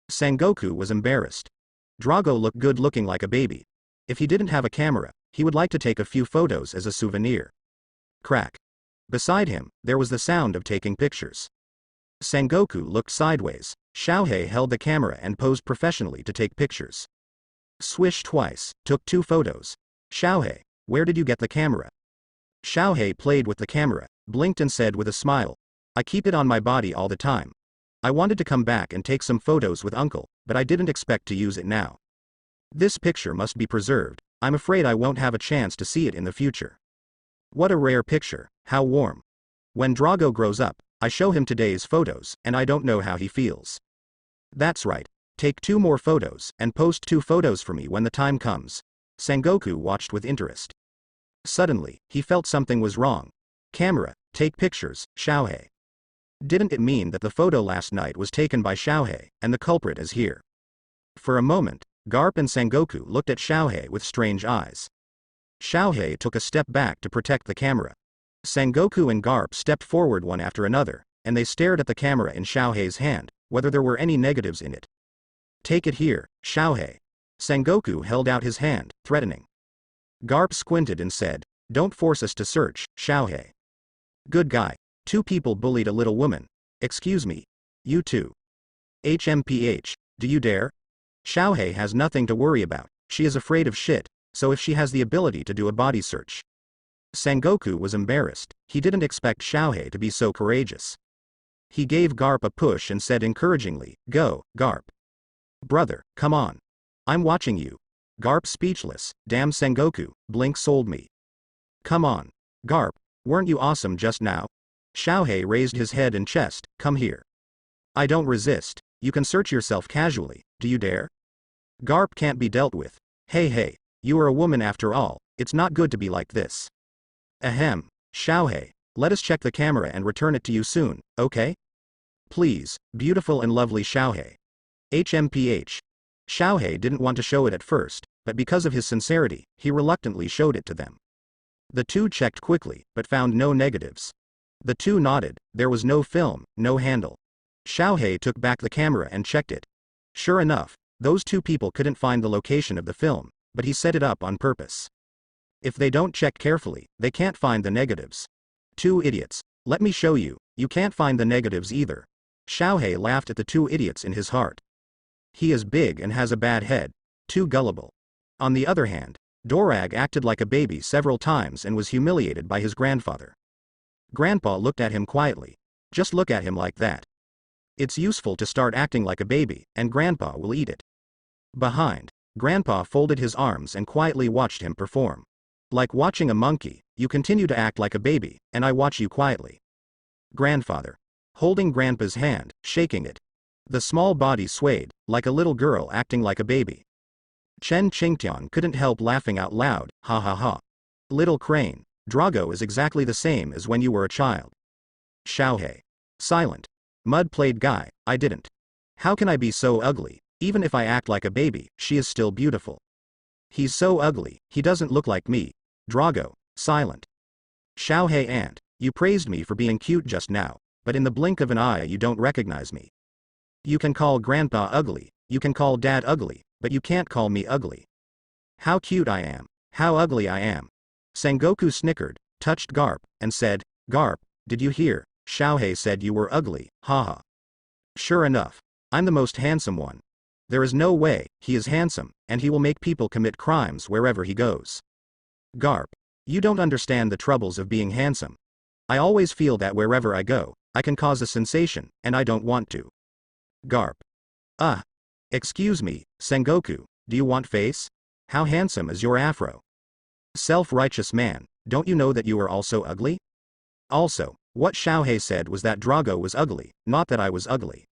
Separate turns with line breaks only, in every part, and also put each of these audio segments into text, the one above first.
Sengoku was embarrassed. Drago looked good looking like a baby. If he didn't have a camera, he would like to take a few photos as a souvenir. Crack. Beside him, there was the sound of taking pictures. Sengoku looked sideways. Xiaohei held the camera and posed professionally to take pictures. Swish twice, took 2 photos. Xiaohei, where did you get the camera? Xiaohei played with the camera, blinked and said with a smile, I keep it on my body all the time. I wanted to come back and take some photos with uncle, but I didn't expect to use it now. This picture must be preserved. I'm afraid I won't have a chance to see it in the future. What a rare picture, how warm. When Drago grows up, I show him today's photos, and I don't know how he feels. That's right. Take 2 more photos, and post 2 photos for me when the time comes. Sengoku watched with interest. Suddenly, he felt something was wrong. Camera, take pictures, Xiaohei. Didn't it mean that the photo last night was taken by Xiaohei, and the culprit is here? For a moment, Garp and Sengoku looked at Xiaohei with strange eyes. Xiaohei took a step back to protect the camera. Sengoku and Garp stepped forward one after another, and they stared at the camera in Xiaohei's hand, whether there were any negatives in it. Take it here, Xiaohei. Sengoku held out his hand, threatening. Garp squinted and said, Don't force us to search, Xiaohei. Good guy. 2 people bullied a little woman. Excuse me. You too. HMPH, do you dare? Xiaohei has nothing to worry about. She is afraid of shit, so if she has the ability to do a body search. Sengoku was embarrassed. He didn't expect Xiaohei to be so courageous. He gave Garp a push and said encouragingly, Go, Garp. Brother, come on. I'm watching you. Garp speechless. Damn Sengoku, Blink sold me. Come on. Garp, weren't you awesome just now? Xiaohei raised his head and chest, come here. I don't resist. You can search yourself casually, do you dare? Garp can't be dealt with. Hey, you are a woman after all, it's not good to be like this. Ahem, Xiaohei, let us check the camera and return it to you soon, okay? Please, beautiful and lovely Xiaohei. HMPH. Xiaohei didn't want to show it at first, but because of his sincerity, he reluctantly showed it to them. The 2 checked quickly, but found no negatives. The 2 nodded, there was no film, no handle. Xiaohei took back the camera and checked it. Sure enough, those 2 people couldn't find the location of the film, but he set it up on purpose. If they don't check carefully, they can't find the negatives. 2 idiots. Let me show you, you can't find the negatives either. Xiaohei laughed at the 2 idiots in his heart. He is big and has a bad head. Too gullible. On the other hand, Dorag acted like a baby several times and was humiliated by his grandfather. Grandpa looked at him quietly. Just look at him like that. It's useful to start acting like a baby, and Grandpa will eat it. Behind, Grandpa folded his arms and quietly watched him perform. Like watching a monkey, you continue to act like a baby, and I watch you quietly. Grandfather. Holding Grandpa's hand, shaking it. The small body swayed, like a little girl acting like a baby. Chen Qingtian couldn't help laughing out loud, ha ha ha. Little Crane, Drago is exactly the same as when you were a child. Xiaohei. Silent. Mud-played guy, I didn't. How can I be so ugly? Even if I act like a baby, she is still beautiful. He's so ugly, he doesn't look like me. Drago. Silent. Xiaohei aunt, you praised me for being cute just now, but in the blink of an eye you don't recognize me. You can call Grandpa ugly, you can call Dad ugly, but you can't call me ugly. How cute I am, how ugly I am. Sengoku snickered, touched Garp, and said, Garp, did you hear? Xiaohei said you were ugly, haha. Sure enough. I'm the most handsome one. There is no way, he is handsome, and he will make people commit crimes wherever he goes. Garp. You don't understand the troubles of being handsome. I always feel that wherever I go, I can cause a sensation, and I don't want to. Garp. Excuse me, Sengoku, do you want face? How handsome is your afro? Self-righteous man, don't you know that you are also ugly? Also, what Xiaohei said was that Drago was ugly, not that I was ugly.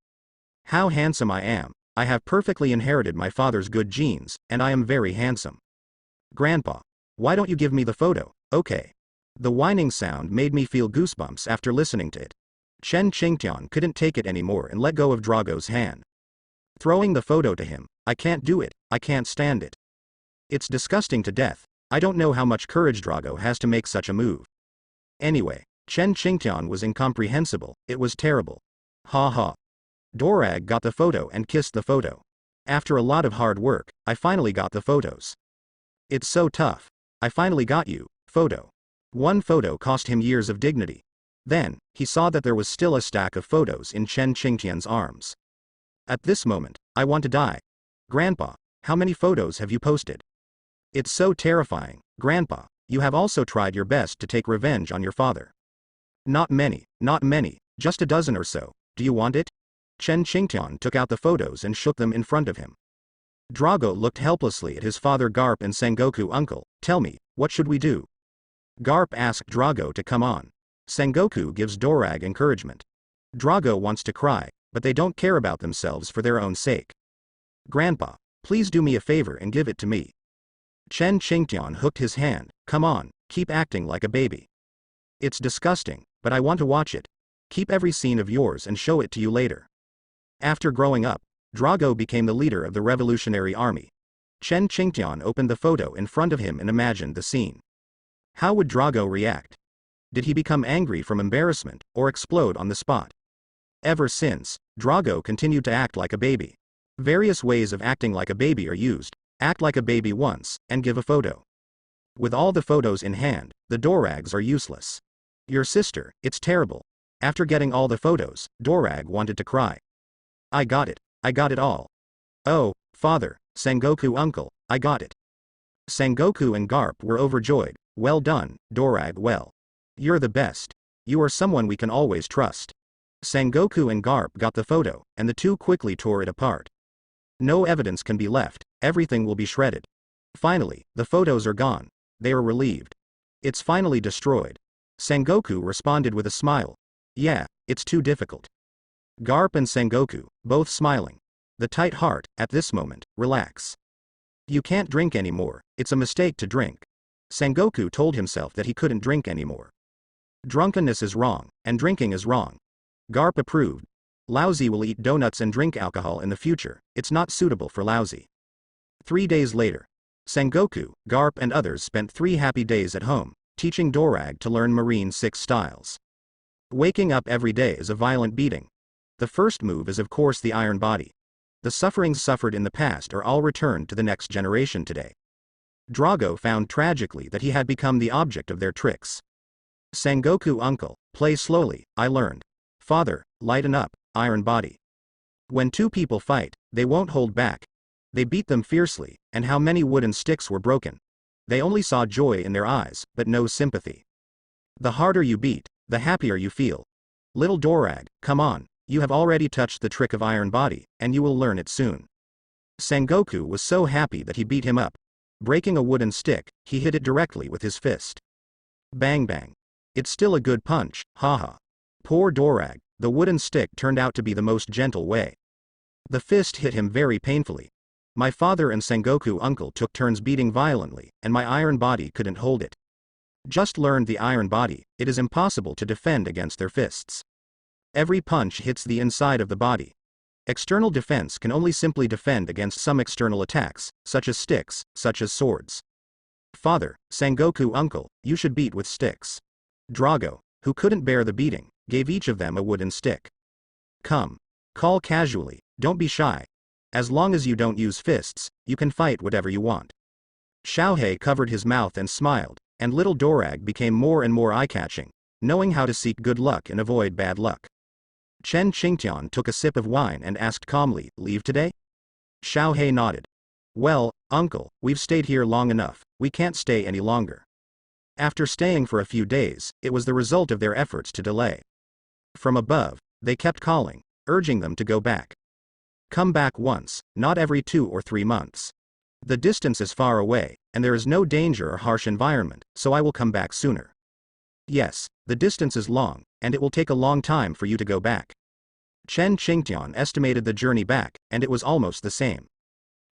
How handsome I am, I have perfectly inherited my father's good genes, and I am very handsome. Grandpa. Why don't you give me the photo, okay? The whining sound made me feel goosebumps after listening to it. Chen Qingtian couldn't take it anymore and let go of Drago's hand. Throwing the photo to him, I can't do it, I can't stand it. It's disgusting to death. I don't know how much courage Drago has to make such a move. Anyway, Chen Qingtian was incomprehensible, it was terrible. Ha ha. Dorag got the photo and kissed the photo. After a lot of hard work, I finally got the photos. It's so tough. I finally got you, photo. One photo cost him years of dignity. Then, he saw that there was still a stack of photos in Chen Qingtian's arms. At this moment, I want to die. Grandpa, how many photos have you posted? It's so terrifying, Grandpa. You have also tried your best to take revenge on your father. Not many, just a dozen or so. Do you want it? Chen Qingtian took out the photos and shook them in front of him. Drago looked helplessly at his father Garp and Sengoku. Uncle, tell me, what should we do? Garp asked Drago to come on. Sengoku gives Dorag encouragement. Drago wants to cry, but they don't care about themselves for their own sake. Grandpa, please do me a favor and give it to me. Chen Qingtian hooked his hand. Come on, keep acting like a baby. It's disgusting, but I want to watch it. Keep every scene of yours and show it to you later. After growing up, Drago became the leader of the revolutionary army. Chen Qingtian opened the photo in front of him and imagined the scene. How would Drago react? Did he become angry from embarrassment, or explode on the spot? Ever since, Drago continued to act like a baby. Various ways of acting like a baby are used. Act like a baby once, and give a photo. With all the photos in hand, the Dorags are useless. Your sister, it's terrible. After getting all the photos, Dorag wanted to cry. I got it all. Oh, father, Sengoku uncle, I got it. Sengoku and Garp were overjoyed. Well done, Dorag, well. You're the best. You are someone we can always trust. Sengoku and Garp got the photo, and the two quickly tore it apart. No evidence can be left, everything will be shredded. Finally, the photos are gone. They are relieved. It's finally destroyed. Sengoku responded with a smile. Yeah, it's too difficult. Garp and Sengoku, both smiling. The tight heart, at this moment, relax. You can't drink anymore, it's a mistake to drink. Sengoku told himself that he couldn't drink anymore. Drunkenness is wrong, and drinking is wrong. Garp approved. Laozi will eat donuts and drink alcohol in the future, it's not suitable for Laozi. 3 days later. Sengoku, Garp and others spent 3 happy days at home, teaching Dorag to learn Marine 6 styles. Waking up every day is a violent beating. The first move is of course the iron body. The sufferings suffered in the past are all returned to the next generation today. Drago found tragically that he had become the object of their tricks. Sengoku uncle, play slowly, I learned. Father, lighten up, iron body. When two people fight, they won't hold back. They beat them fiercely, and how many wooden sticks were broken. They only saw joy in their eyes, but no sympathy. The harder you beat, the happier you feel. Little Dorag, come on, you have already touched the trick of iron body, and you will learn it soon. Sengoku was so happy that he beat him up. Breaking a wooden stick, he hit it directly with his fist. Bang bang. It's still a good punch, haha. Poor Dorag, the wooden stick turned out to be the most gentle way. The fist hit him very painfully. My father and Sengoku uncle took turns beating violently, and my iron body couldn't hold it. Just learned the iron body, it is impossible to defend against their fists. Every punch hits the inside of the body. External defense can only simply defend against some external attacks, such as sticks, such as swords. Father, Sengoku uncle, you should beat with sticks. Drago, who couldn't bear the beating, gave each of them a wooden stick. Come. Call casually, don't be shy. As long as you don't use fists, you can fight whatever you want. Xiaohei covered his mouth and smiled, and little Dorag became more and more eye-catching, knowing how to seek good luck and avoid bad luck. Chen Qingtian took a sip of wine and asked calmly, leave today? Xiaohei nodded. Well, uncle, we've stayed here long enough, we can't stay any longer. After staying for a few days, it was the result of their efforts to delay. From above, they kept calling, urging them to go back. Come back once, not every 2 or 3 months. The distance is far away, and there is no danger or harsh environment, so I will come back sooner. Yes, the distance is long, and it will take a long time for you to go back. Chen Qingtian estimated the journey back, and it was almost the same.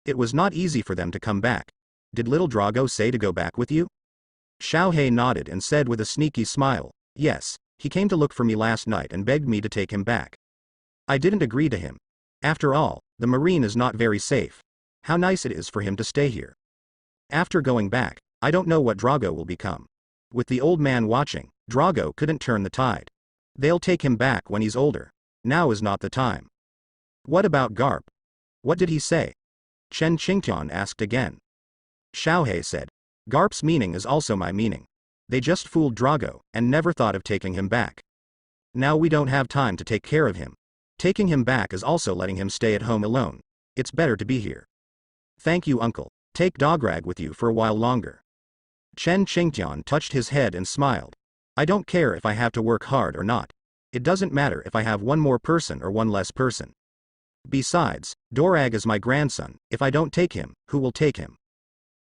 It was not easy for them to come back. Did little Drago say to go back with you? Xiaohei nodded and said with a sneaky smile, yes, he came to look for me last night and begged me to take him back. I didn't agree to him. After all, the marine is not very safe. How nice it is for him to stay here. After going back, I don't know what Drago will become. With the old man watching, Drago couldn't turn the tide. They'll take him back when he's older. Now is not the time. What about Garp? What did he say? Chen Qingtian asked again. Xiaohe said. Garp's meaning is also my meaning. They just fooled Drago, and never thought of taking him back. Now we don't have time to take care of him. Taking him back is also letting him stay at home alone. It's better to be here. Thank you, uncle. Take Dograg with you for a while longer. Chen Qingtian touched his head and smiled. I don't care if I have to work hard or not. It doesn't matter if I have one more person or one less person. Besides, Dorag is my grandson. If I don't take him, who will take him?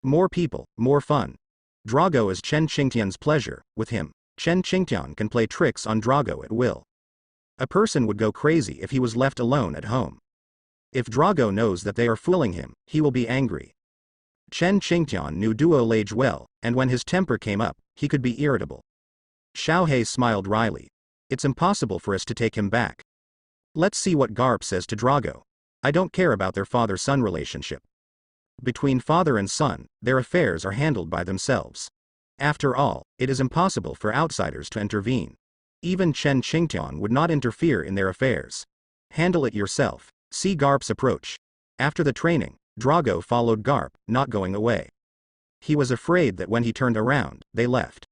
More people, more fun. Drago is Chen Qingtian's pleasure. With him, Chen Qingtian can play tricks on Drago at will. A person would go crazy if he was left alone at home. If Drago knows that they are fooling him, he will be angry. Chen Qingtian knew Duo Lage well, and when his temper came up, he could be irritable. Xiaohe smiled wryly. It's impossible for us to take him back. Let's see what Garp says to Drago. I don't care about their father-son relationship. Between father and son, their affairs are handled by themselves. After all, it is impossible for outsiders to intervene. Even Chen Qingtian would not interfere in their affairs. Handle it yourself. See Garp's approach. After the training, Drago followed Garp, not going away. He was afraid that when he turned around, they left.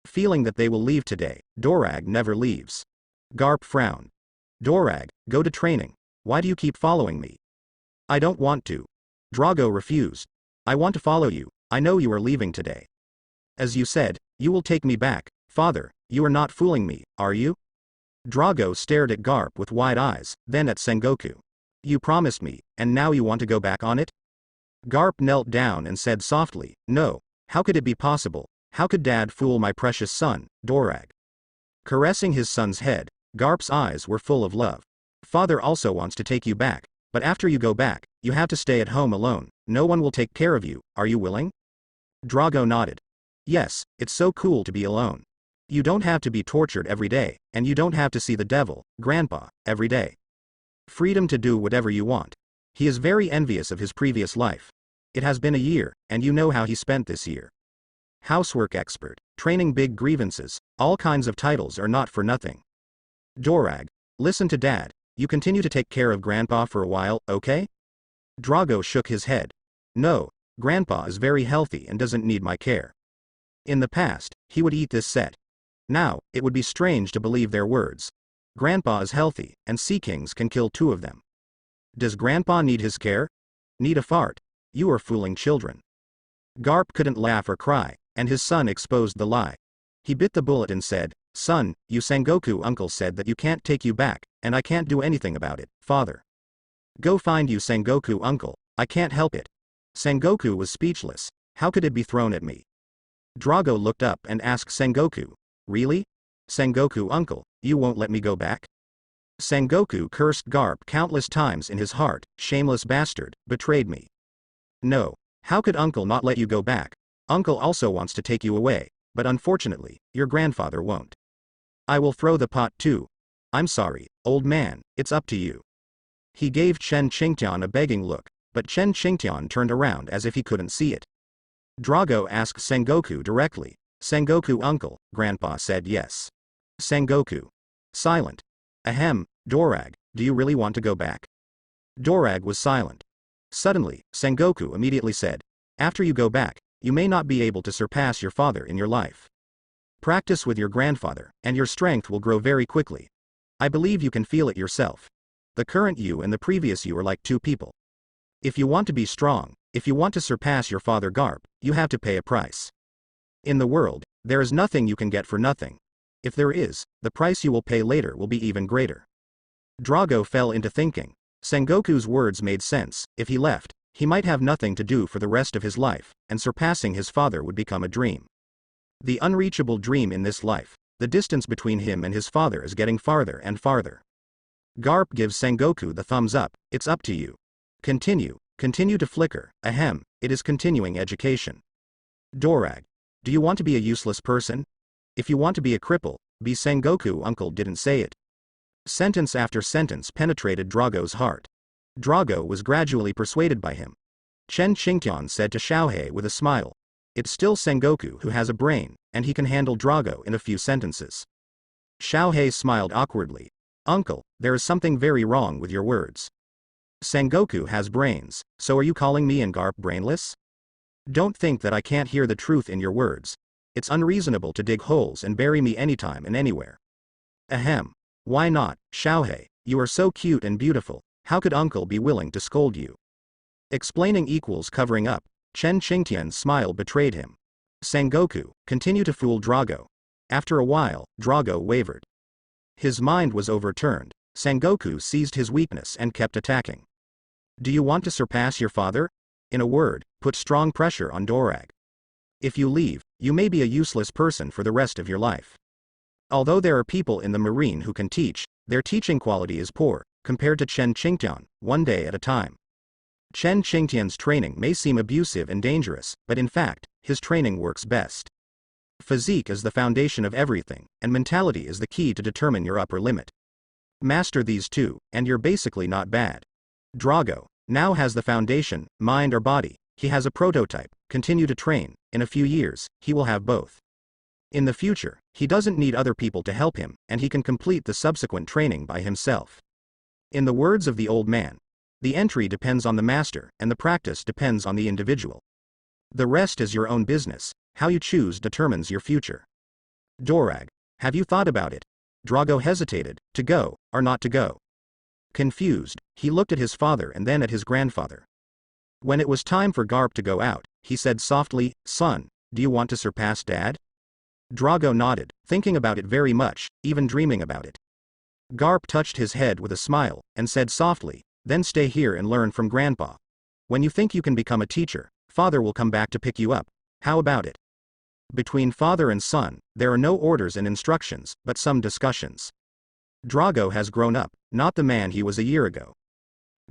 Feeling that they will leave today, Dorag never leaves. Garp frowned. Dorag, go to training. Why do you keep following me? I don't want to. Drago refused. I want to follow you. I know you are leaving today. As you said, you will take me back. Father, you are not fooling me, are you? Drago stared at Garp with wide eyes, then at Sengoku. You promised me, and now you want to go back on it? Garp knelt down and said softly, no, how could it be possible? How could Dad fool my precious son, Dorag? Caressing his son's head, Garp's eyes were full of love. Father also wants to take you back, but after you go back, you have to stay at home alone. No one will take care of you, are you willing? Drago nodded. Yes, it's so cool to be alone. You don't have to be tortured every day, and you don't have to see the devil, Grandpa, every day. Freedom to do whatever you want. He is very envious of his previous life. It has been a year, and you know how he spent this year. Housework expert, training big grievances, all kinds of titles are not for nothing. Dorag, listen to Dad, you continue to take care of Grandpa for a while, okay? Drago shook his head. No, Grandpa is very healthy and doesn't need my care. In the past, he would eat this set. Now, it would be strange to believe their words. Grandpa is healthy, and Sea Kings can kill 2 of them. Does Grandpa need his care? Need a fart? You are fooling children. Garp couldn't laugh or cry, and his son exposed the lie. He bit the bullet and said, Son, you Sengoku uncle said that you can't take you back, and I can't do anything about it, father. Go find you Sengoku uncle, I can't help it. Sengoku was speechless. How could it be thrown at me? Drago looked up and asked Sengoku, really? Sengoku uncle, you won't let me go back? Sengoku cursed Garp countless times in his heart, shameless bastard, betrayed me. No. How could uncle not let you go back? Uncle also wants to take you away, but unfortunately, your grandfather won't. I will throw the pot too. I'm sorry, old man, it's up to you. He gave Chen Qingtian a begging look, but Chen Qingtian turned around as if he couldn't see it. Drago asked Sengoku directly. Sengoku uncle, Grandpa said yes. Sengoku. Silent. Ahem, Dorag, do you really want to go back? Dorag was silent. Suddenly, Sengoku immediately said, after you go back, you may not be able to surpass your father in your life. Practice with your grandfather, and your strength will grow very quickly. I believe you can feel it yourself. The current you and the previous you are like 2 people. If you want to be strong, if you want to surpass your father Garp, you have to pay a price. In the world, there is nothing you can get for nothing. If there is, the price you will pay later will be even greater. Drago fell into thinking. Sengoku's words made sense. If he left, he might have nothing to do for the rest of his life, and surpassing his father would become a dream. The unreachable dream in this life. The distance between him and his father is getting farther and farther. Garp gives Sengoku the thumbs up. It's up to you. Continue to flicker. Ahem, it is continuing education. Dorag. Do you want to be a useless person? If you want to be a cripple, be Sengoku uncle didn't say it. Sentence after sentence penetrated Drago's heart. Drago was gradually persuaded by him. Chen Qingtian said to Xiaohe with a smile. It's still Sengoku who has a brain, and he can handle Drago in a few sentences. Xiaohe smiled awkwardly. Uncle, there is something very wrong with your words. Sengoku has brains, so are you calling me and Garp brainless? Don't think that I can't hear the truth in your words. It's unreasonable to dig holes and bury me anytime and anywhere. Ahem. Why not, Xiaohei? You are so cute and beautiful, how could uncle be willing to scold you? Explaining equals covering up. Chen Qingtian's smile betrayed him. Sengoku, continue to fool Drago. After a while, Drago wavered. His mind was overturned. Sengoku seized his weakness and kept attacking. Do you want to surpass your father? In a word, put strong pressure on Dorag. If you leave, you may be a useless person for the rest of your life. Although there are people in the marine who can teach, their teaching quality is poor, compared to Chen Qingtian, one day at a time. Chen Qingtian's training may seem abusive and dangerous, but in fact, his training works best. Physique is the foundation of everything, and mentality is the key to determine your upper limit. Master these two, and you're basically not bad. Drago now has the foundation, mind or body. He has a prototype. Continue to train. In a few years, he will have both. In the future, he doesn't need other people to help him, and he can complete the subsequent training by himself. In the words of the old man, the entry depends on the master, and the practice depends on the individual. The rest is your own business. How you choose determines your future. Dorag, have you thought about it? Drago hesitated, to go, or not to go. Confused, he looked at his father and then at his grandfather. When it was time for Garp to go out, he said softly, Son, do you want to surpass Dad? Drago nodded, thinking about it very much, even dreaming about it. Garp touched his head with a smile, and said softly, then stay here and learn from Grandpa. When you think you can become a teacher, Father will come back to pick you up. How about it? Between father and son, there are no orders and instructions, but some discussions. Drago has grown up, not the man he was a year ago.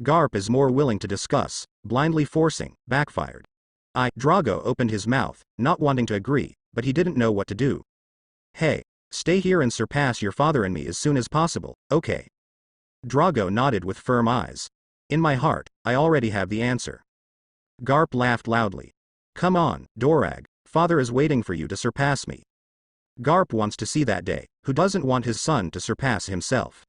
Garp is more willing to discuss, blindly forcing, backfired. Drago opened his mouth, not wanting to agree, but he didn't know what to do. Hey, stay here and surpass your father and me as soon as possible, okay? Drago nodded with firm eyes. In my heart, I already have the answer. Garp laughed loudly. Come on, Dorag, father is waiting for you to surpass me. Garp wants to see that day. Who doesn't want his son to surpass himself?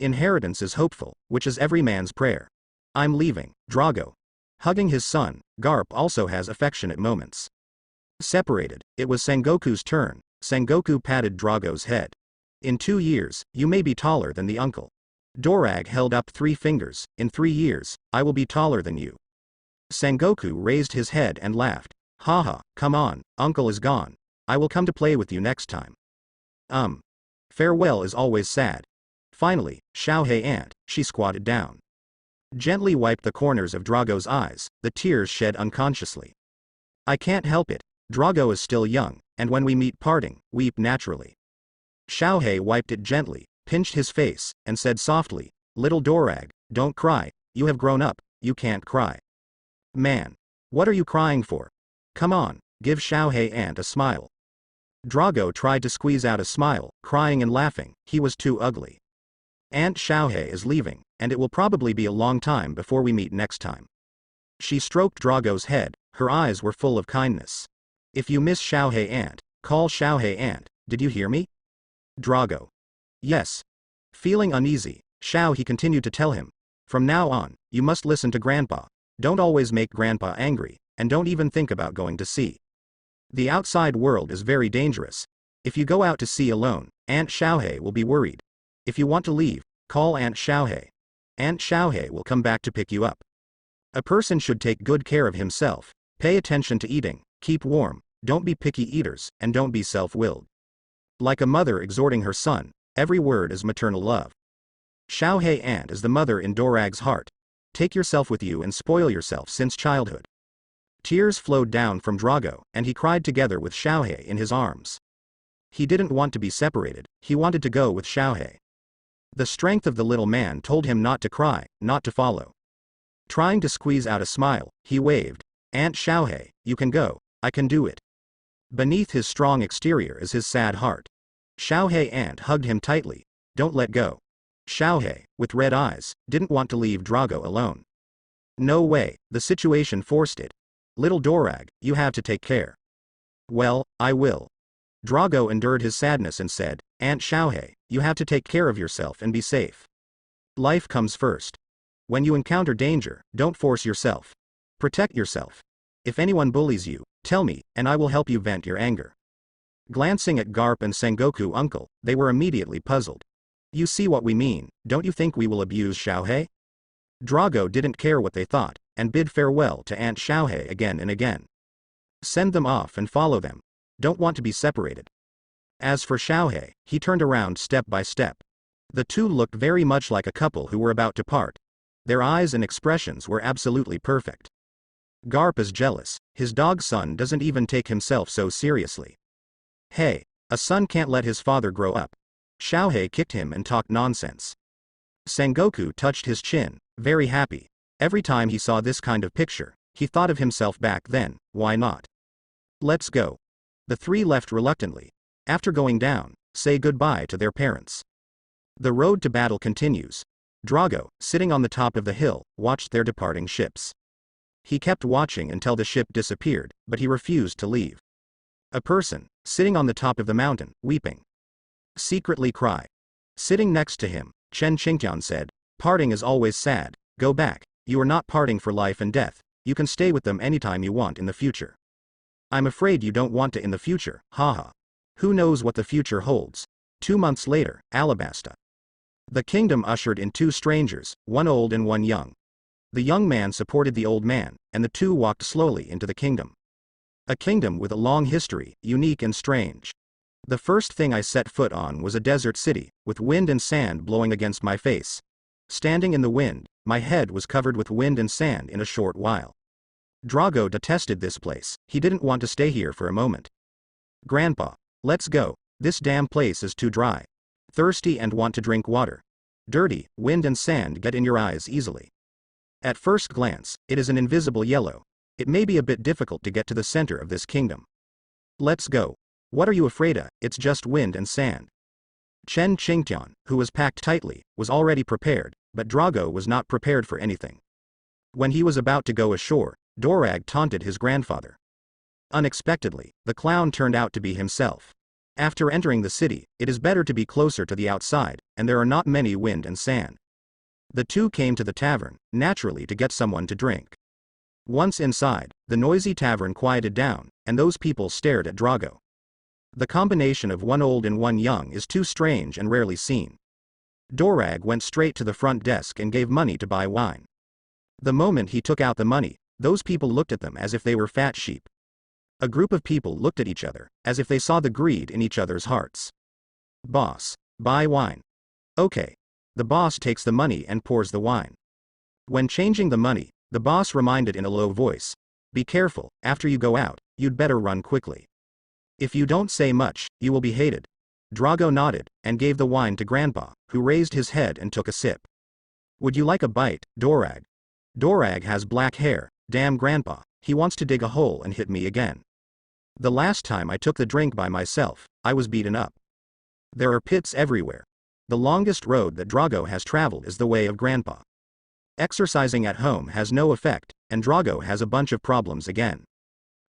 Inheritance is hopeful, which is every man's prayer. I'm leaving, Drago. Hugging his son, Garp also has affectionate moments. Separated, it was Sengoku's turn. Sengoku patted Drago's head. In 2 years, you may be taller than the uncle. Dorag held up 3 fingers. In 3 years, I will be taller than you. Sengoku raised his head and laughed. Haha, come on, uncle is gone. I will come to play with you next time. Farewell is always sad. Finally, Xiaohei aunt, she squatted down. Gently wiped the corners of Drago's eyes, the tears shed unconsciously. I can't help it. Drago is still young, and when we meet parting, weep naturally. Xiaohei wiped it gently, pinched his face, and said softly, Little Dorag, don't cry, you have grown up, you can't cry. Man. What are you crying for? Come on, give Xiaohei aunt a smile. Drago tried to squeeze out a smile, crying and laughing, he was too ugly. Aunt Xiaohei is leaving, and it will probably be a long time before we meet next time. She stroked Drago's head, her eyes were full of kindness. If you miss Xiaohei aunt, call Xiaohei aunt, did you hear me? Drago. Yes. Feeling uneasy, he continued to tell him. From now on, you must listen to Grandpa. Don't always make Grandpa angry, and don't even think about going to sea. The outside world is very dangerous. If you go out to sea alone, Aunt Xiaohei will be worried. If you want to leave, call Aunt Xiaohei. Aunt Xiaohei will come back to pick you up. A person should take good care of himself, pay attention to eating, keep warm, don't be picky eaters, and don't be self-willed. Like a mother exhorting her son, every word is maternal love. Xiaohei aunt is the mother in Dorag's heart. Take yourself with you and spoil yourself since childhood. Tears flowed down from Drago, and he cried together with Xiaohei in his arms. He didn't want to be separated, he wanted to go with Xiaohei. The strength of the little man told him not to cry, not to follow. Trying to squeeze out a smile, he waved. Aunt Xiaohei, you can go, I can do it. Beneath his strong exterior is his sad heart. Xiaohei aunt hugged him tightly. Don't let go. Xiaohei, with red eyes, didn't want to leave Drago alone. No way, the situation forced it. Little Dorag, you have to take care. Well, I will. Drago endured his sadness and said, Aunt Xiaohei, you have to take care of yourself and be safe. Life comes first. When you encounter danger, don't force yourself. Protect yourself. If anyone bullies you, tell me, and I will help you vent your anger. Glancing at Garp and Sengoku uncle, they were immediately puzzled. You see what we mean, don't you think we will abuse Xiaohei? Drago didn't care what they thought, and bid farewell to Aunt Xiaohei again and again. Send them off and follow them. Don't want to be separated. As for Xiaohei, he turned around step by step. The two looked very much like a couple who were about to part. Their eyes and expressions were absolutely perfect. Garp is jealous, his dog son doesn't even take himself so seriously. Hey, a son can't let his father grow up. Xiaohei kicked him and talked nonsense. Sengoku touched his chin, very happy. Every time he saw this kind of picture, he thought of himself back then, why not? Let's go. The three left reluctantly. After going down, say goodbye to their parents. The road to battle continues. Drago, sitting on the top of the hill, watched their departing ships. He kept watching until the ship disappeared, but he refused to leave. A person, sitting on the top of the mountain, weeping. Secretly cry. Sitting next to him, Chen Qingtian said, parting is always sad, go back, you are not parting for life and death, you can stay with them anytime you want in the future. I'm afraid you don't want to in the future, haha. Who knows what the future holds? 2 months later, Alabasta. The kingdom ushered in two strangers, one old and one young. The young man supported the old man, and the two walked slowly into the kingdom. A kingdom with a long history, unique and strange. The first thing I set foot on was a desert city, with wind and sand blowing against my face. Standing in the wind, my head was covered with wind and sand in a short while. Drago detested this place, he didn't want to stay here for a moment. Grandpa, let's go, this damn place is too dry. Thirsty and want to drink water. Dirty, wind and sand get in your eyes easily. At first glance, it is an invisible yellow. It may be a bit difficult to get to the center of this kingdom. Let's go. What are you afraid of? It's just wind and sand. Chen Qingtian, who was packed tightly, was already prepared, but Drago was not prepared for anything. When he was about to go ashore, Dorag taunted his grandfather. Unexpectedly, the clown turned out to be himself. After entering the city, it is better to be closer to the outside, and there are not many wind and sand. The two came to the tavern, naturally to get someone to drink. Once inside, the noisy tavern quieted down, and those people stared at Drago. The combination of one old and one young is too strange and rarely seen. Dorag went straight to the front desk and gave money to buy wine. The moment he took out the money, those people looked at them as if they were fat sheep. A group of people looked at each other, as if they saw the greed in each other's hearts. Boss, buy wine. Okay. The boss takes the money and pours the wine. When changing the money, the boss reminded in a low voice, be careful, after you go out, you'd better run quickly. If you don't say much, you will be hated. Drago nodded, and gave the wine to Grandpa, who raised his head and took a sip. Would you like a bite, Dorag? Dorag has black hair, damn Grandpa, he wants to dig a hole and hit me again. The last time I took the drink by myself, I was beaten up. There are pits everywhere. The longest road that Drago has traveled is the way of Grandpa. Exercising at home has no effect, and Drago has a bunch of problems again.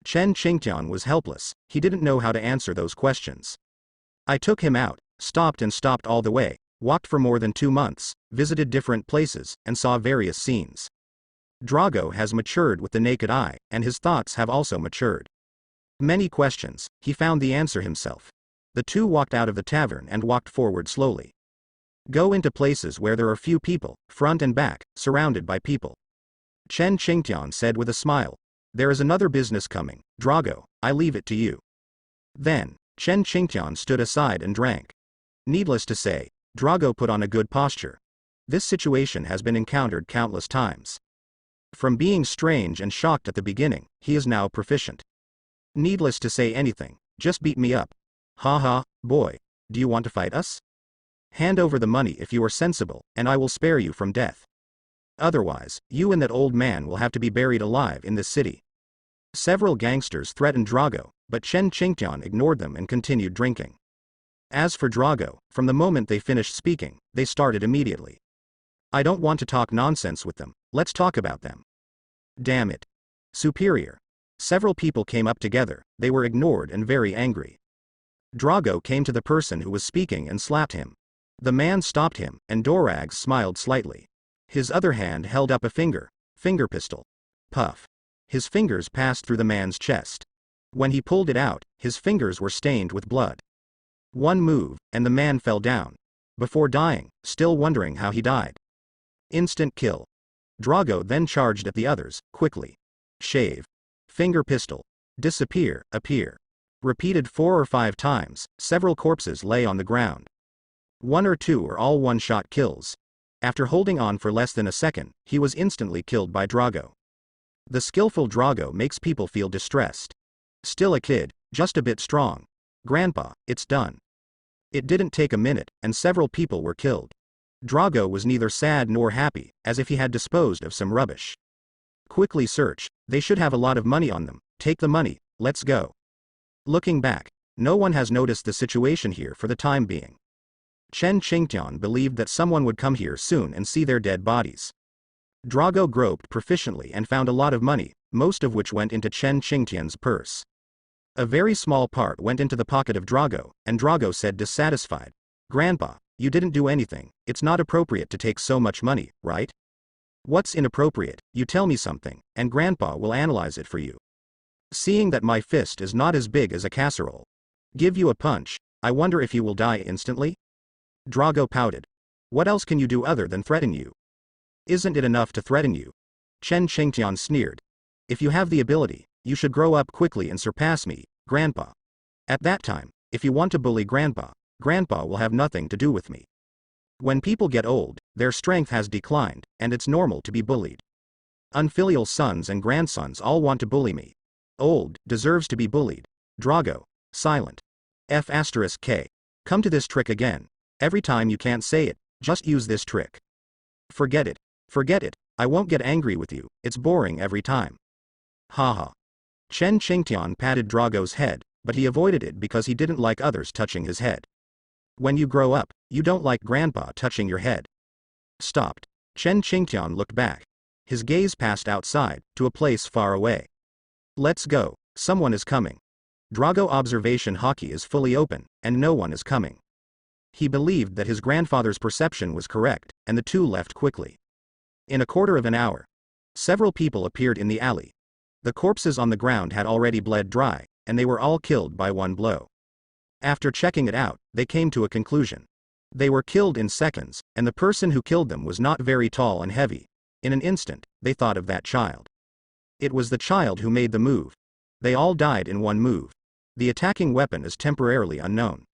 Chen Qingtian was helpless, he didn't know how to answer those questions. I took him out, stopped all the way, walked for more than 2 months, visited different places, and saw various scenes. Drago has matured with the naked eye, and his thoughts have also matured. Many questions, he found the answer himself. The two walked out of the tavern and walked forward slowly. Go into places where there are few people, front and back, surrounded by people. Chen Qingtian said with a smile. There is another business coming, Drago, I leave it to you. Then, Chen Qingtian stood aside and drank. Needless to say, Drago put on a good posture. This situation has been encountered countless times. From being strange and shocked at the beginning, he is now proficient. Needless to say anything, just beat me up. Haha, boy, do you want to fight us? Hand over the money if you are sensible, and I will spare you from death. Otherwise, you and that old man will have to be buried alive in this city. Several gangsters threatened Drago, but Chen Qingtian ignored them and continued drinking. As for Drago, from the moment they finished speaking, they started immediately. I don't want to talk nonsense with them, let's talk about them. Damn it. Superior. Several people came up together, they were ignored and very angry. Drago came to the person who was speaking and slapped him. The man stopped him, and Dorag smiled slightly. His other hand held up a finger pistol. Puff. His fingers passed through the man's chest. When he pulled it out, his fingers were stained with blood. One move, and the man fell down. Before dying, still wondering how he died. Instant kill. Drago then charged at the others, quickly. Shave. Finger pistol. Disappear, appear. Repeated 4 or 5 times, several corpses lay on the ground. 1 or 2 or all one-shot kills. After holding on for less than a second, he was instantly killed by Drago. The skillful Drago makes people feel distressed. Still a kid, just a bit strong. Grandpa, it's done. It didn't take a minute, and several people were killed. Drago was neither sad nor happy, as if he had disposed of some rubbish. Quickly search, they should have a lot of money on them, take the money, let's go. Looking back, no one has noticed the situation here for the time being. Chen Qingtian believed that someone would come here soon and see their dead bodies. Drago groped proficiently and found a lot of money, most of which went into Chen Qingtian's purse. A very small part went into the pocket of Drago, and Drago said dissatisfied, "Grandpa, you didn't do anything, it's not appropriate to take so much money, right? What's inappropriate? You tell me something, and Grandpa will analyze it for you. Seeing that my fist is not as big as a casserole. Give you a punch, I wonder if you will die instantly?" Drago pouted. "What else can you do other than threaten you? Isn't it enough to threaten you?" Chen Qingtian sneered. "If you have the ability, you should grow up quickly and surpass me, Grandpa. At that time, if you want to bully Grandpa, Grandpa will have nothing to do with me. When people get old, their strength has declined, and it's normal to be bullied. Unfilial sons and grandsons all want to bully me. Old, deserves to be bullied. Drago, silent. F***K. Come to this trick again. Every time you can't say it, just use this trick. Forget it. Forget it, I won't get angry with you, it's boring every time. Haha. Chen Qingtian patted Drago's head, but he avoided it because he didn't like others touching his head. When you grow up, you don't like Grandpa touching your head. Stopped. Chen Qingtian looked back. His gaze passed outside, to a place far away. Let's go, someone is coming. Drago observation hockey is fully open, and no one is coming. He believed that his grandfather's perception was correct, and the two left quickly. In a quarter of an hour, several people appeared in the alley. The corpses on the ground had already bled dry, and they were all killed by one blow. After checking it out, they came to a conclusion. They were killed in seconds, and the person who killed them was not very tall and heavy. In an instant, they thought of that child. It was the child who made the move. They all died in one move. The attacking weapon is temporarily unknown.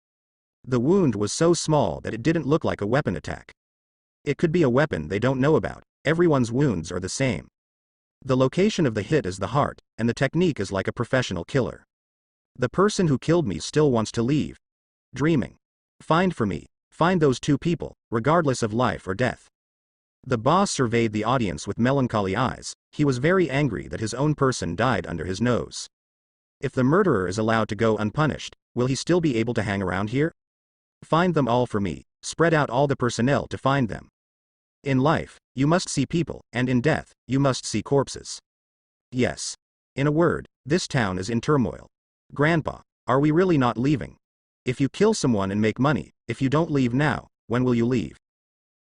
The wound was so small that it didn't look like a weapon attack. It could be a weapon they don't know about. Everyone's wounds are the same. The location of the hit is the heart, and the technique is like a professional killer. The person who killed me still wants to leave. Dreaming. Find for me. Find those 2 people, regardless of life or death. The boss surveyed the audience with melancholy eyes. He was very angry that his own person died under his nose. If the murderer is allowed to go unpunished, will he still be able to hang around here? Find them all for me. Spread out all the personnel to find them. In life, you must see people, and in death, you must see corpses. Yes. In a word, this town is in turmoil. Grandpa, are we really not leaving? If you kill someone and make money, if you don't leave now, when will you leave?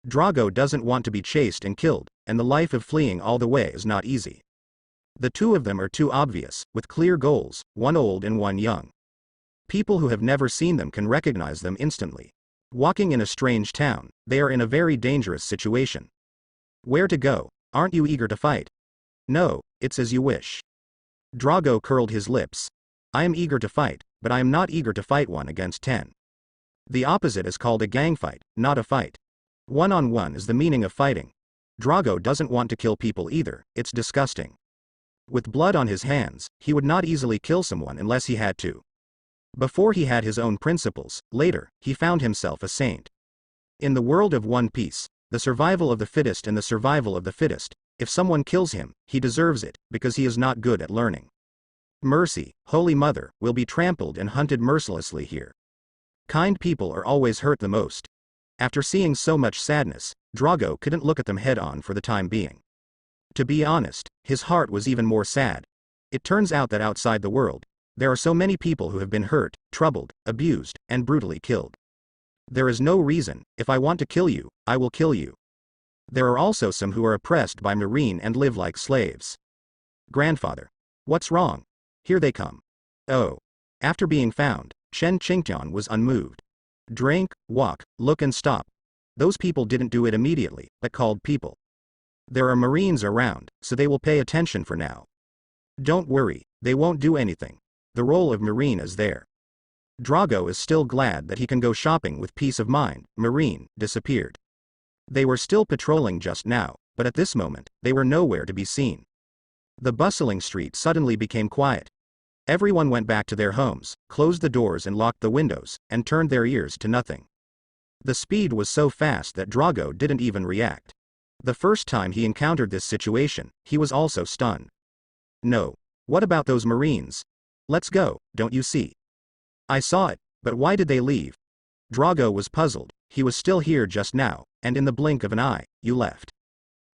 Drago doesn't want to be chased and killed, and the life of fleeing all the way is not easy. The 2 of them are too obvious, with clear goals, one old and one young. People who have never seen them can recognize them instantly. Walking in a strange town, they are in a very dangerous situation. Where to go? Aren't you eager to fight? No, it's as you wish. Drago curled his lips. I am eager to fight, but I am not eager to fight 1 against 10. The opposite is called a gang fight, not a fight. One-on-one is the meaning of fighting. Drago doesn't want to kill people either, it's disgusting. With blood on his hands, he would not easily kill someone unless he had to. Before he had his own principles, later, he found himself a saint. In the world of One Piece, the survival of the fittest and the survival of the fittest, if someone kills him, he deserves it, because he is not good at learning. Mercy, Holy Mother, will be trampled and hunted mercilessly here. Kind people are always hurt the most. After seeing so much sadness, Drago couldn't look at them head-on for the time being. To be honest, his heart was even more sad. It turns out that outside the world, there are so many people who have been hurt, troubled, abused, and brutally killed. There is no reason. If I want to kill you, I will kill you. There are also some who are oppressed by Marine and live like slaves. Grandfather. What's wrong? Here they come. Oh. After being found, Chen Qingtian was unmoved. Drink, walk, look and stop. Those people didn't do it immediately, but called people. There are Marines around, so they will pay attention for now. Don't worry, they won't do anything. The role of Marine is there. Drago is still glad that he can go shopping with peace of mind. Marine disappeared. They were still patrolling just now, but at this moment, they were nowhere to be seen. The bustling street suddenly became quiet. Everyone went back to their homes, closed the doors and locked the windows, and turned their ears to nothing. The speed was so fast that Drago didn't even react. The first time he encountered this situation, he was also stunned. No. What about those Marines? Let's go, don't you see? I saw it, but why did they leave? Drago was puzzled. He was still here just now, and in the blink of an eye, you left.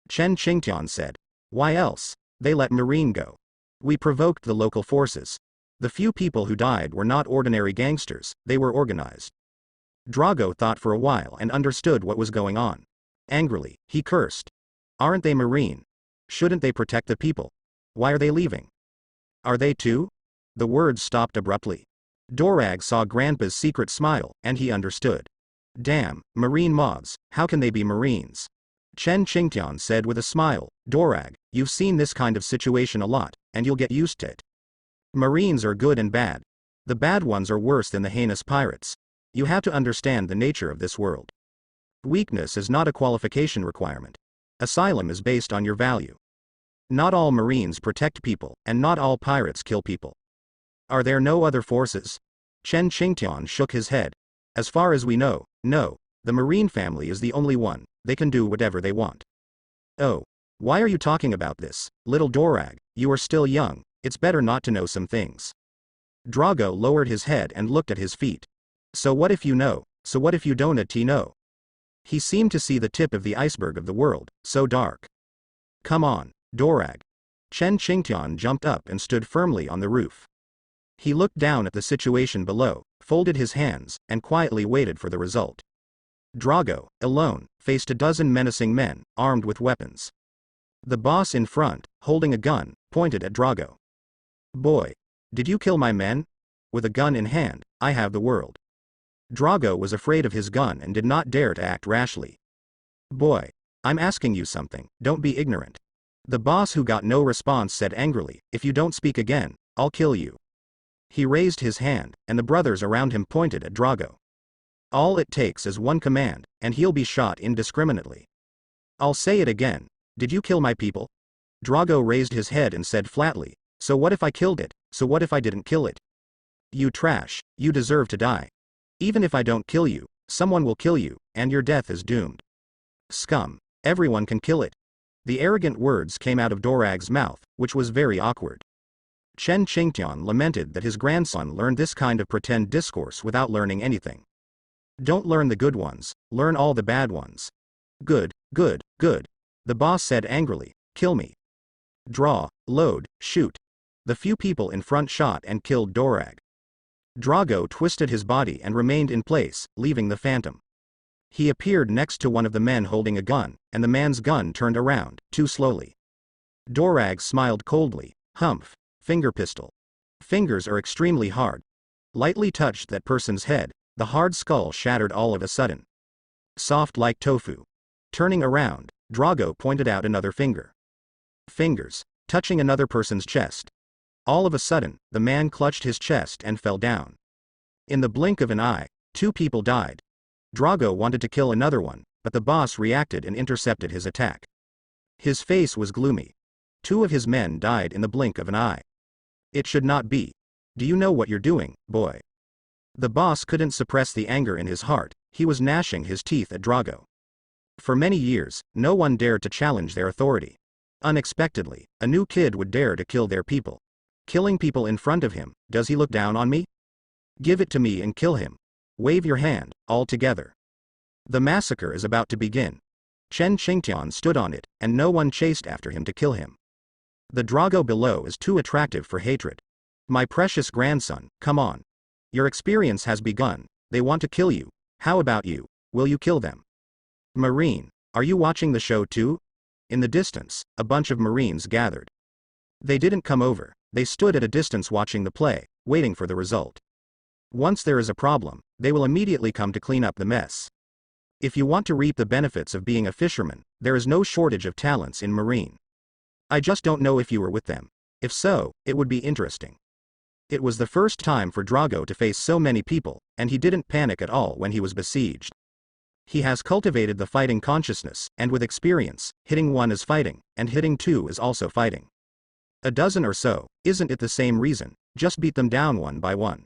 Chen Qingtian said. Why else? They let Marine go. We provoked the local forces. The few people who died were not ordinary gangsters, they were organized. Drago thought for a while and understood what was going on. Angrily, he cursed. Aren't they Marine? Shouldn't they protect the people? Why are they leaving? Are they too? The words stopped abruptly. Dorag saw Grandpa's secret smile, and he understood. Damn, Marine mobs, how can they be Marines? Chen Qingtian said with a smile, Dorag, you've seen this kind of situation a lot, and you'll get used to it. Marines are good and bad. The bad ones are worse than the heinous pirates. You have to understand the nature of this world. Weakness is not a qualification requirement. Asylum is based on your value. Not all Marines protect people, and not all pirates kill people. Are there no other forces? Chen Qingtian shook his head. As far as we know, no. The Marine family is the only one. They can do whatever they want. Oh. Why are you talking about this, little Dorag? You are still young. It's better not to know some things. Drago lowered his head and looked at his feet. So what if you know? So what if you don't know? He seemed to see the tip of the iceberg of the world, so dark. Come on, Dorag. Chen Qingtian jumped up and stood firmly on the roof. He looked down at the situation below, folded his hands, and quietly waited for the result. Drago, alone, faced a dozen menacing men, armed with weapons. The boss in front, holding a gun, pointed at Drago. Boy. Did you kill my men? With a gun in hand, I have the world. Drago was afraid of his gun and did not dare to act rashly. Boy. I'm asking you something, don't be ignorant. The boss, who got no response, said angrily, if you don't speak again, I'll kill you. He raised his hand, and the brothers around him pointed at Drago. All it takes is one command, and he'll be shot indiscriminately. I'll say it again. Did you kill my people? Drago raised his head and said flatly, so what if I killed it? So what if I didn't kill it? You trash, you deserve to die. Even if I don't kill you, someone will kill you, and your death is doomed. Scum. Everyone can kill it. The arrogant words came out of Dorag's mouth, which was very awkward. Chen Qingtian lamented that his grandson learned this kind of pretend discourse without learning anything. Don't learn the good ones, learn all the bad ones. Good, good, good. The boss said angrily, kill me. Draw, load, shoot. The few people in front shot and killed Dorag. Drago twisted his body and remained in place, leaving the phantom. He appeared next to one of the men holding a gun, and the man's gun turned around, too slowly. Dorag smiled coldly, humph, finger pistol. Fingers are extremely hard. Lightly touched that person's head, the hard skull shattered all of a sudden. Soft like tofu. Turning around, Drago pointed out another finger. Fingers, touching another person's chest. All of a sudden, the man clutched his chest and fell down. In the blink of an eye, 2 people died. Drago wanted to kill another one, but the boss reacted and intercepted his attack. His face was gloomy. 2 of his men died in the blink of an eye. It should not be. Do you know what you're doing, boy? The boss couldn't suppress the anger in his heart. He was gnashing his teeth at Drago. For many years, no one dared to challenge their authority. Unexpectedly, a new kid would dare to kill their people. Killing people in front of him, does he look down on me? Give it to me and kill him. Wave your hand, all together. The massacre is about to begin. Chen Qingtian stood on it, and no one chased after him to kill him. The Drago below is too attractive for hatred. My precious grandson, come on. Your experience has begun. They want to kill you. How about you? Will you kill them? Marine. Are you watching the show too? In the distance, a bunch of Marines gathered. They didn't come over, they stood at a distance watching the play, waiting for the result. Once there is a problem, they will immediately come to clean up the mess. If you want to reap the benefits of being a fisherman, there is no shortage of talents in Marine. I just don't know if you were with them. If so, it would be interesting. It was the first time for Drago to face so many people, and he didn't panic at all when he was besieged. He has cultivated the fighting consciousness, and with experience, hitting one is fighting, and hitting two is also fighting. A dozen or so, isn't it the same reason? Just beat them down one by one.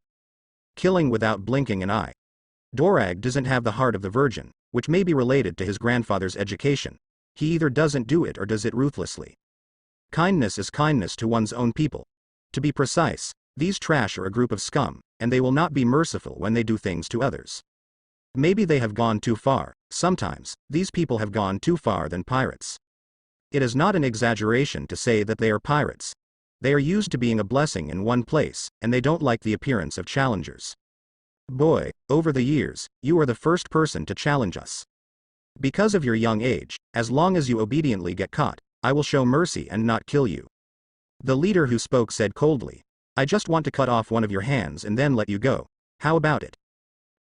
Killing without blinking an eye. Dorag doesn't have the heart of the virgin, which may be related to his grandfather's education. He either doesn't do it or does it ruthlessly. Kindness is kindness to one's own people. To be precise, these trash are a group of scum, and they will not be merciful when they do things to others. Maybe they have gone too far. Sometimes, these people have gone too far than pirates. It is not an exaggeration to say that they are pirates. They are used to being a blessing in one place, and they don't like the appearance of challengers. Boy, over the years, you are the first person to challenge us. Because of your young age, as long as you obediently get caught, I will show mercy and not kill you. The leader who spoke said coldly, I just want to cut off one of your hands and then let you go. How about it?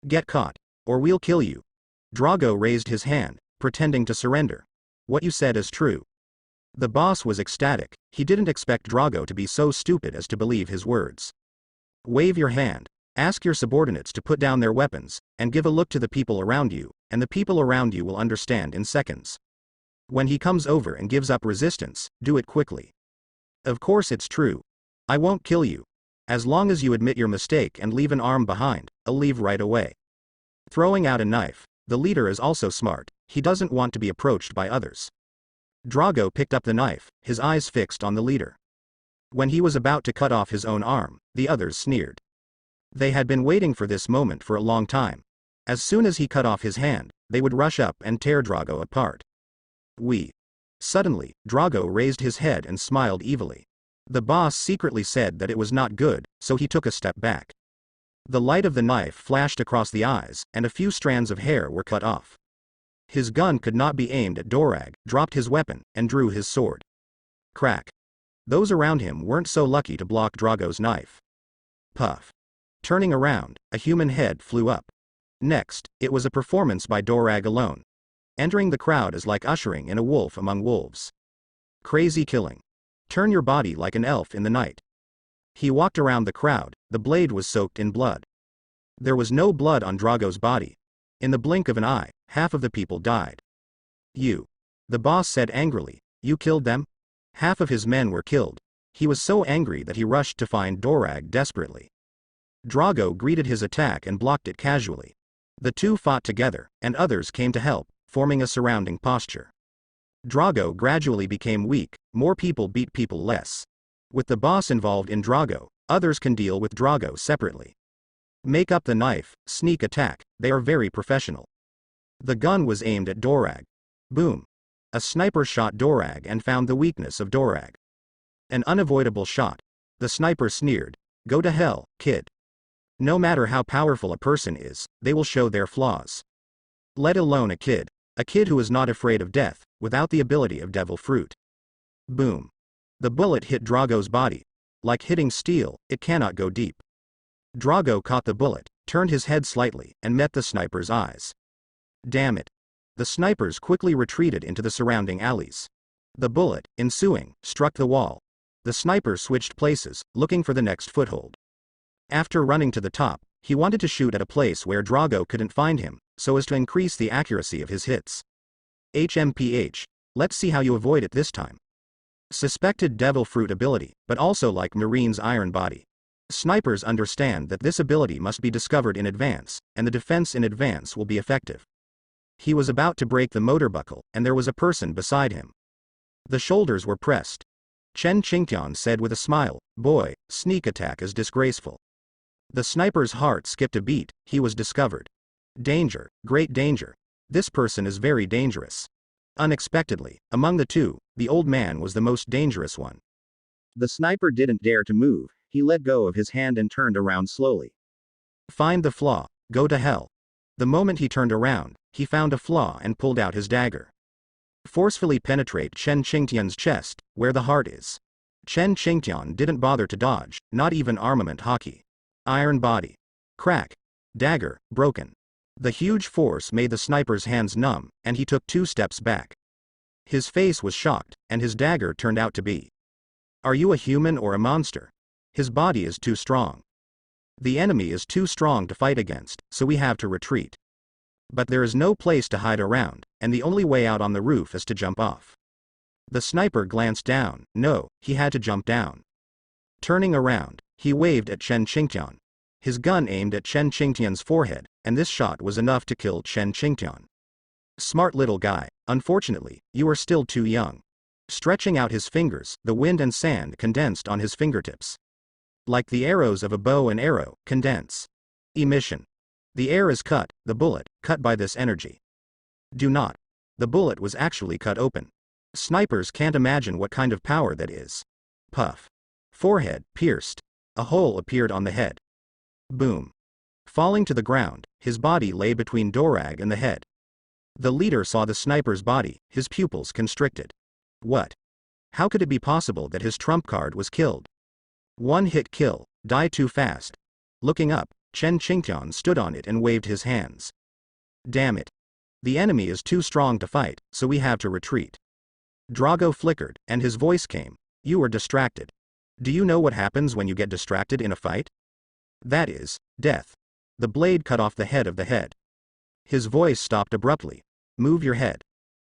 Get caught, or we'll kill you. Drago raised his hand, pretending to surrender. What you said is true. The boss was ecstatic. He didn't expect Drago to be so stupid as to believe his words. Wave your hand. Ask your subordinates to put down their weapons, and give a look to the people around you, and the people around you will understand in seconds. When he comes over and gives up resistance, do it quickly. Of course it's true. I won't kill you. As long as you admit your mistake and leave an arm behind, I'll leave right away. Throwing out a knife. The leader is also smart. He doesn't want to be approached by others. Drago picked up the knife, his eyes fixed on the leader. When he was about to cut off his own arm, the others sneered. They had been waiting for this moment for a long time. As soon as he cut off his hand, they would rush up and tear Drago apart. Suddenly, Drago raised his head and smiled evilly. The boss secretly said that it was not good, so he took a step back. The light of the knife flashed across the eyes, and a few strands of hair were cut off. His gun could not be aimed at Dorag, dropped his weapon, and drew his sword. Crack. Those around him weren't so lucky to block Drago's knife. Puff. Turning around, a human head flew up. Next, it was a performance by Dorag alone. Entering the crowd is like ushering in a wolf among wolves. Crazy killing. Turn your body like an elf in the night. He walked around the crowd, the blade was soaked in blood. There was no blood on Drago's body. In the blink of an eye, half of the people died. You. The boss said angrily, you killed them? Half of his men were killed. He was so angry that he rushed to find Dorag desperately. Drago greeted his attack and blocked it casually. The two fought together, and others came to help, forming a surrounding posture. Drago gradually became weak, more people beat people less. With the boss involved in Drago, others can deal with Drago separately. Make up the knife, sneak attack, they are very professional. The gun was aimed at Dorag. Boom. A sniper shot Dorag and found the weakness of Dorag. An unavoidable shot. The sniper sneered, go to hell, kid. No matter how powerful a person is, they will show their flaws. Let alone a kid who is not afraid of death, without the ability of devil fruit. Boom. The bullet hit Drago's body. Like hitting steel, it cannot go deep. Drago caught the bullet, turned his head slightly, and met the sniper's eyes. Damn it. The snipers quickly retreated into the surrounding alleys. The bullet, ensuing, struck the wall. The sniper switched places, looking for the next foothold. After running to the top, he wanted to shoot at a place where Drago couldn't find him, so as to increase the accuracy of his hits. HMPH. Let's see how you avoid it this time. Suspected devil fruit ability, but also like Marine's iron body. Snipers understand that this ability must be discovered in advance, and the defense in advance will be effective. He was about to break the motor buckle, and there was a person beside him. The shoulders were pressed. Chen Qingtian said with a smile, boy, sneak attack is disgraceful. The sniper's heart skipped a beat. He was discovered. Danger, great danger. This person is very dangerous. Unexpectedly, among the two, the old man was the most dangerous one. The sniper didn't dare to move. He let go of his hand and turned around slowly. Find the flaw, go to hell. The moment he turned around, he found a flaw and pulled out his dagger. Forcefully penetrate Chen Qingtian's chest, where the heart is. Chen Qingtian didn't bother to dodge, not even armament hockey. Iron body. Crack. Dagger, broken. The huge force made the sniper's hands numb, and he took 2 steps back. His face was shocked, and his dagger turned out to be. Are you a human or a monster? His body is too strong. The enemy is too strong to fight against, so we have to retreat. But there is no place to hide around, and the only way out on the roof is to jump off. The sniper glanced down. No, he had to jump down. Turning around, he waved at Chen Qingtian. His gun aimed at Chen Qingtian's forehead, and this shot was enough to kill Chen Qingtian. Smart little guy, unfortunately, you are still too young. Stretching out his fingers, the wind and sand condensed on his fingertips. Like the arrows of a bow and arrow, condense. Emission. The air is cut, the bullet, cut by this energy. Do not. The bullet was actually cut open. Snipers can't imagine what kind of power that is. Puff. Forehead, pierced. A hole appeared on the head. Boom. Falling to the ground, his body lay between Dorag and the head. The leader saw the sniper's body, his pupils constricted. What? How could it be possible that his trump card was killed? One hit kill, die too fast. Looking up, Chen Qingtian stood on it and waved his hands. Damn it. The enemy is too strong to fight, so we have to retreat. Drago flickered, and his voice came. You are distracted. Do you know what happens when you get distracted in a fight? That is, death. The blade cut off the head of the head. His voice stopped abruptly. Move your head.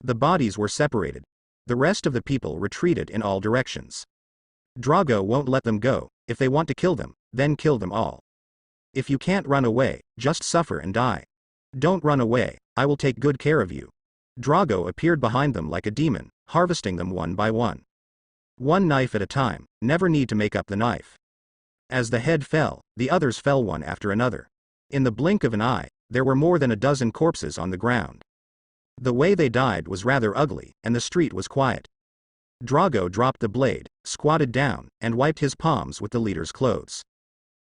The bodies were separated. The rest of the people retreated in all directions. Drago won't let them go. If they want to kill them, then kill them all. If you can't run away, just suffer and die. Don't run away, I will take good care of you. Drago appeared behind them like a demon, harvesting them one by one. One knife at a time, never need to make up the knife. As the head fell, the others fell one after another. In the blink of an eye, there were more than a dozen corpses on the ground. The way they died was rather ugly, and the street was quiet. Drago dropped the blade, squatted down, and wiped his palms with the leader's clothes.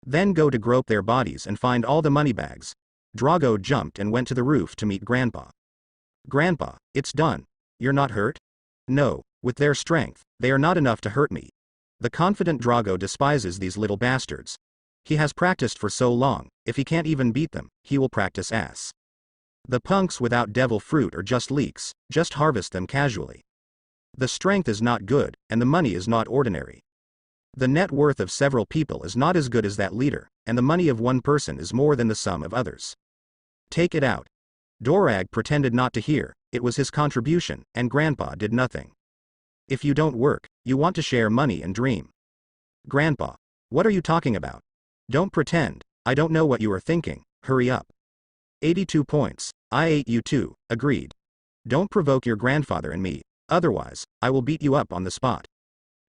Then go to grope their bodies and find all the money bags. Drago jumped and went to the roof to meet Grandpa. Grandpa, it's done. You're not hurt? No, with their strength, they are not enough to hurt me. The confident Drago despises these little bastards. He has practiced for so long, if he can't even beat them, he will practice ass. The punks without devil fruit are just leeks, just harvest them casually. The strength is not good, and the money is not ordinary. The net worth of several people is not as good as that leader, and the money of one person is more than the sum of others. Take it out. Dorag pretended not to hear, it was his contribution, and Grandpa did nothing. If you don't work, you want to share money and dream. Grandpa, what are you talking about? Don't pretend, I don't know what you are thinking, hurry up. 82 points, I ate you too, agreed. Don't provoke your grandfather and me, otherwise, I will beat you up on the spot.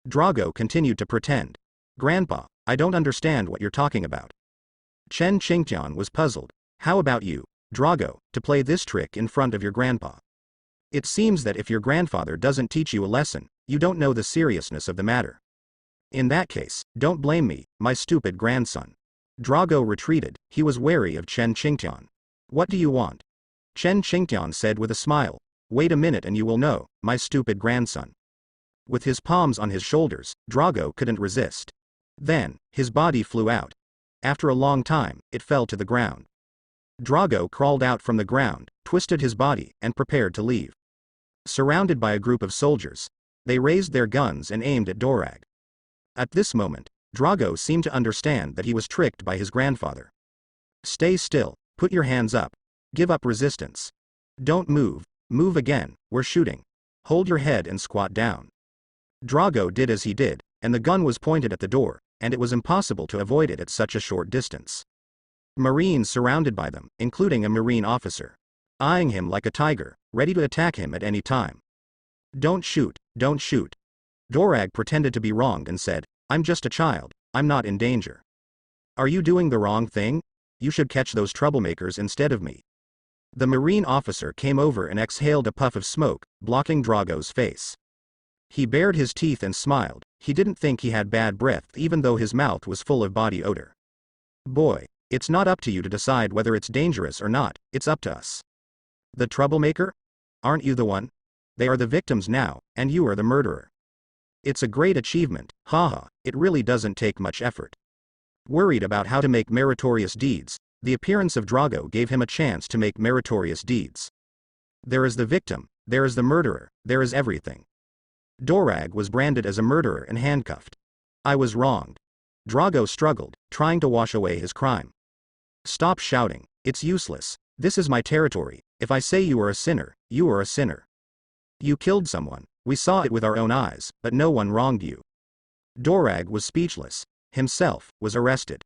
Drago continued to pretend. Grandpa, I don't understand what you're talking about. Chen Qingtian was puzzled. How about you, Drago, to play this trick in front of your grandpa? It seems that if your grandfather doesn't teach you a lesson, you don't know the seriousness of the matter. In that case, don't blame me, my stupid grandson. Drago retreated, he was wary of Chen Qingtian. What do you want? Chen Qingtian said with a smile. Wait a minute and you will know, my stupid grandson. With his palms on his shoulders, Drago couldn't resist. Then, his body flew out. After a long time, it fell to the ground. Drago crawled out from the ground, twisted his body, and prepared to leave. Surrounded by a group of soldiers, they raised their guns and aimed at Dorag. At this moment, Drago seemed to understand that he was tricked by his grandfather. Stay still, put your hands up. Give up resistance. Don't move, move again, we're shooting. Hold your head and squat down. Drago did as he did, and the gun was pointed at the door, and it was impossible to avoid it at such a short distance. Marines surrounded by them, including a Marine officer, eyeing him like a tiger, ready to attack him at any time. Don't shoot, don't shoot. Dorag pretended to be wronged and said, I'm just a child, I'm not in danger. Are you doing the wrong thing? You should catch those troublemakers instead of me. The Marine officer came over and exhaled a puff of smoke, blocking Drago's face. He bared his teeth and smiled. He didn't think he had bad breath even though his mouth was full of body odor. Boy, it's not up to you to decide whether it's dangerous or not, it's up to us. The troublemaker? Aren't you the one? They are the victims now, and you are the murderer. It's a great achievement, haha, it really doesn't take much effort. Worried about how to make meritorious deeds, the appearance of Drago gave him a chance to make meritorious deeds. There is the victim, there is the murderer, there is everything. Dorag was branded as a murderer and handcuffed. I was wronged. Drago struggled, trying to wash away his crime. Stop shouting, it's useless. This is my territory. If I say you are a sinner, you are a sinner. You killed someone. We saw it with our own eyes, but no one wronged you. Dorag was speechless. Himself was arrested.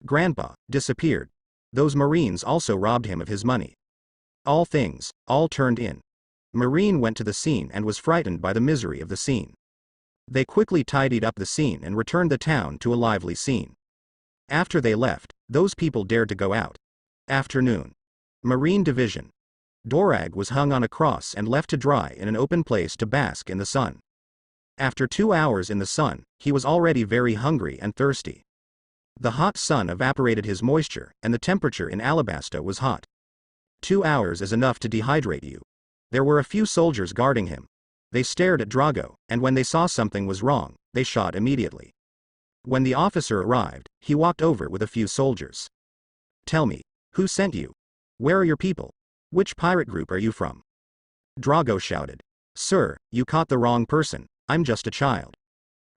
Grandpa disappeared. Those Marines also robbed him of his money. All things, all turned in. Marine went to the scene and was frightened by the misery of the scene. They quickly tidied up the scene and returned the town to a lively scene. After they left, those people dared to go out. Afternoon. Marine Division. Dorag was hung on a cross and left to dry in an open place to bask in the sun. After 2 hours in the sun, he was already very hungry and thirsty. The hot sun evaporated his moisture, and the temperature in Alabasta was hot. 2 hours is enough to dehydrate you. There were a few soldiers guarding him. They stared at Drago, and when they saw something was wrong, they shot immediately. When the officer arrived, he walked over with a few soldiers. Tell me, who sent you? Where are your people? Which pirate group are you from? Drago shouted. Sir, you caught the wrong person, I'm just a child.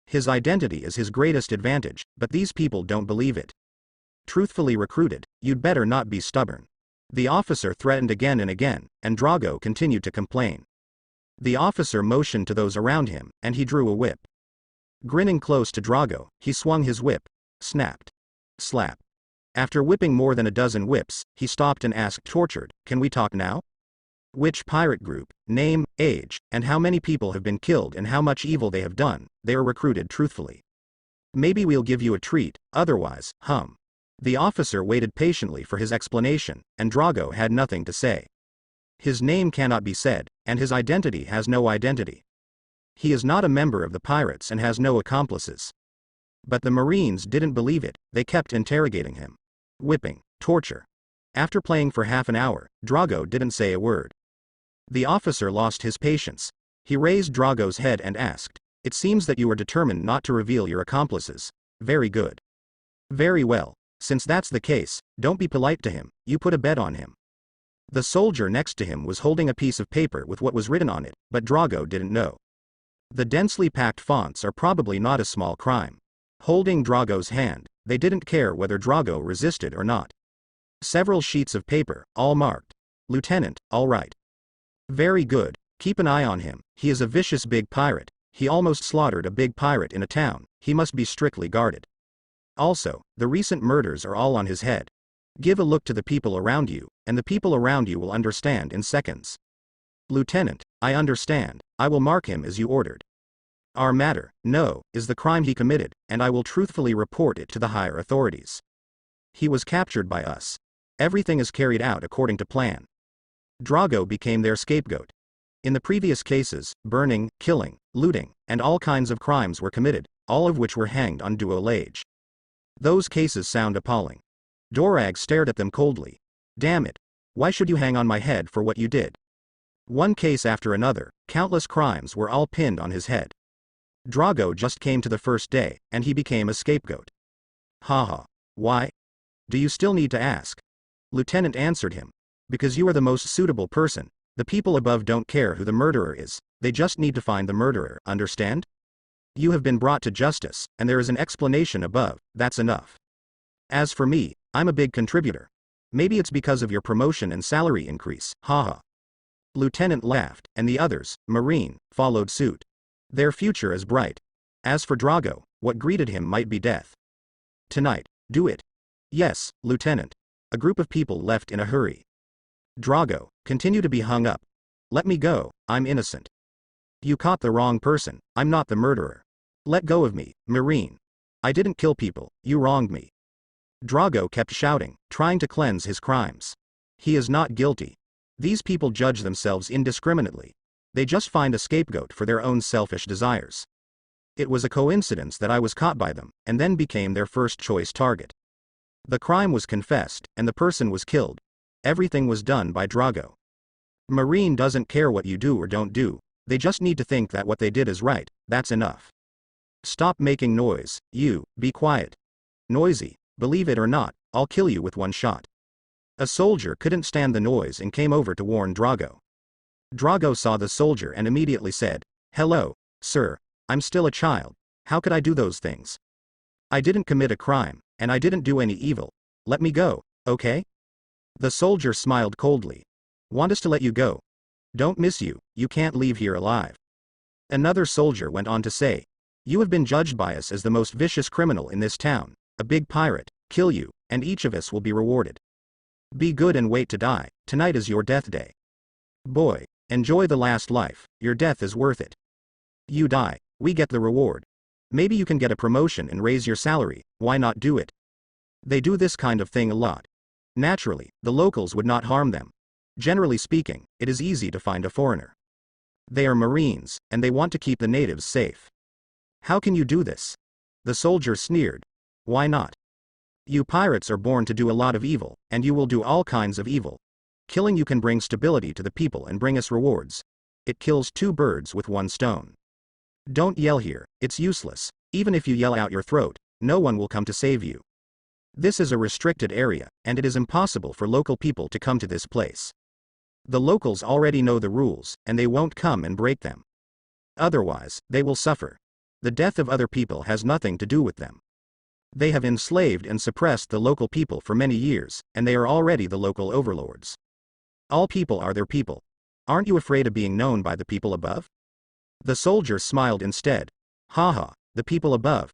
His identity is his greatest advantage, but these people don't believe it. Truthfully recruited, you'd better not be stubborn. The officer threatened again and again, and Drago continued to complain. The officer motioned to those around him, and he drew a whip. Grinning close to Drago, he swung his whip. Snapped. Slap. After whipping more than a dozen whips, he stopped and asked tortured, can we talk now? Which pirate group, name, age, and how many people have been killed and how much evil they have done, they are recruited truthfully. Maybe we'll give you a treat, otherwise, hum. The officer waited patiently for his explanation, and Drago had nothing to say. His name cannot be said, and his identity has no identity. He is not a member of the pirates and has no accomplices. But the Marines didn't believe it, they kept interrogating him. Whipping, torture. After playing for half an hour, Drago didn't say a word. The officer lost his patience. He raised Drago's head and asked, it seems that you are determined not to reveal your accomplices. Very good. Very well. Since that's the case, don't be polite to him, you put a bet on him. The soldier next to him was holding a piece of paper with what was written on it, but Drago didn't know. The densely packed fonts are probably not a small crime. Holding Drago's hand, they didn't care whether Drago resisted or not. Several sheets of paper, all marked. Lieutenant, all right. Very good, keep an eye on him, he is a vicious big pirate, he almost slaughtered a big pirate in a town, he must be strictly guarded. Also, the recent murders are all on his head. Give a look to the people around you, and the people around you will understand in seconds. Lieutenant, I understand, I will mark him as you ordered. Our matter, no, is the crime he committed, and I will truthfully report it to the higher authorities. He was captured by us. Everything is carried out according to plan. Drago became their scapegoat. In the previous cases, burning, killing, looting, and all kinds of crimes were committed, all of which were hanged on dual age. Those cases sound appalling. Dorag stared at them coldly. Damn it. Why should you hang on my head for what you did? One case after another, countless crimes were all pinned on his head. Drago just came to the first day, and he became a scapegoat. Haha. Why? Do you still need to ask? Lieutenant answered him. Because you are the most suitable person. The people above don't care who the murderer is, they just need to find the murderer, understand? You have been brought to justice, and there is an explanation above, that's enough. As for me, I'm a big contributor. Maybe it's because of your promotion and salary increase, haha. Lieutenant laughed, and the others, Marine, followed suit. Their future is bright. As for Drago, what greeted him might be death. Tonight, do it. Yes, Lieutenant. A group of people left in a hurry. Drago, continue to be hung up. Let me go, I'm innocent. You caught the wrong person, I'm not the murderer. Let go of me, Marine. I didn't kill people, you wronged me. Drago kept shouting, trying to cleanse his crimes. He is not guilty. These people judge themselves indiscriminately. They just find a scapegoat for their own selfish desires. It was a coincidence that I was caught by them, and then became their first choice target. The crime was confessed, and the person was killed. Everything was done by Drago. Marine doesn't care what you do or don't do, They just need to think that what they did is right, that's enough. Stop making noise, you, be quiet. Noisy, believe it or not, I'll kill you with one shot. A soldier couldn't stand the noise and came over to warn Drago. Drago saw the soldier and immediately said, "Hello, sir, I'm still a child, how could I do those things? I didn't commit a crime, and I didn't do any evil, let me go, okay?" The soldier smiled coldly. "Want us to let you go? Don't miss you, you can't leave here alive." Another soldier went on to say, "You have been judged by us as the most vicious criminal in this town, a big pirate, kill you, and each of us will be rewarded. Be good and wait to die, tonight is your death day. Boy, enjoy the last life, your death is worth it. You die, we get the reward. Maybe you can get a promotion and raise your salary, why not do it?" They do this kind of thing a lot. Naturally, the locals would not harm them. Generally speaking, it is easy to find a foreigner. They are Marines, and they want to keep the natives safe. "How can you do this?" The soldier sneered. "Why not? You pirates are born to do a lot of evil, and you will do all kinds of evil. Killing you can bring stability to the people and bring us rewards. It kills two birds with one stone. Don't yell here, it's useless, even if you yell out your throat, no one will come to save you. This is a restricted area, and it is impossible for local people to come to this place. The locals already know the rules, and they won't come and break them. Otherwise, they will suffer. The death of other people has nothing to do with them. They have enslaved and suppressed the local people for many years, and they are already the local overlords. All people are their people. Aren't you afraid of being known by the people above?" The soldier smiled instead. "Haha, the people above.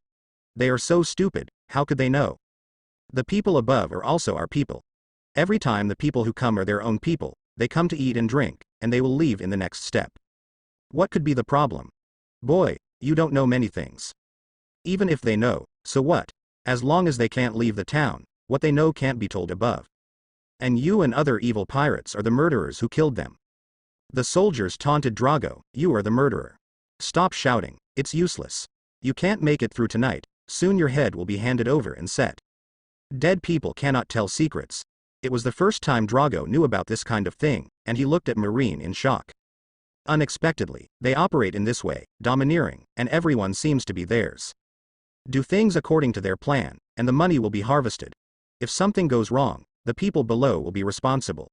They are so stupid, how could they know? The people above are also our people. Every time the people who come are their own people, they come to eat and drink, and they will leave in the next step. What could be the problem? Boy, you don't know many things. Even if they know, so what? As long as they can't leave the town, what they know can't be told above. And you and other evil pirates are the murderers who killed them." The soldiers taunted Drago, "You are the murderer. Stop shouting, it's useless. You can't make it through tonight, soon your head will be handed over and set. Dead people cannot tell secrets." It was the first time Drago knew about this kind of thing, and he looked at Marine in shock. Unexpectedly, they operate in this way, domineering, and everyone seems to be theirs. Do things according to their plan, and the money will be harvested. If something goes wrong, the people below will be responsible.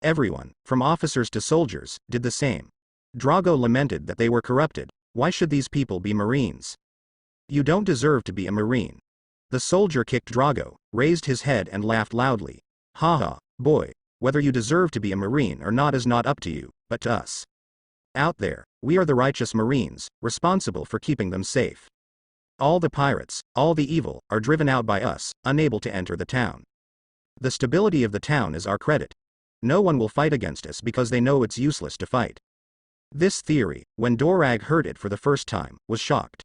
Everyone, from officers to soldiers, did the same. Drago lamented that they were corrupted. Why should these people be Marines? You don't deserve to be a Marine. The soldier kicked Drago, raised his head and laughed loudly. "Haha, boy, whether you deserve to be a Marine or not is not up to you, but to us. Out there, we are the righteous Marines, responsible for keeping them safe. All the pirates, all the evil, are driven out by us, unable to enter the town. The stability of the town is our credit. No one will fight against us because they know it's useless to fight." This theory, when Dorag heard it for the first time, was shocked.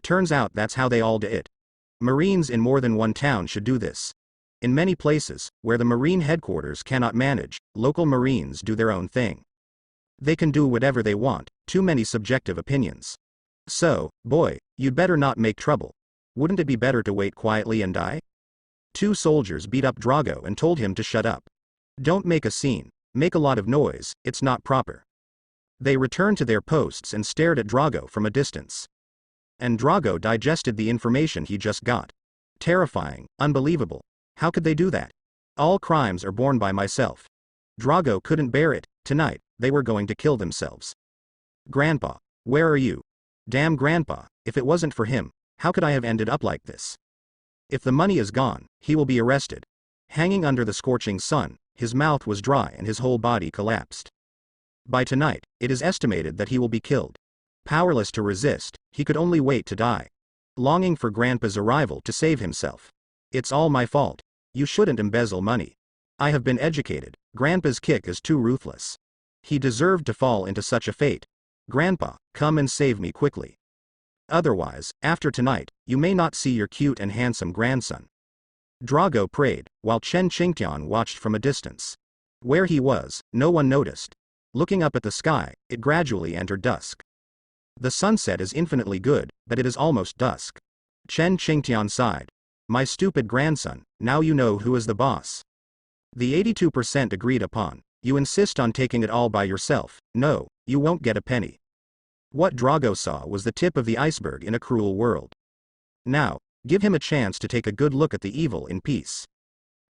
Turns out that's how they all do it. Marines in more than one town should do this. In many places, where the Marine headquarters cannot manage, local Marines do their own thing. They can do whatever they want, too many subjective opinions. So, boy, you'd better not make trouble. Wouldn't it be better to wait quietly and die? Two soldiers beat up Drago and told him to shut up. Don't make a scene, make a lot of noise, it's not proper. They returned to their posts and stared at Drago from a distance. And Drago digested the information he just got. Terrifying, unbelievable. How could they do that? All crimes are borne by myself. Drago couldn't bear it. Tonight, they were going to kill themselves. Grandpa, where are you? Damn Grandpa, if it wasn't for him, how could I have ended up like this? If the money is gone, he will be arrested. Hanging under the scorching sun, his mouth was dry and his whole body collapsed. By tonight, it is estimated that he will be killed. Powerless to resist, he could only wait to die. Longing for Grandpa's arrival to save himself. It's all my fault. You shouldn't embezzle money. I have been educated. Grandpa's kick is too ruthless. He deserved to fall into such a fate. Grandpa, come and save me quickly. Otherwise, after tonight, you may not see your cute and handsome grandson. Drago prayed, while Chen Qingtian watched from a distance. Where he was, no one noticed. Looking up at the sky, it gradually entered dusk. The sunset is infinitely good, but it is almost dusk. Chen Qingtian sighed. My stupid grandson, now you know who is the boss. The 82% agreed upon. You insist on taking it all by yourself. No, you won't get a penny. What Drago saw was the tip of the iceberg in a cruel world. Now, give him a chance to take a good look at the evil in peace.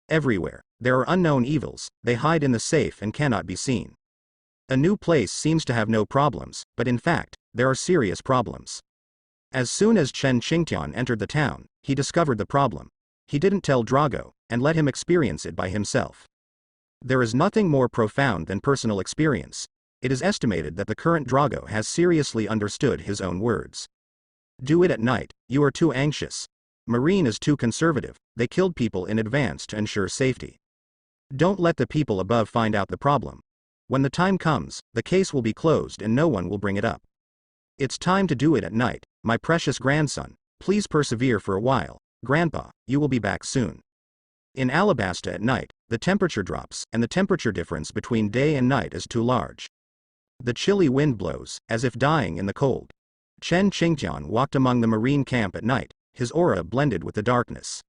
Everywhere, there are unknown evils, they hide in the safe and cannot be seen. A new place seems to have no problems, but in fact, there are serious problems. As soon as Chen Qingtian entered the town, he discovered the problem. He didn't tell Drago, and let him experience it by himself. There is nothing more profound than personal experience. It is estimated that the current Drago has seriously understood his own words. Do it at night, you are too anxious. Marine is too conservative, they killed people in advance to ensure safety. Don't let the people above find out the problem. When the time comes, the case will be closed and no one will bring it up. It's time to do it at night, my precious grandson, please persevere for a while, Grandpa, you will be back soon. In Alabasta at night, the temperature drops, and the temperature difference between day and night is too large. The chilly wind blows, as if dying in the cold. Chen Qingtian walked among the Marine camp at night, his aura blended with the darkness.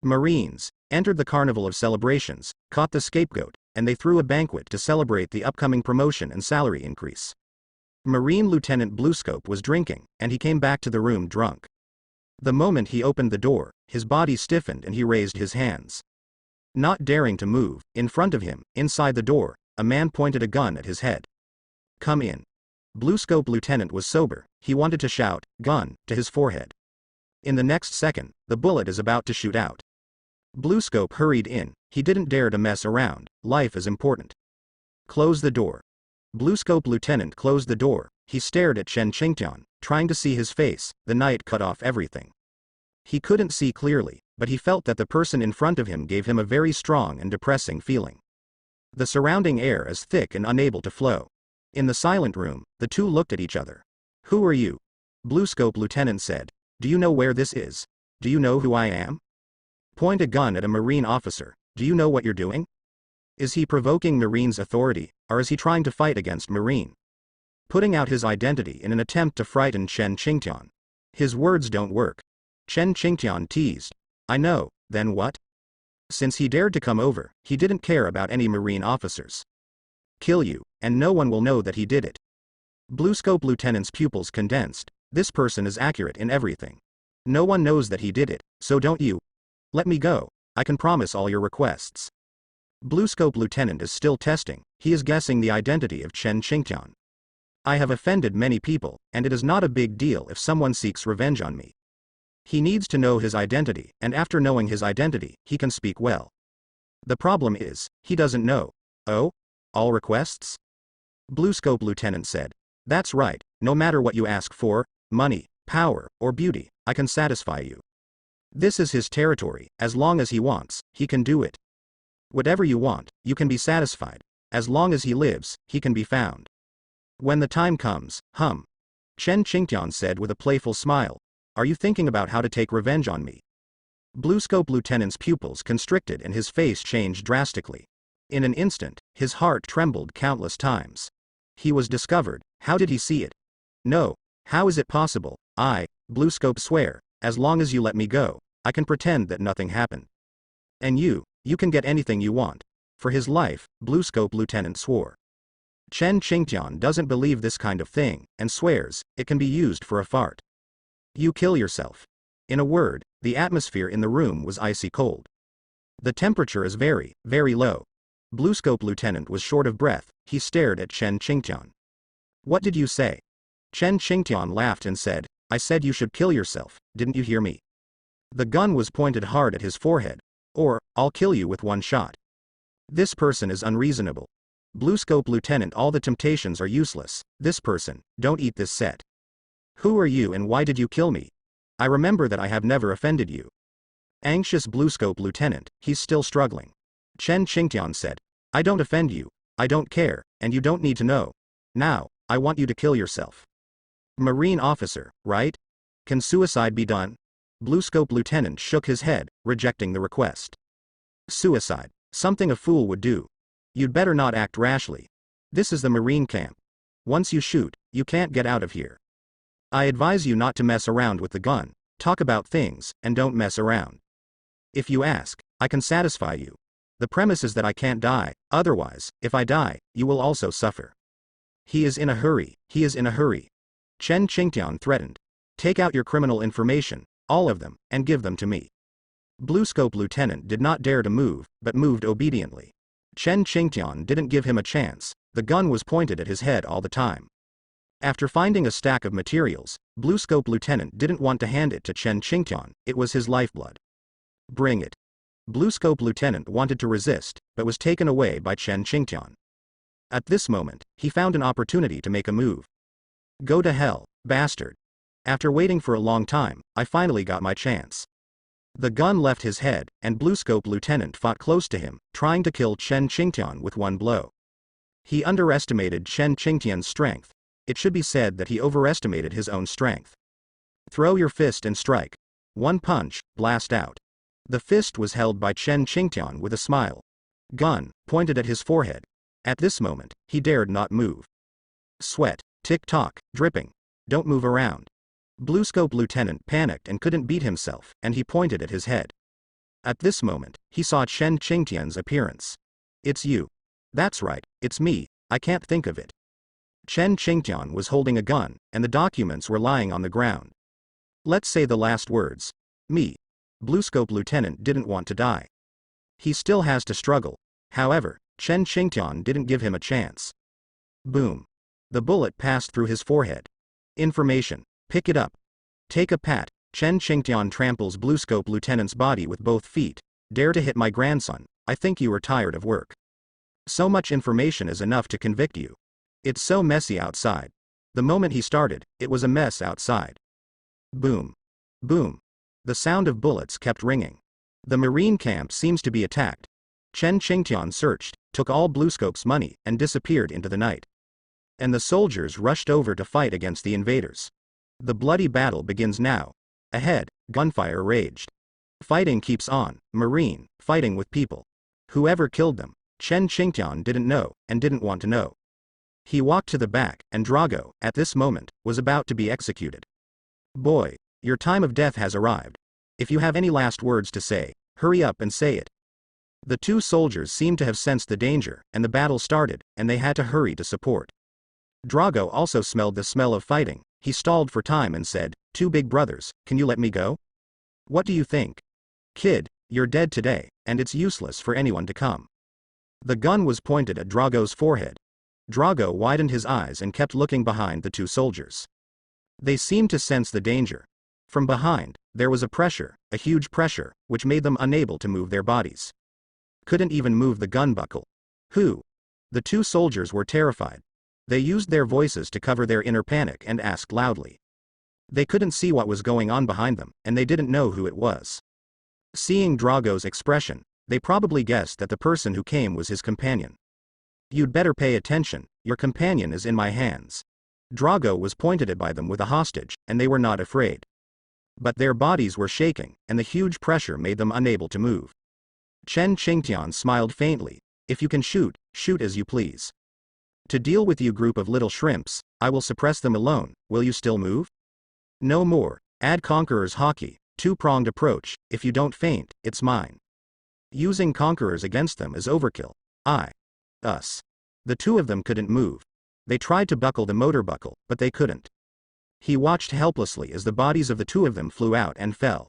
Marines entered the carnival of celebrations, caught the scapegoat, and they threw a banquet to celebrate the upcoming promotion and salary increase. Marine Lieutenant Bluescope was drinking, and he came back to the room drunk. The moment he opened the door, his body stiffened and he raised his hands. Not daring to move, in front of him, inside the door, a man pointed a gun at his head. Come in. Bluescope Lieutenant was sober, he wanted to shout, gun, to his forehead. In the next second, the bullet is about to shoot out. Bluescope hurried in, he didn't dare to mess around, life is important. Close the door. Bluescope Lieutenant closed the door, he stared at Chen Qingtian, trying to see his face, the night cut off everything. He couldn't see clearly, but he felt that the person in front of him gave him a very strong and depressing feeling. The surrounding air is thick and unable to flow. In the silent room, the two looked at each other. Who are you? Bluescope Lieutenant said. Do you know where this is? Do you know who I am? Point a gun at a Marine officer. Do you know what you're doing? Is he provoking Marine's authority, or is he trying to fight against Marine? Putting out his identity in an attempt to frighten Chen Qingtian. His words don't work. Chen Qingtian teased. I know, then what? Since he dared to come over, he didn't care about any Marine officers. Kill you, and no one will know that he did it. Bluescope Lieutenant's pupils condensed. This person is accurate in everything. No one knows that he did it, so don't you. Let me go, I can promise all your requests. Bluescope Lieutenant is still testing, he is guessing the identity of Chen Qingtian. I have offended many people, and it is not a big deal if someone seeks revenge on me. He needs to know his identity, and after knowing his identity, he can speak well. The problem is, he doesn't know. Oh? All requests? Bluescope Lieutenant said. That's right, no matter what you ask for, money, power, or beauty, I can satisfy you. This is his territory, as long as he wants, he can do it. Whatever you want, you can be satisfied. As long as he lives, he can be found. When the time comes, Chen Qingtian said with a playful smile. Are you thinking about how to take revenge on me? Bluescope Lieutenant's pupils constricted and his face changed drastically. In an instant, his heart trembled countless times. He was discovered, how did he see it? No, how is it possible? Bluescope swear, as long as you let me go, I can pretend that nothing happened. And you can get anything you want. For his life, Bluescope Lieutenant swore. Chen Qingtian doesn't believe this kind of thing, and swears, it can be used for a fart. You kill yourself. In a word, the atmosphere in the room was icy cold. The temperature is very, very low. Bluescope Lieutenant was short of breath, he stared at Chen Qingtian. What did you say? Chen Qingtian laughed and said, I said you should kill yourself, didn't you hear me? The gun was pointed hard at his forehead. Or, I'll kill you with one shot. This person is unreasonable. Bluescope Lieutenant, all the temptations are useless. This person, don't eat this set. Who are you and why did you kill me? I remember that I have never offended you. Anxious Bluescope Lieutenant, he's still struggling. Chen Qingtian said, I don't offend you, I don't care, and you don't need to know. Now, I want you to kill yourself. Marine officer, right? Can suicide be done? Bluescope Lieutenant shook his head, rejecting the request. Suicide, something a fool would do. You'd better not act rashly. This is the Marine camp. Once you shoot, you can't get out of here. I advise you not to mess around with the gun, talk about things, and don't mess around. If you ask, I can satisfy you. The premise is that I can't die, otherwise, if I die, you will also suffer. He is in a hurry, he is in a hurry. Chen Qingtian threatened. Take out your criminal information, all of them, and give them to me. Bluescope Lieutenant did not dare to move, but moved obediently. Chen Qingtian didn't give him a chance, the gun was pointed at his head all the time. After finding a stack of materials, Bluescope Lieutenant didn't want to hand it to Chen Qingtian, it was his lifeblood. Bring it. Bluescope Lieutenant wanted to resist, but was taken away by Chen Qingtian. At this moment, he found an opportunity to make a move. Go to hell, bastard. After waiting for a long time, I finally got my chance. The gun left his head, and Bluescope Lieutenant fought close to him, trying to kill Chen Qingtian with one blow. He underestimated Chen Qingtian's strength. It should be said that he overestimated his own strength. Throw your fist and strike. One punch, blast out. The fist was held by Chen Qingtian with a smile. Gun, pointed at his forehead. At this moment, he dared not move. Sweat, tick-tock, dripping. Don't move around. Bluescope Lieutenant panicked and couldn't beat himself, and he pointed at his head. At this moment, he saw Chen Qingtian's appearance. It's you. That's right, it's me, I can't think of it. Chen Qingtian was holding a gun, and the documents were lying on the ground. Let's say the last words. Me. Bluescope Lieutenant didn't want to die. He still has to struggle. However, Chen Qingtian didn't give him a chance. Boom. The bullet passed through his forehead. Information. Pick it up. Take a pat. Chen Qingtian tramples Bluescope Lieutenant's body with both feet. Dare to hit my grandson, I think you are tired of work. So much information is enough to convict you. It's so messy outside. The moment he started, it was a mess outside. Boom. Boom. The sound of bullets kept ringing. The Marine camp seems to be attacked. Chen Qingtian searched, took all Bluescope's money, and disappeared into the night. And the soldiers rushed over to fight against the invaders. The bloody battle begins now. Ahead, gunfire raged. Fighting keeps on, Marine, fighting with people. Whoever killed them, Chen Qingtian didn't know, and didn't want to know. He walked to the back, and Drago, at this moment, was about to be executed. Boy, your time of death has arrived. If you have any last words to say, hurry up and say it. The two soldiers seemed to have sensed the danger, and the battle started, and they had to hurry to support. Drago also smelled the smell of fighting. He stalled for time and said, "Two big brothers, can you let me go? What do you think? Kid, you're dead today, and it's useless for anyone to come." The gun was pointed at Drago's forehead. Drago widened his eyes and kept looking behind the two soldiers. They seemed to sense the danger. From behind, there was a pressure, a huge pressure, which made them unable to move their bodies. Couldn't even move the gun buckle. Who? The two soldiers were terrified. They used their voices to cover their inner panic and asked loudly. They couldn't see what was going on behind them, and they didn't know who it was. Seeing Drago's expression, they probably guessed that the person who came was his companion. You'd better pay attention, your companion is in my hands. Drago was pointed at by them with a hostage, and they were not afraid. But their bodies were shaking, and the huge pressure made them unable to move. Chen Qingtian smiled faintly. If you can shoot, shoot as you please. To deal with you group of little shrimps, I will suppress them alone, will you still move? No more, add Conqueror's hockey, two-pronged approach, if you don't faint, it's mine. Using Conquerors against them is overkill. Us. The two of them couldn't move. They tried to buckle the motor buckle, but they couldn't. He watched helplessly as the bodies of the two of them flew out and fell.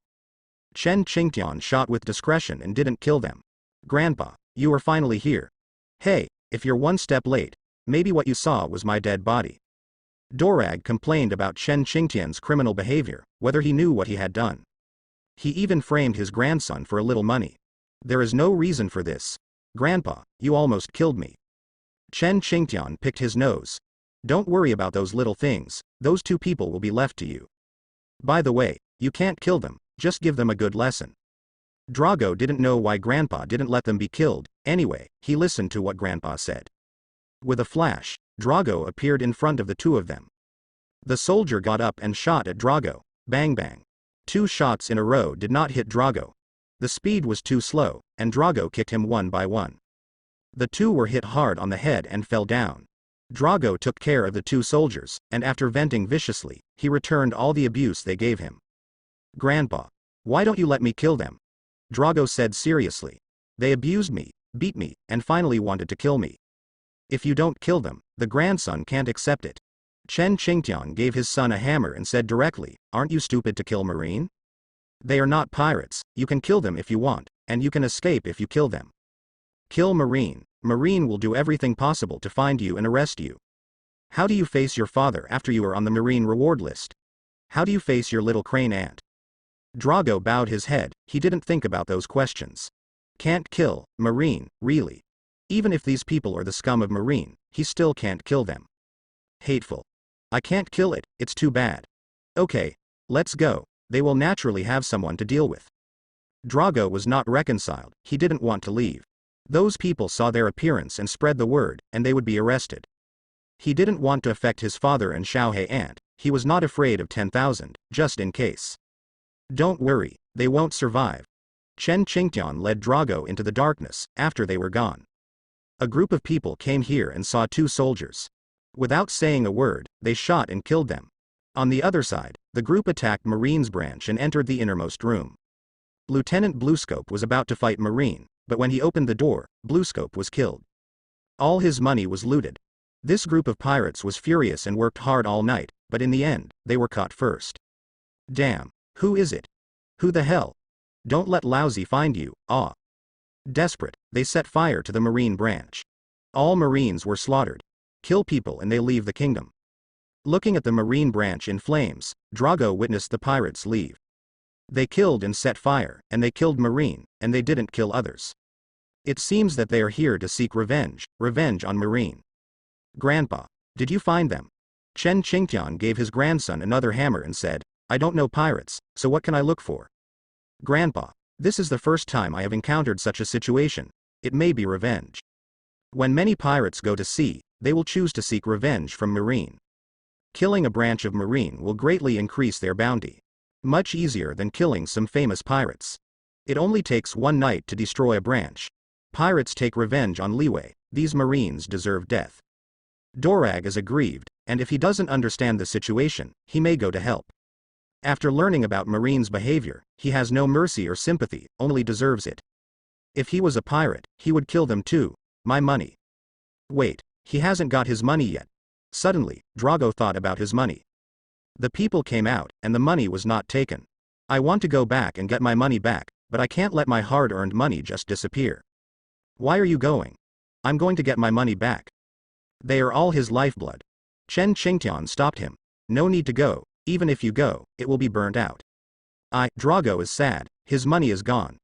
Chen Qingtian shot with discretion and didn't kill them. Grandpa, you are finally here. Hey, if you're one step late, maybe what you saw was my dead body. Dorag complained about Chen Qingtian's criminal behavior, whether he knew what he had done. He even framed his grandson for a little money. There is no reason for this. Grandpa, you almost killed me. Chen Qingtian picked his nose. Don't worry about those little things, those two people will be left to you. By the way, you can't kill them, just give them a good lesson. Drago didn't know why Grandpa didn't let them be killed, anyway, he listened to what Grandpa said. With a flash, Drago appeared in front of the two of them. The soldier got up and shot at Drago. Bang bang. 2 shots in a row did not hit Drago. The speed was too slow, and Drago kicked him one by one. The two were hit hard on the head and fell down. Drago took care of the 2 soldiers, and after venting viciously, he returned all the abuse they gave him. Grandpa, why don't you let me kill them? Drago said seriously. They abused me, beat me, and finally wanted to kill me. If you don't kill them, the grandson can't accept it. Chen Qingtian gave his son a hammer and said directly, "Aren't you stupid to kill Marine? They are not pirates, you can kill them if you want, and you can escape if you kill them. Kill Marine. Marine will do everything possible to find you and arrest you. How do you face your father after you are on the Marine reward list? How do you face your little crane aunt?" Drago bowed his head, he didn't think about those questions. Can't kill Marine, really? Even if these people are the scum of Marine, he still can't kill them. Hateful. I can't kill it, it's too bad. Okay, let's go, they will naturally have someone to deal with. Drago was not reconciled, he didn't want to leave. Those people saw their appearance and spread the word, and they would be arrested. He didn't want to affect his father and Xiaohe aunt, he was not afraid of 10,000, just in case. Don't worry, they won't survive. Chen Qingtian led Drago into the darkness, after they were gone. A group of people came here and saw two soldiers. Without saying a word, they shot and killed them. On the other side, the group attacked Marine's branch and entered the innermost room. Lieutenant Bluescope was about to fight Marine, but when he opened the door, Bluescope was killed. All his money was looted. This group of pirates was furious and worked hard all night, but in the end, they were caught first. Damn, who is it? Who the hell? Don't let Lousy find you, ah. Desperate, they set fire to the Marine branch. All Marines were slaughtered. Kill people and they leave the kingdom. Looking at the Marine branch in flames, Drago witnessed the pirates leave. They killed and set fire, and they killed Marine, and they didn't kill others. It seems that they are here to seek revenge on Marine. Grandpa, did you find them? Chen Qingtian gave his grandson another hammer and said, "I don't know pirates, so what can I look for?" Grandpa, this is the first time I have encountered such a situation, it may be revenge. When many pirates go to sea, they will choose to seek revenge from Marine. Killing a branch of Marine will greatly increase their bounty. Much easier than killing some famous pirates. It only takes one night to destroy a branch. Pirates take revenge on leeway, these Marines deserve death. Dorag is aggrieved, and if he doesn't understand the situation, he may go to help. After learning about Marine's behavior, he has no mercy or sympathy, only deserves it. If he was a pirate, he would kill them too. My money. Wait, he hasn't got his money yet. Suddenly, Drago thought about his money. The people came out, and the money was not taken. I want to go back and get my money back, but I can't let my hard-earned money just disappear. Why are you going? I'm going to get my money back. They are all his lifeblood. Chen Qingtian stopped him. No need to go, even if you go, it will be burnt out. Drago is sad, his money is gone.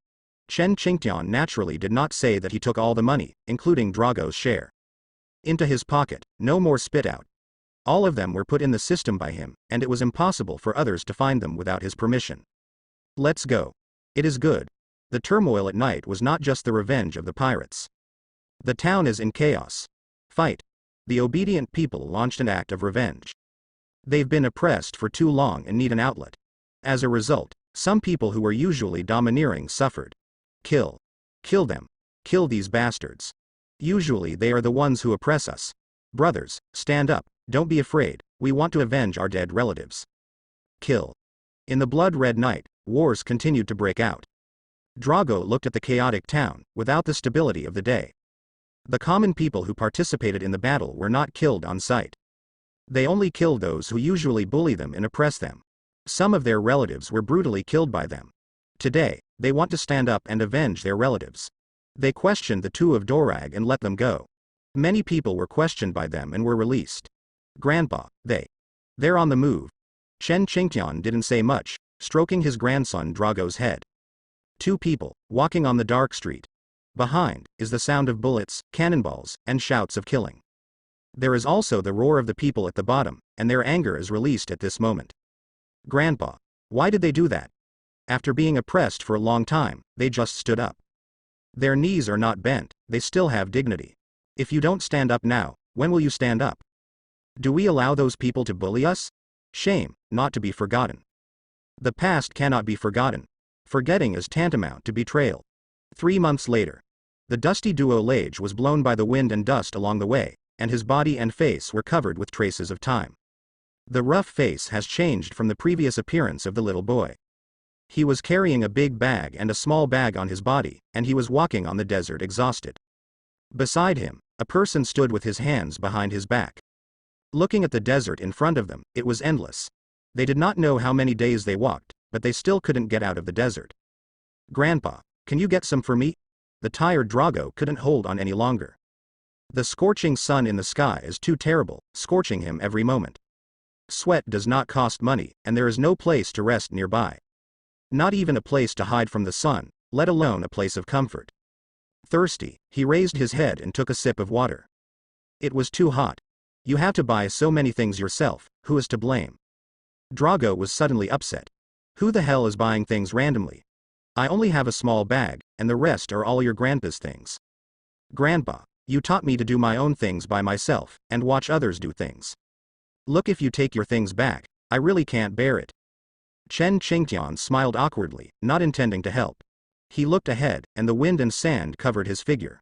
Chen Qingtian naturally did not say that he took all the money, including Drago's share. Into his pocket, no more spit out. All of them were put in the system by him, and it was impossible for others to find them without his permission. Let's go. It is good. The turmoil at night was not just the revenge of the pirates. The town is in chaos. Fight. The obedient people launched an act of revenge. They've been oppressed for too long and need an outlet. As a result, some people who were usually domineering suffered. Kill. Kill them. Kill these bastards. Usually they are the ones who oppress us. Brothers, stand up, don't be afraid, we want to avenge our dead relatives. Kill. In the blood-red night, wars continued to break out. Drago looked at the chaotic town, without the stability of the day. The common people who participated in the battle were not killed on sight. They only killed those who usually bully them and oppress them. Some of their relatives were brutally killed by them. Today, they want to stand up and avenge their relatives. They questioned the two of Dorag and let them go. Many people were questioned by them and were released. Grandpa, they're on the move. Chen Qingtian didn't say much, stroking his grandson Drago's head. Two people, walking on the dark street. Behind, is the sound of bullets, cannonballs, and shouts of killing. There is also the roar of the people at the bottom, and their anger is released at this moment. Grandpa, why did they do that? After being oppressed for a long time, they just stood up. Their knees are not bent, they still have dignity. If you don't stand up now, when will you stand up? Do we allow those people to bully us? Shame, not to be forgotten. The past cannot be forgotten. Forgetting is tantamount to betrayal. 3 months later. The dusty duo Lage was blown by the wind and dust along the way, and his body and face were covered with traces of time. The rough face has changed from the previous appearance of the little boy. He was carrying a big bag and a small bag on his body, and he was walking on the desert exhausted. Beside him, a person stood with his hands behind his back. Looking at the desert in front of them, it was endless. They did not know how many days they walked, but they still couldn't get out of the desert. "Grandpa, can you get some for me?" The tired Drago couldn't hold on any longer. The scorching sun in the sky is too terrible, scorching him every moment. Sweat does not cost money, and there is no place to rest nearby. Not even a place to hide from the sun, let alone a place of comfort. Thirsty, he raised his head and took a sip of water. It was too hot. You have to buy so many things yourself, who is to blame? Drago was suddenly upset. Who the hell is buying things randomly? I only have a small bag, and the rest are all your grandpa's things. Grandpa, you taught me to do my own things by myself, and watch others do things. Look, if you take your things back, I really can't bear it. Chen Qingtian smiled awkwardly, not intending to help. He looked ahead, and the wind and sand covered his figure.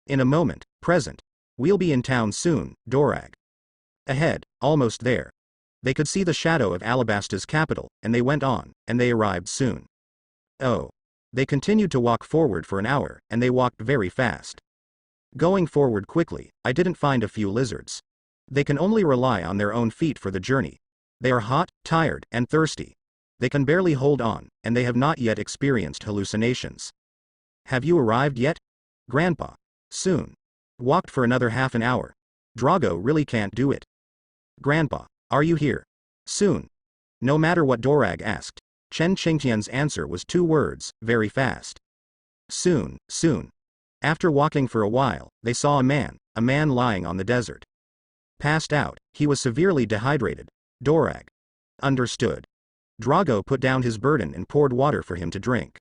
In a moment, present. We'll be in town soon, Dorag. Ahead, almost there. They could see the shadow of Alabasta's capital, and they went on, and they arrived soon. Oh. They continued to walk forward for an hour, and they walked very fast. Going forward quickly, I didn't find a few lizards. They can only rely on their own feet for the journey. They are hot, tired, and thirsty. They can barely hold on, and they have not yet experienced hallucinations. Have you arrived yet? Grandpa. Soon. Walked for another half an hour. Drago really can't do it. Grandpa, are you here? Soon. No matter what Dorag asked, Chen Qingtian's answer was 2 words, very fast. Soon, soon. After walking for a while, they saw a man lying on the desert. Passed out, he was severely dehydrated. Dorag. Understood. Drago put down his burden and poured water for him to drink.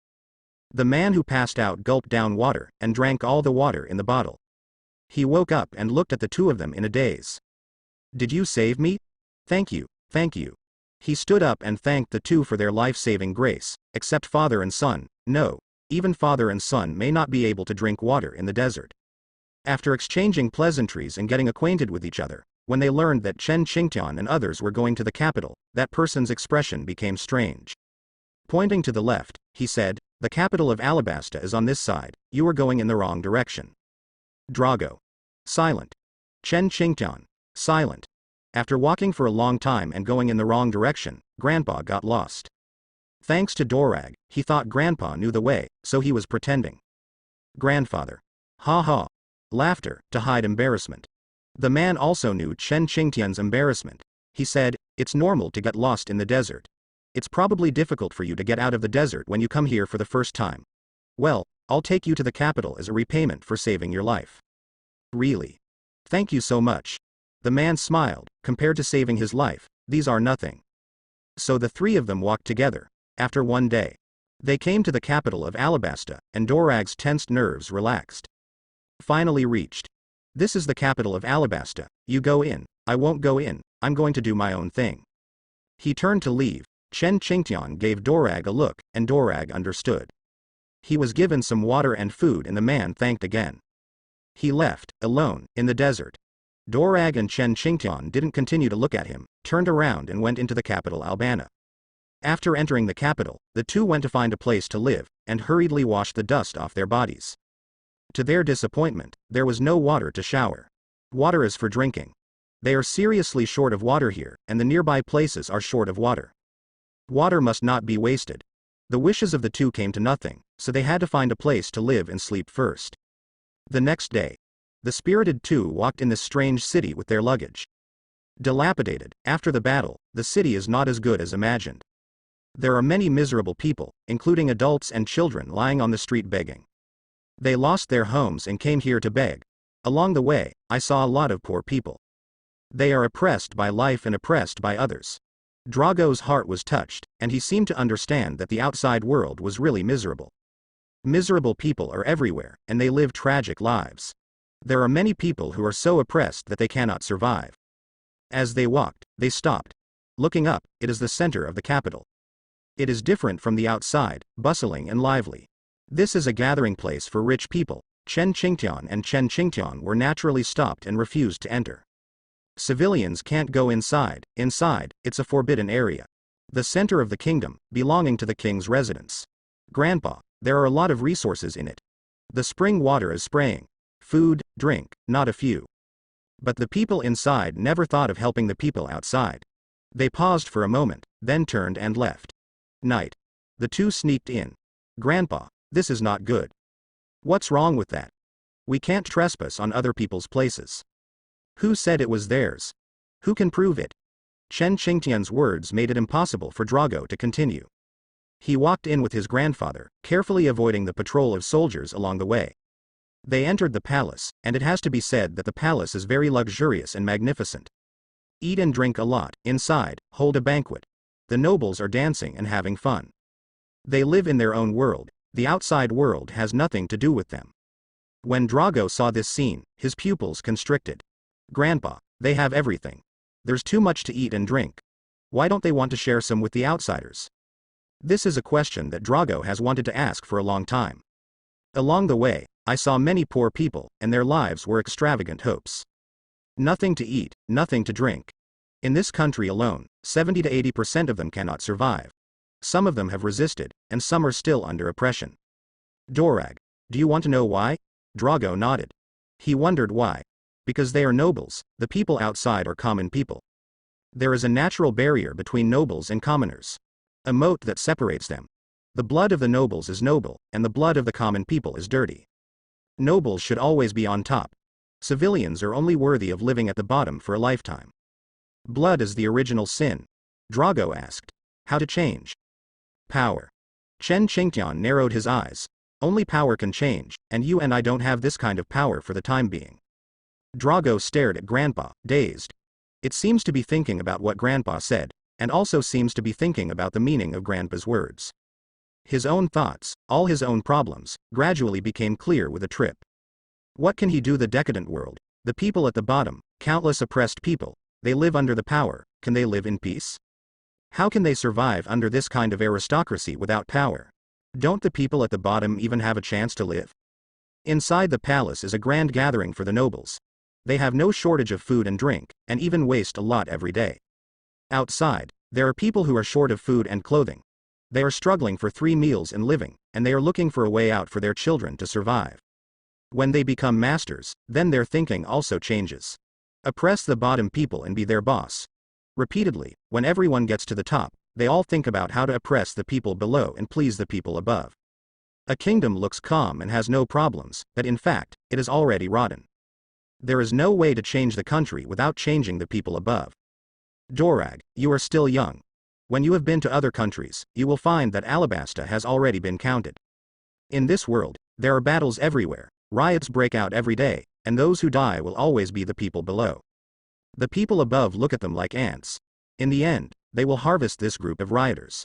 The man who passed out gulped down water, and drank all the water in the bottle. He woke up and looked at the 2 of them in a daze. Did you save me? Thank you, thank you. He stood up and thanked the 2 for their life-saving grace, except father and son. No, even father and son may not be able to drink water in the desert. After exchanging pleasantries and getting acquainted with each other, when they learned that Chen Qingtian and others were going to the capital, that person's expression became strange. Pointing to the left, he said, "The capital of Alabasta is on this side, you are going in the wrong direction." Drago. Silent. Chen Qingtian. Silent. After walking for a long time and going in the wrong direction, Grandpa got lost. Thanks to Dorag, he thought Grandpa knew the way, so he was pretending. Grandfather. Ha ha. Laughter, to hide embarrassment. The man also knew Chen Qingtian's embarrassment. He said, "It's normal to get lost in the desert. It's probably difficult for you to get out of the desert when you come here for the first time. Well, I'll take you to the capital as a repayment for saving your life." Really? Thank you so much. The man smiled. Compared to saving his life, these are nothing. So the 3 of them walked together. After 1 day, they came to the capital of Alabasta, and Dorag's tensed nerves relaxed. Finally reached. This is the capital of Alabasta. You go in. I won't go in. I'm going to do my own thing. He turned to leave. Chen Qingtian gave Dorag a look, and Dorag understood. He was given some water and food, and the man thanked again. He left, alone, in the desert. Dorag and Chen Qingtian didn't continue to look at him, turned around and went into the capital Albana. After entering the capital, the 2 went to find a place to live, and hurriedly washed the dust off their bodies. To their disappointment, there was no water to shower. Water is for drinking. They are seriously short of water here, and the nearby places are short of water. Water must not be wasted. The wishes of the 2 came to nothing, so they had to find a place to live and sleep first. The next day, the spirited 2 walked in this strange city with their luggage. Dilapidated, after the battle, the city is not as good as imagined. There are many miserable people, including adults and children lying on the street begging. They lost their homes and came here to beg. Along the way, I saw a lot of poor people. They are oppressed by life and oppressed by others. Drago's heart was touched, and he seemed to understand that the outside world was really miserable. Miserable people are everywhere, and they live tragic lives. There are many people who are so oppressed that they cannot survive. As they walked, they stopped. Looking up, it is the center of the capital. It is different from the outside, bustling and lively. This is a gathering place for rich people. Chen Qingtian and Chen Qingtian were naturally stopped and refused to enter. Civilians can't go inside. Inside, it's a forbidden area. The center of the kingdom, belonging to the king's residence. Grandpa, there are a lot of resources in it. The spring water is spraying. Food, drink, not a few. But the people inside never thought of helping the people outside. They paused for a moment, then turned and left. Night. The two sneaked in. Grandpa, this is not good. What's wrong with that? We can't trespass on other people's places. Who said it was theirs? Who can prove it? Chen Qingtian's words made it impossible for Drago to continue. He walked in with his grandfather, carefully avoiding the patrol of soldiers along the way. They entered the palace, and it has to be said that the palace is very luxurious and magnificent. Eat and drink a lot, inside, hold a banquet. The nobles are dancing and having fun. They live in their own world, the outside world has nothing to do with them. When Drago saw this scene, his pupils constricted. Grandpa, they have everything. There's too much to eat and drink. Why don't they want to share some with the outsiders? This is a question that Drago has wanted to ask for a long time. Along the way, I saw many poor people, and their lives were extravagant hopes. Nothing to eat, nothing to drink. In this country alone, 70 to 80% of them cannot survive. Some of them have resisted, and some are still under oppression. Dorag, do you want to know why? Drago nodded. He wondered why. Because they are nobles, the people outside are common people. There is a natural barrier between nobles and commoners. A moat that separates them. The blood of the nobles is noble, and the blood of the common people is dirty. Nobles should always be on top. Civilians are only worthy of living at the bottom for a lifetime. Blood is the original sin. Drago asked. How to change? Power. Chen Qingtian narrowed his eyes. Only power can change, and you and I don't have this kind of power for the time being. Drago stared at Grandpa, dazed. It seems to be thinking about what Grandpa said, and also seems to be thinking about the meaning of Grandpa's words. His own thoughts, all his own problems, gradually became clear with a trip. What can he do? The decadent world, the people at the bottom, countless oppressed people, they live under the power, can they live in peace? How can they survive under this kind of aristocracy without power? Don't the people at the bottom even have a chance to live? Inside the palace is a grand gathering for the nobles. They have no shortage of food and drink, and even waste a lot every day. Outside, there are people who are short of food and clothing. They are struggling for 3 meals and living, and they are looking for a way out for their children to survive. When they become masters, then their thinking also changes. Oppress the bottom people and be their boss. Repeatedly, when everyone gets to the top, they all think about how to oppress the people below and please the people above. A kingdom looks calm and has no problems, but in fact, it is already rotten. There is no way to change the country without changing the people above. Dorag, you are still young. When you have been to other countries, you will find that Alabasta has already been counted. In this world, there are battles everywhere, riots break out every day, and those who die will always be the people below. The people above look at them like ants. In the end, they will harvest this group of rioters.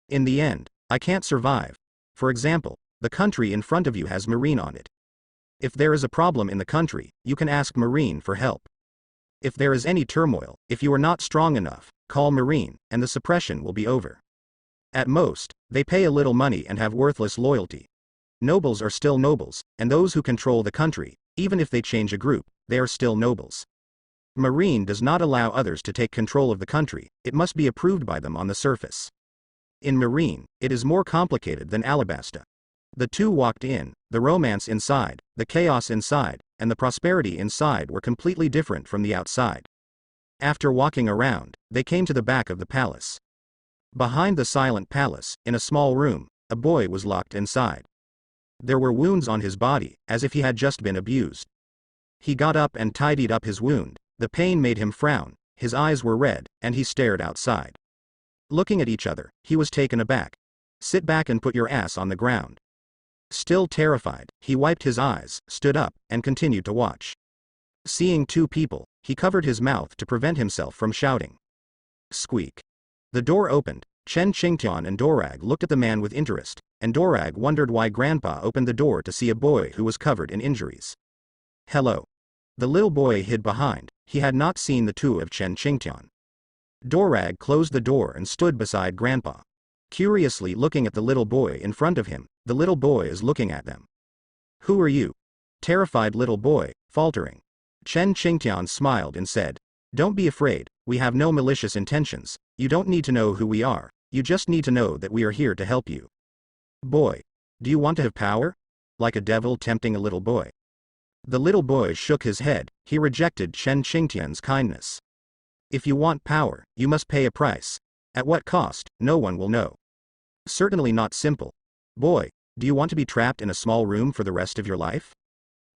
In the end, I can't survive. For example, the country in front of you has Marine on it. If there is a problem in the country, you can ask Marine for help. If there is any turmoil, if you are not strong enough, call Marine, and the suppression will be over. At most, they pay a little money and have worthless loyalty. Nobles are still nobles, and those who control the country, even if they change a group, they are still nobles. Marine does not allow others to take control of the country, it must be approved by them on the surface. In Marine, it is more complicated than Alabasta. The two walked in, the romance inside, the chaos inside, and the prosperity inside were completely different from the outside. After walking around, they came to the back of the palace. Behind the silent palace, in a small room, a boy was locked inside. There were wounds on his body, as if he had just been abused. He got up and tidied up his wound, the pain made him frown, his eyes were red, and he stared outside. Looking at each other, he was taken aback. Sit back and put your ass on the ground. Still terrified, he wiped his eyes, stood up, and continued to watch. Seeing two people, he covered his mouth to prevent himself from shouting. Squeak. The door opened. Chen Qingtian and Dorag looked at the man with interest, and Dorag wondered why Grandpa opened the door to see a boy who was covered in injuries. Hello. The little boy hid behind, he had not seen the two of Chen Qingtian. Dorag closed the door and stood beside Grandpa. Curiously looking at the little boy in front of him, the little boy is looking at them. Who are you? Terrified little boy, faltering. Chen Qingtian smiled and said, Don't be afraid, we have no malicious intentions, you don't need to know who we are, you just need to know that we are here to help you. Boy. Do you want to have power? Like a devil tempting a little boy. The little boy shook his head. He rejected Chen Qingtian's kindness. If you want power, you must pay a price. At what cost, no one will know. Certainly not simple. Boy, do you want to be trapped in a small room for the rest of your life?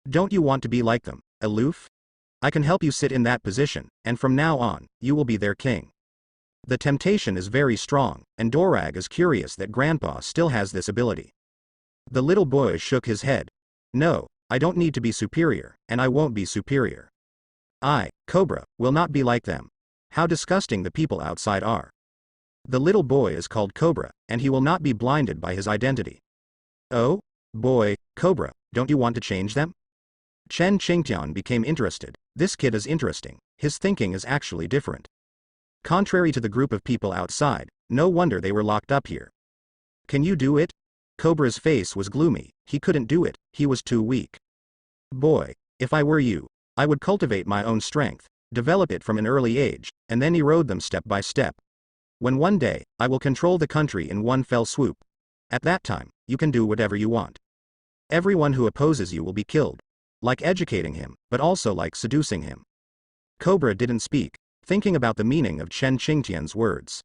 Don't you want to be like them, aloof? I can help you sit in that position, and from now on, you will be their king. The temptation is very strong, and Dorag is curious that Grandpa still has this ability. The little boy shook his head. No, I don't need to be superior, and I won't be superior. I, Cobra, will not be like them. How disgusting the people outside are. The little boy is called Cobra, and he will not be blinded by his identity. Oh? Boy, Cobra, don't you want to change them? Chen Qingtian became interested. This kid is interesting. His thinking is actually different. Contrary to the group of people outside, no wonder they were locked up here. Can you do it? Cobra's face was gloomy. He couldn't do it, he was too weak. Boy, if I were you, I would cultivate my own strength, develop it from an early age, and then erode them step by step. When one day, I will control the country in one fell swoop. At that time, you can do whatever you want. Everyone who opposes you will be killed. Like educating him, but also like seducing him. Cobra didn't speak, thinking about the meaning of Chen Qingtian's words.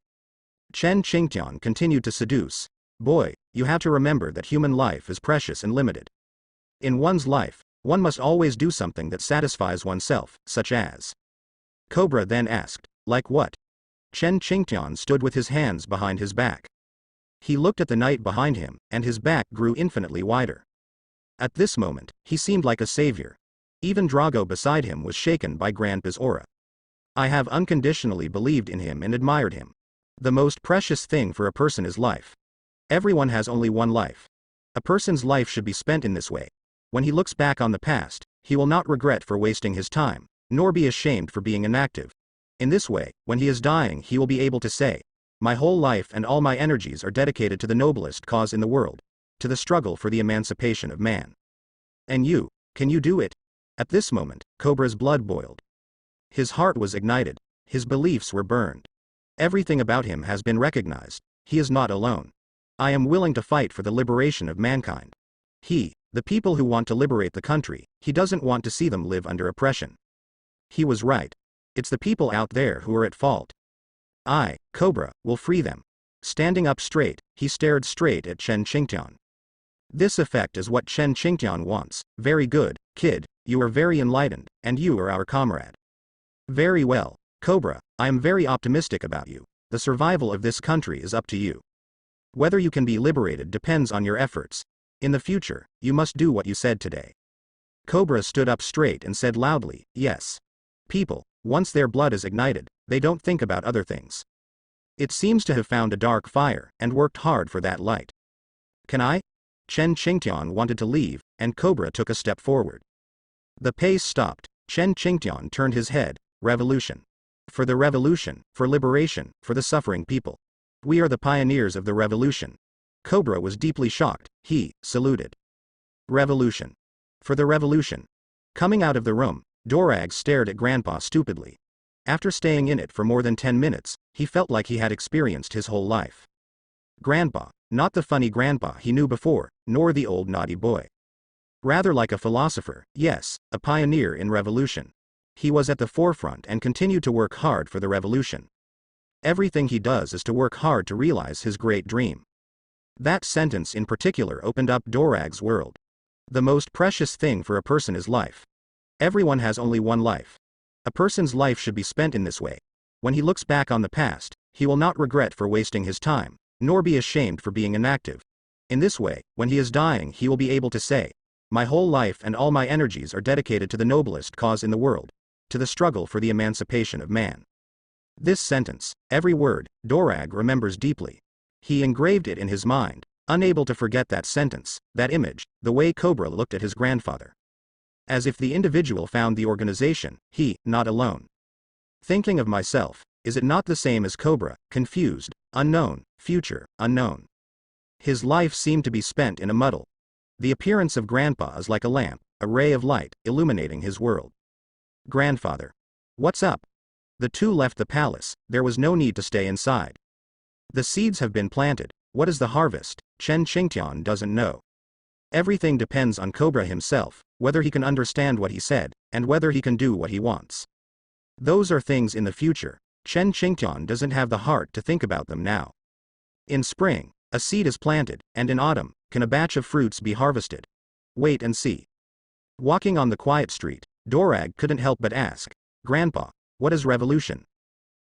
Chen Qingtian continued to seduce. Boy, you have to remember that human life is precious and limited. In one's life, one must always do something that satisfies oneself, such as. Cobra then asked, like what? Chen Qingtian stood with his hands behind his back. He looked at the night behind him, and his back grew infinitely wider. At this moment, he seemed like a savior. Even Drago beside him was shaken by Grandpa's aura. I have unconditionally believed in him and admired him. The most precious thing for a person is life. Everyone has only one life. A person's life should be spent in this way. When he looks back on the past, he will not regret for wasting his time, nor be ashamed for being inactive. In this way, when he is dying, he will be able to say, my whole life and all my energies are dedicated to the noblest cause in the world, to the struggle for the emancipation of man. And you, can you do it? At this moment, Cobra's blood boiled. His heart was ignited. His beliefs were burned. Everything about him has been recognized. He is not alone. I am willing to fight for the liberation of mankind. The people who want to liberate the country, he doesn't want to see them live under oppression. He was right. It's the people out there who are at fault. I, Cobra, will free them. Standing up straight, he stared straight at Chen Qingtian. This effect is what Chen Qingtian wants. Very good, kid, you are very enlightened, and you are our comrade. Very well, Cobra, I am very optimistic about you. The survival of this country is up to you. Whether you can be liberated depends on your efforts. In the future, you must do what you said today. Cobra stood up straight and said loudly, yes. People, once their blood is ignited, they don't think about other things. It seems to have found a dark fire, and worked hard for that light. Can I? Chen Qingtian wanted to leave, and Cobra took a step forward. The pace stopped. Chen Qingtian turned his head. Revolution. For the revolution, for liberation, for the suffering people. We are the pioneers of the revolution. Cobra was deeply shocked. He saluted. Revolution. For the revolution. Coming out of the room, Dorag stared at Grandpa stupidly. After staying in it for more than 10 minutes, he felt like he had experienced his whole life. Grandpa, not the funny grandpa he knew before, nor the old naughty boy. Rather like a philosopher, yes, a pioneer in revolution. He was at the forefront and continued to work hard for the revolution. Everything he does is to work hard to realize his great dream. That sentence in particular opened up Dorag's world. The most precious thing for a person is life. Everyone has only one life. A person's life should be spent in this way. When he looks back on the past, he will not regret for wasting his time, nor be ashamed for being inactive. In this way, when he is dying, he will be able to say, my whole life and all my energies are dedicated to the noblest cause in the world, to the struggle for the emancipation of man. This sentence, every word, Dorag remembers deeply. He engraved it in his mind, unable to forget that sentence, that image, the way Cobra looked at his grandfather. As if the individual found the organization, he, not alone. Thinking of myself, is it not the same as Cobra, confused, unknown, future, unknown? His life seemed to be spent in a muddle. The appearance of Grandpa is like a lamp, a ray of light, illuminating his world. Grandfather. What's up? The two left the palace. There was no need to stay inside. The seeds have been planted. What is the harvest? Chen Qingtian doesn't know. Everything depends on Cobra himself. whether he can understand what he said, and whether he can do what he wants. Those are things in the future. Chen Qingtian doesn't have the heart to think about them now. In spring, a seed is planted, and in autumn, can a batch of fruits be harvested? Wait and see. Walking on the quiet street, Dorag couldn't help but ask, Grandpa, what is revolution?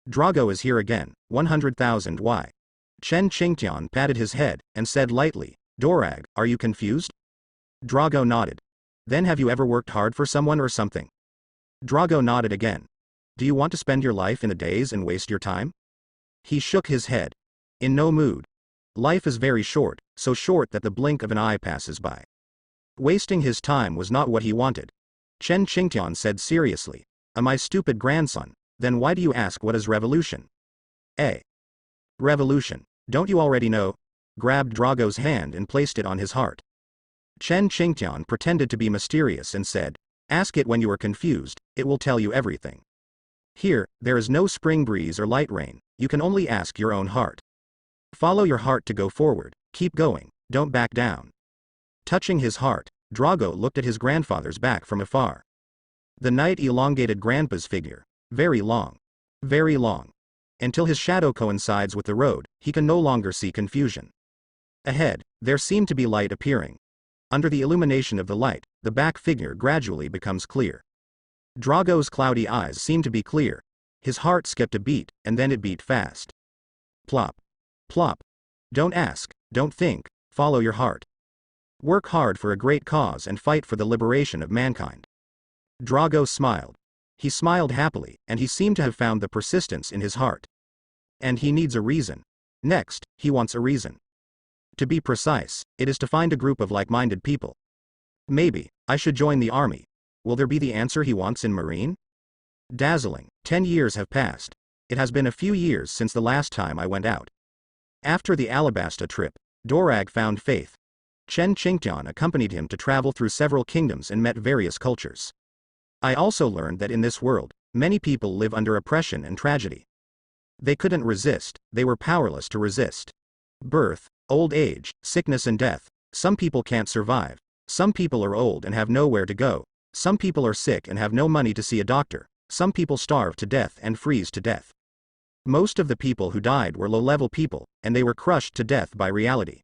Drago is here again, 100,000 why? Chen Qingtian patted his head, and said lightly, Dorag, are you confused? Drago nodded. Then have you ever worked hard for someone or something? Drago nodded again. Do you want to spend your life in the days and waste your time? He shook his head. In no mood. Life is very short, so short that the blink of an eye passes by. Wasting his time was not what he wanted. Chen Qingtian said seriously, my stupid grandson, then why do you ask what is revolution? Revolution, don't you already know? Grabbed Drago's hand and placed it on his heart. Chen Qingtian pretended to be mysterious and said, ask it when you are confused, it will tell you everything. Here, there is no spring breeze or light rain, you can only ask your own heart. Follow your heart to go forward, keep going, don't back down. Touching his heart, Drago looked at his grandfather's back from afar. The night elongated Grandpa's figure, very long, until his shadow coincides with the road, he can no longer see confusion. Ahead, there seemed to be light appearing. Under the illumination of the light, the back figure gradually becomes clear. Drago's cloudy eyes seemed to be clear. His heart skipped a beat, and then it beat fast. Plop. Plop. Don't ask, don't think, follow your heart. Work hard for a great cause and fight for the liberation of mankind. Drago smiled. He smiled happily, and he seemed to have found the persistence in his heart. And he needs a reason. Next, he wants a reason. To be precise, it is to find a group of like-minded people. Maybe, I should join the army. Will there be the answer he wants in Marine? Dazzling, 10 years have passed. It has been a few years since the last time I went out. After the Alabasta trip, Dorag found faith. Chen Qingtian accompanied him to travel through several kingdoms and met various cultures. I also learned that in this world, many people live under oppression and tragedy. They couldn't resist, they were powerless to resist. Birth, old age, sickness and death. Some people can't survive. Some people are old and have nowhere to go. Some people are sick and have no money to see a doctor. Some people starve to death and freeze to death. Most of the people who died were low-level people, and they were crushed to death by reality.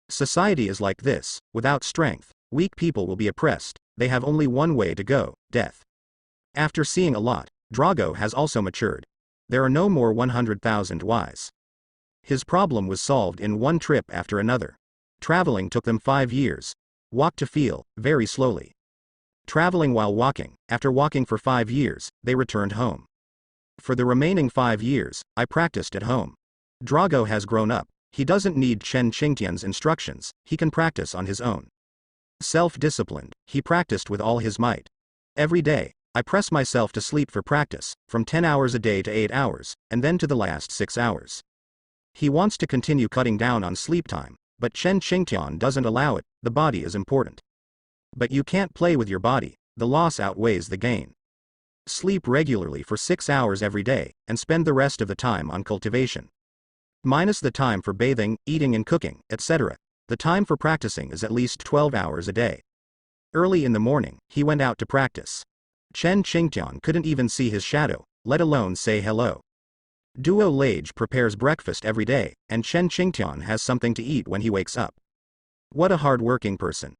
Society is like this, without strength, weak people will be oppressed, they have only one way to go, death. After seeing a lot, Drago has also matured. There are no more 100,000 whys. His problem was solved in one trip after another. Traveling took them 5 years. Walk to feel, very slowly. Traveling while walking, after walking for 5 years, they returned home. For the remaining 5 years, I practiced at home. Drago has grown up. He doesn't need Chen Qingtian's instructions, he can practice on his own. Self-disciplined, he practiced with all his might. Every day, I press myself to sleep for practice, from 10 hours a day to 8 hours, and then to the last 6 hours. He wants to continue cutting down on sleep time, but Chen Qingtian doesn't allow it, the body is important. But you can't play with your body, the loss outweighs the gain. Sleep regularly for 6 hours every day, and spend the rest of the time on cultivation. Minus the time for bathing, eating and cooking, etc. The time for practicing is at least 12 hours a day. Early in the morning, he went out to practice. Chen Qingtian couldn't even see his shadow, let alone say hello. Duo Lage prepares breakfast every day, and Chen Qingtian has something to eat when he wakes up. What a hard-working person.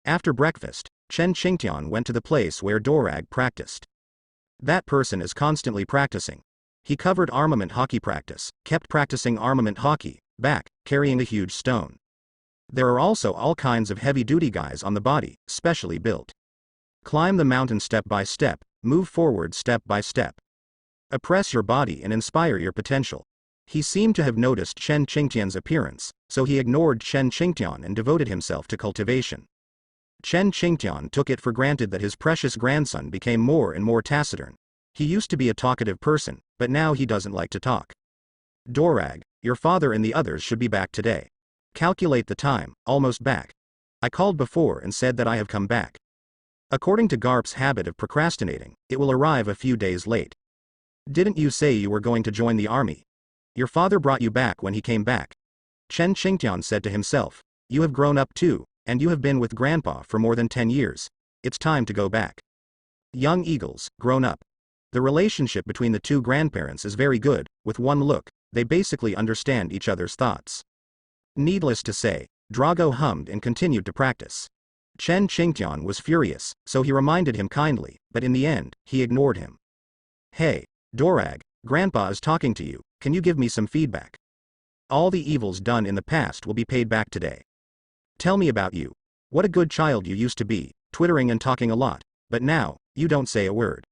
After breakfast, Chen Qingtian went to the place where Dorag practiced. That person is constantly practicing. He covered armament hockey practice, kept practicing armament hockey, back, carrying a huge stone. There are also all kinds of heavy-duty guys on the body, specially built. Climb the mountain step by step, move forward step by step. Oppress your body and inspire your potential. He seemed to have noticed Chen Qingtian's appearance, so he ignored Chen Qingtian and devoted himself to cultivation. Chen Qingtian took it for granted that his precious grandson became more and more taciturn. He used to be a talkative person, but now he doesn't like to talk. Dorag, your father and the others should be back today. Calculate the time, almost back. I called before and said that I have come back. According to Garp's habit of procrastinating, it will arrive a few days late. Didn't you say you were going to join the army? Your father brought you back when he came back. Chen Qingtian said to himself, you have grown up too, and you have been with Grandpa for more than 10 years. it's time to go back. Young eagles, grown up. The relationship between the two grandparents is very good. With one look, they basically understand each other's thoughts. Needless to say, Drago hummed and continued to practice. Chen Qingtian was furious, so he reminded him kindly, but in the end, he ignored him. Hey, Dorag, Grandpa is talking to you, can you give me some feedback? All the evils done in the past will be paid back today. Tell me about you. What a good child you used to be, twittering and talking a lot, but now, you don't say a word.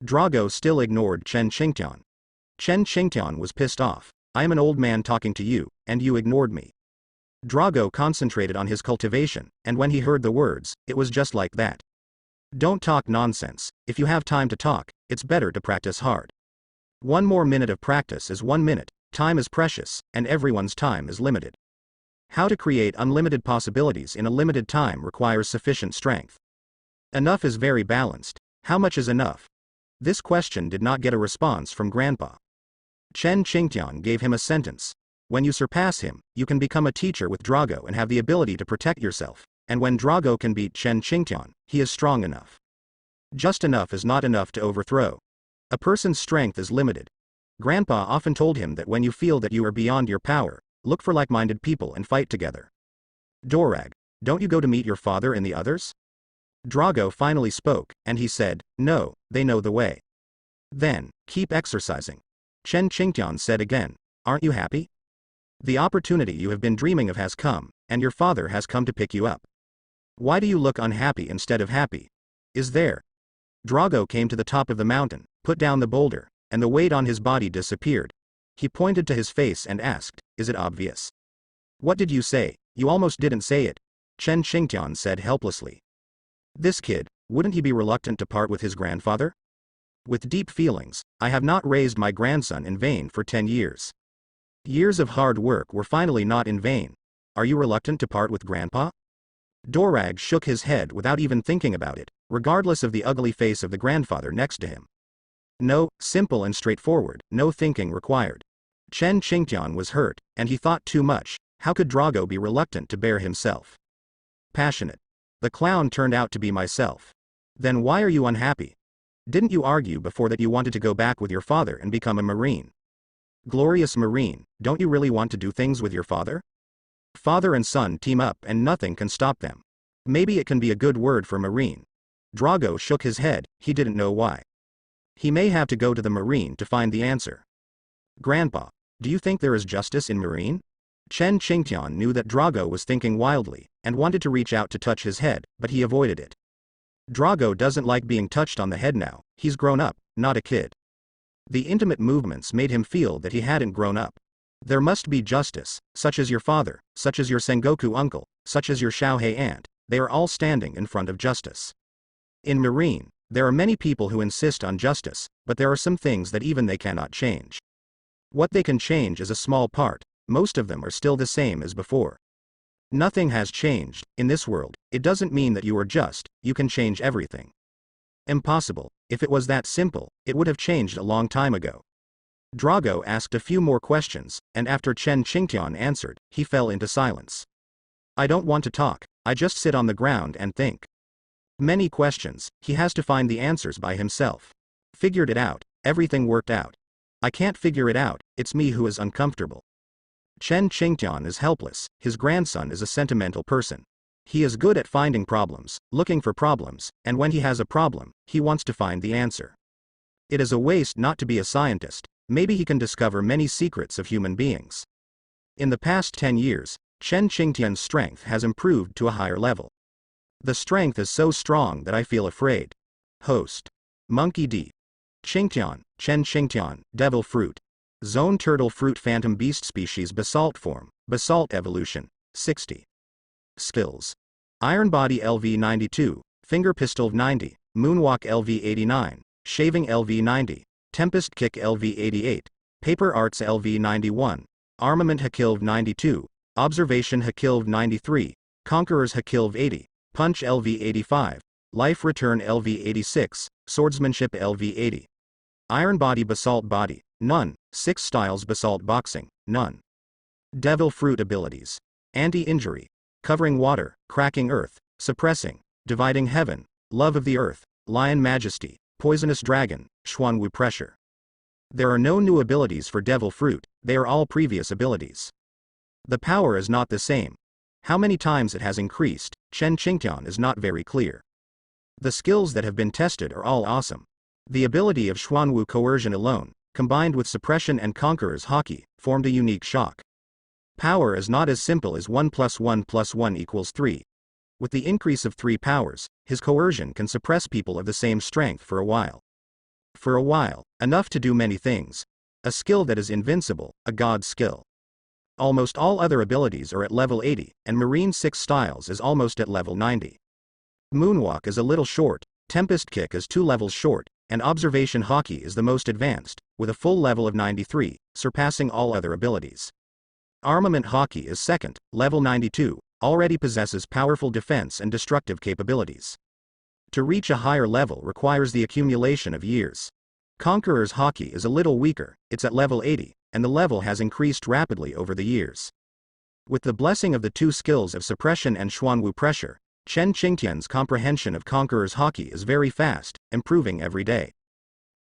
Drago still ignored Chen Qingtian. Chen Qingtian was pissed off. I am an old man talking to you, and you ignored me. Drago concentrated on his cultivation, and when he heard the words, it was just like that. Don't talk nonsense. If you have time to talk, it's better to practice hard. 1 more minute of practice is 1 minute, time is precious, and everyone's time is limited. How to create unlimited possibilities in a limited time requires sufficient strength. Enough is very balanced. How much is enough? This question did not get a response from Grandpa. Chen Qingtian gave him a sentence. When you surpass him, you can become a teacher with Drago and have the ability to protect yourself, and when Drago can beat Chen Qingtian, he is strong enough. Just enough is not enough to overthrow. A person's strength is limited. Grandpa often told him that when you feel that you are beyond your power, look for like-minded people and fight together. Dorag, don't you go to meet your father and the others? Drago finally spoke, and he said, no, they know the way. Then, keep exercising. Chen Qingtian said again, aren't you happy? The opportunity you have been dreaming of has come, and your father has come to pick you up. Why do you look unhappy instead of happy? Is there? Drago came to the top of the mountain, put down the boulder, and the weight on his body disappeared. He pointed to his face and asked, is it obvious? What did you say? You almost didn't say it. Chen Qingtian said helplessly. This kid, wouldn't he be reluctant to part with his grandfather? With deep feelings, I have not raised my grandson in vain for 10 years. Years of hard work were finally not in vain. Are you reluctant to part with Grandpa? Dorag shook his head without even thinking about it, regardless of the ugly face of the grandfather next to him. No, simple and straightforward, no thinking required. Chen Qingtian was hurt, and he thought too much. How could Drago be reluctant to bear himself? Passionate. The clown turned out to be myself. Then why are you unhappy? Didn't you argue before that you wanted to go back with your father and become a Marine? Glorious Marine, don't you really want to do things with your father? Father and son team up and nothing can stop them. Maybe it can be a good word for Marine. Drago shook his head, he didn't know why. He may have to go to the Marine to find the answer. Grandpa, do you think there is justice in Marine? Chen Qingtian knew that Drago was thinking wildly, and wanted to reach out to touch his head, but he avoided it. Drago doesn't like being touched on the head now, he's grown up, not a kid. The intimate movements made him feel that he hadn't grown up. There must be justice, such as your father, such as your Sengoku uncle, such as your Xiaohei aunt, they are all standing in front of justice. In Marine, there are many people who insist on justice, but there are some things that even they cannot change. What they can change is a small part, most of them are still the same as before. Nothing has changed. In this world, it doesn't mean that you are just, you can change everything. Impossible. If it was that simple, it would have changed a long time ago. Drago asked a few more questions, and after Chen Qingtian answered, he fell into silence. I don't want to talk, I just sit on the ground and think. Many questions, he has to find the answers by himself. Figured it out, everything worked out. I can't figure it out, it's me who is uncomfortable. Chen Qingtian is helpless, his grandson is a sentimental person. He is good at finding problems, looking for problems, and when he has a problem, he wants to find the answer. It is a waste not to be a scientist, maybe he can discover many secrets of human beings. In the past 10 years, Chen Qingtian's strength has improved to a higher level. The strength is so strong that I feel afraid. Host. Monkey D. Qingtian, Chen Qingtian, Devil Fruit. Zone Turtle Fruit Phantom Beast Species Basalt Form, Basalt Evolution, 60. Skills. Iron Body LV 92, Finger Pistol 90, Moonwalk LV 89, Shaving LV 90, Tempest Kick LV 88, Paper Arts LV 91, Armament Hakilv 92, Observation Hakilv 93, Conquerors Hakilv 80, Punch LV 85, Life Return LV 86, Swordsmanship LV 80. Iron Body Basalt Body, none. 6 Styles Basalt Boxing, none. Devil Fruit Abilities. Anti-Injury. Covering Water, Cracking Earth, Suppressing, Dividing Heaven, love of the earth, lion majesty, poisonous dragon, Xuanwu pressure. There are no new abilities for devil fruit, they are all previous abilities. The power is not the same. How many times it has increased, Chen Qingtian is not very clear. The skills that have been tested are all awesome. The ability of Xuanwu coercion alone, combined with suppression and conqueror's haki, formed a unique shock. Power is not as simple as 1 + 1 + 1 = 3. With the increase of 3 powers, his coercion can suppress people of the same strength for a while. For a while, enough to do many things. A skill that is invincible, a god skill. Almost all other abilities are at level 80, and Marine 6 Styles is almost at level 90. Moonwalk is a little short, Tempest Kick is 2 levels short, and Observation Haki is the most advanced, with a full level of 93, surpassing all other abilities. Armament Haki is second, level 92, already possesses powerful defense and destructive capabilities. To reach a higher level requires the accumulation of years. Conqueror's Haki is a little weaker, it's at level 80, and the level has increased rapidly over the years. With the blessing of the 2 skills of suppression and Xuanwu pressure, Chen Qingtian's comprehension of Conqueror's Haki is very fast, improving every day.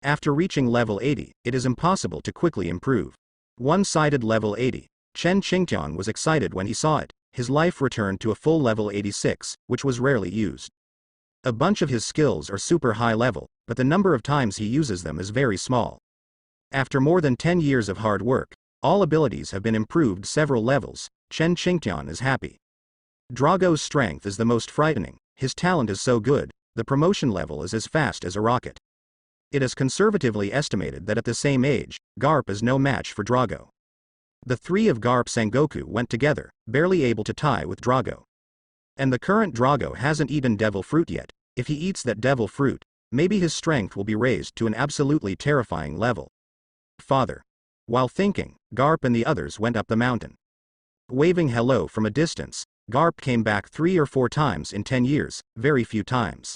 After reaching level 80, it is impossible to quickly improve. One-sided level 80. Chen Qingtian was excited when he saw it, his life returned to a full level 86, which was rarely used. A bunch of his skills are super high level, but the number of times he uses them is very small. After more than 10 years of hard work, all abilities have been improved several levels, Chen Qingtian is happy. Drago's strength is the most frightening, his talent is so good, the promotion level is as fast as a rocket. It is conservatively estimated that at the same age, Garp is no match for Drago. The 3 of Garp Sengoku went together, barely able to tie with Drago. And the current Drago hasn't eaten devil fruit yet. If he eats that devil fruit, maybe his strength will be raised to an absolutely terrifying level. Father. While thinking, Garp and the others went up the mountain. Waving hello from a distance, Garp came back 3 or 4 times in 10 years, very few times.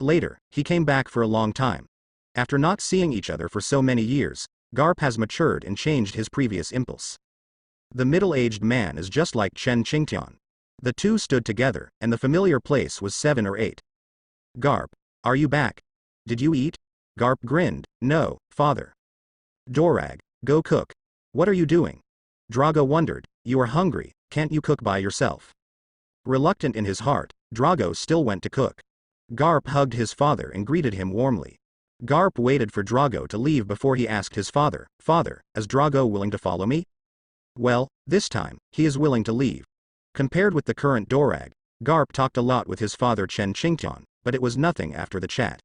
Later, he came back for a long time. After not seeing each other for so many years, Garp has matured and changed his previous impulse. The middle-aged man is just like Chen Qingtian. The 2 stood together, and the familiar place was 7 or 8. Garp, are you back? Did you eat? Garp grinned, no, father. Dorag, go cook. What are you doing? Drago wondered, you are hungry, can't you cook by yourself? Reluctant in his heart, Drago still went to cook. Garp hugged his father and greeted him warmly. Garp waited for Drago to leave before he asked his father, Father, is Drago willing to follow me? Well, this time, he is willing to leave. Compared with the current Dorag, Garp talked a lot with his father Chen Qingtian, but it was nothing after the chat.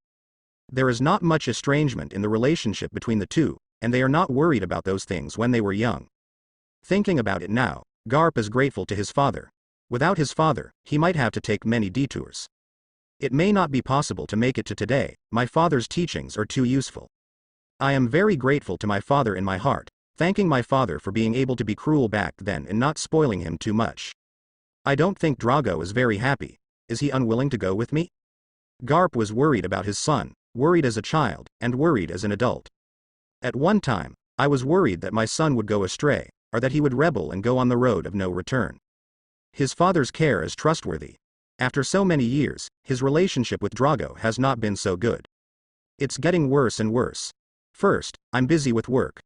There is not much estrangement in the relationship between the 2, and they are not worried about those things when they were young. Thinking about it now, Garp is grateful to his father. Without his father, he might have to take many detours. It may not be possible to make it to today, my father's teachings are too useful. I am very grateful to my father in my heart, thanking my father for being able to be cruel back then and not spoiling him too much. I don't think Drago is very happy. Is he unwilling to go with me? Garp was worried about his son, worried as a child, and worried as an adult. At one time, I was worried that my son would go astray, or that he would rebel and go on the road of no return. His father's care is trustworthy. After so many years, his relationship with Drago has not been so good. It's getting worse and worse. First, I'm busy with work.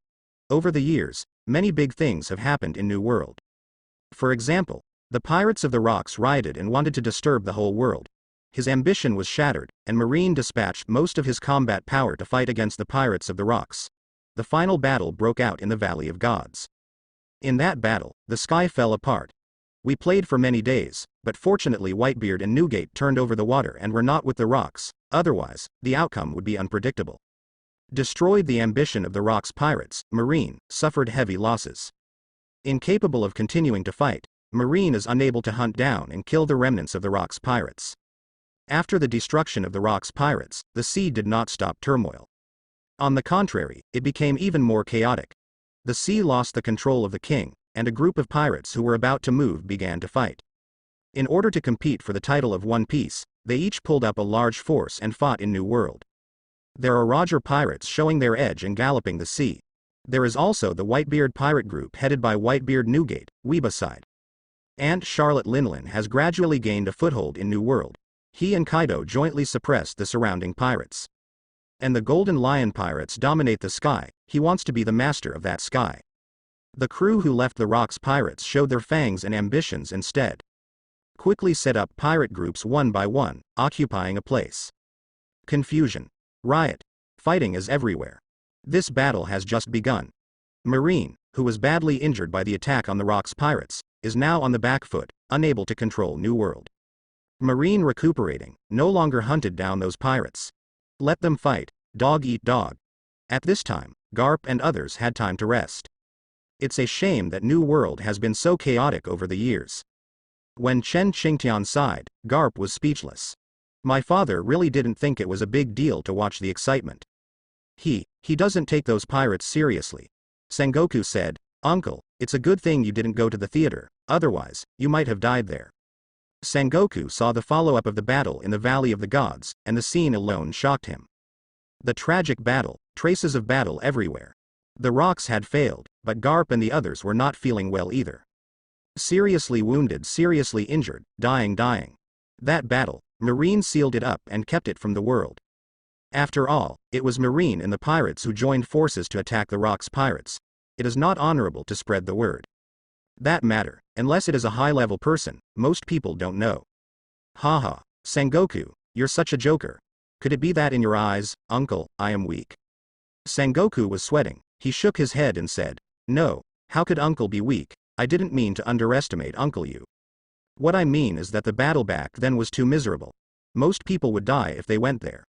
Over the years, many big things have happened in New World. For example, the Pirates of the Rocks rioted and wanted to disturb the whole world. His ambition was shattered, and Marine dispatched most of his combat power to fight against the Pirates of the Rocks. The final battle broke out in the Valley of Gods. In that battle, the sky fell apart. We played for many days, but fortunately Whitebeard and Newgate turned over the water and were not with the Rocks, otherwise, the outcome would be unpredictable. Destroyed the ambition of the Rocks pirates, Marine suffered heavy losses. Incapable of continuing to fight, Marine is unable to hunt down and kill the remnants of the Rocks pirates. After the destruction of the Rocks pirates, the sea did not stop turmoil. On the contrary, it became even more chaotic. The sea lost the control of the king, and a group of pirates who were about to move began to fight. In order to compete for the title of One Piece, they each pulled up a large force and fought in New World. There are Roger pirates showing their edge and galloping the sea. There is also the Whitebeard pirate group headed by Whitebeard Newgate, Weebaside. Aunt Charlotte Linlin has gradually gained a foothold in New World. He and Kaido jointly suppressed the surrounding pirates. And the Golden Lion pirates dominate the sky. He wants to be the master of that sky. The crew who left the Rocks pirates showed their fangs and ambitions instead. Quickly set up pirate groups one by one, occupying a place. Confusion. Riot. Fighting is everywhere. This battle has just begun. Marine, who was badly injured by the attack on the Rocks pirates, is now on the back foot, unable to control New World. Marine recuperating, no longer hunted down those pirates. Let them fight, dog eat dog. At this time, Garp and others had time to rest. It's a shame that New World has been so chaotic over the years. When Chen Qingtian sighed, Garp was speechless. My father really didn't think it was a big deal to watch the excitement. He doesn't take those pirates seriously. Sengoku said, Uncle, it's a good thing you didn't go to the theater, otherwise, you might have died there. Sengoku saw the follow-up of the battle in the Valley of the Gods, and the scene alone shocked him. The tragic battle, traces of battle everywhere. The Rocks had failed, but Garp and the others were not feeling well either. Seriously wounded, seriously injured, dying. That battle, Marine sealed it up and kept it from the world. After all, it was Marine and the pirates who joined forces to attack the Rocks pirates. It is not honorable to spread the word. That matter, unless it is a high-level person, most people don't know. Haha, Sengoku, you're such a joker. Could it be that in your eyes, Uncle, I am weak? Sengoku was sweating. He shook his head and said, No, how could Uncle be weak? I didn't mean to underestimate Uncle you. What I mean is that the battle back then was too miserable. Most people would die if they went there.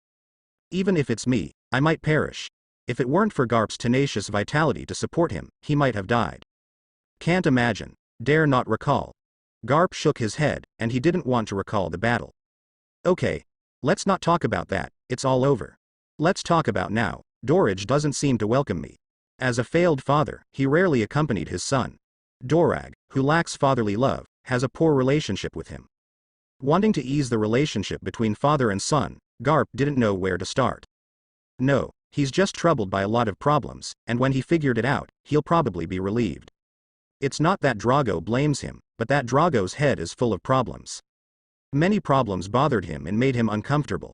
Even if it's me, I might perish. If it weren't for Garp's tenacious vitality to support him, he might have died. Can't imagine, dare not recall. Garp shook his head, and he didn't want to recall the battle. Okay, let's not talk about that, it's all over. Let's talk about now. Dorage doesn't seem to welcome me. As a failed father, he rarely accompanied his son. Dorag, who lacks fatherly love, has a poor relationship with him. Wanting to ease the relationship between father and son, Garp didn't know where to start. No, he's just troubled by a lot of problems, and when he figured it out, he'll probably be relieved. It's not that Drago blames him, but that Drago's head is full of problems. Many problems bothered him and made him uncomfortable.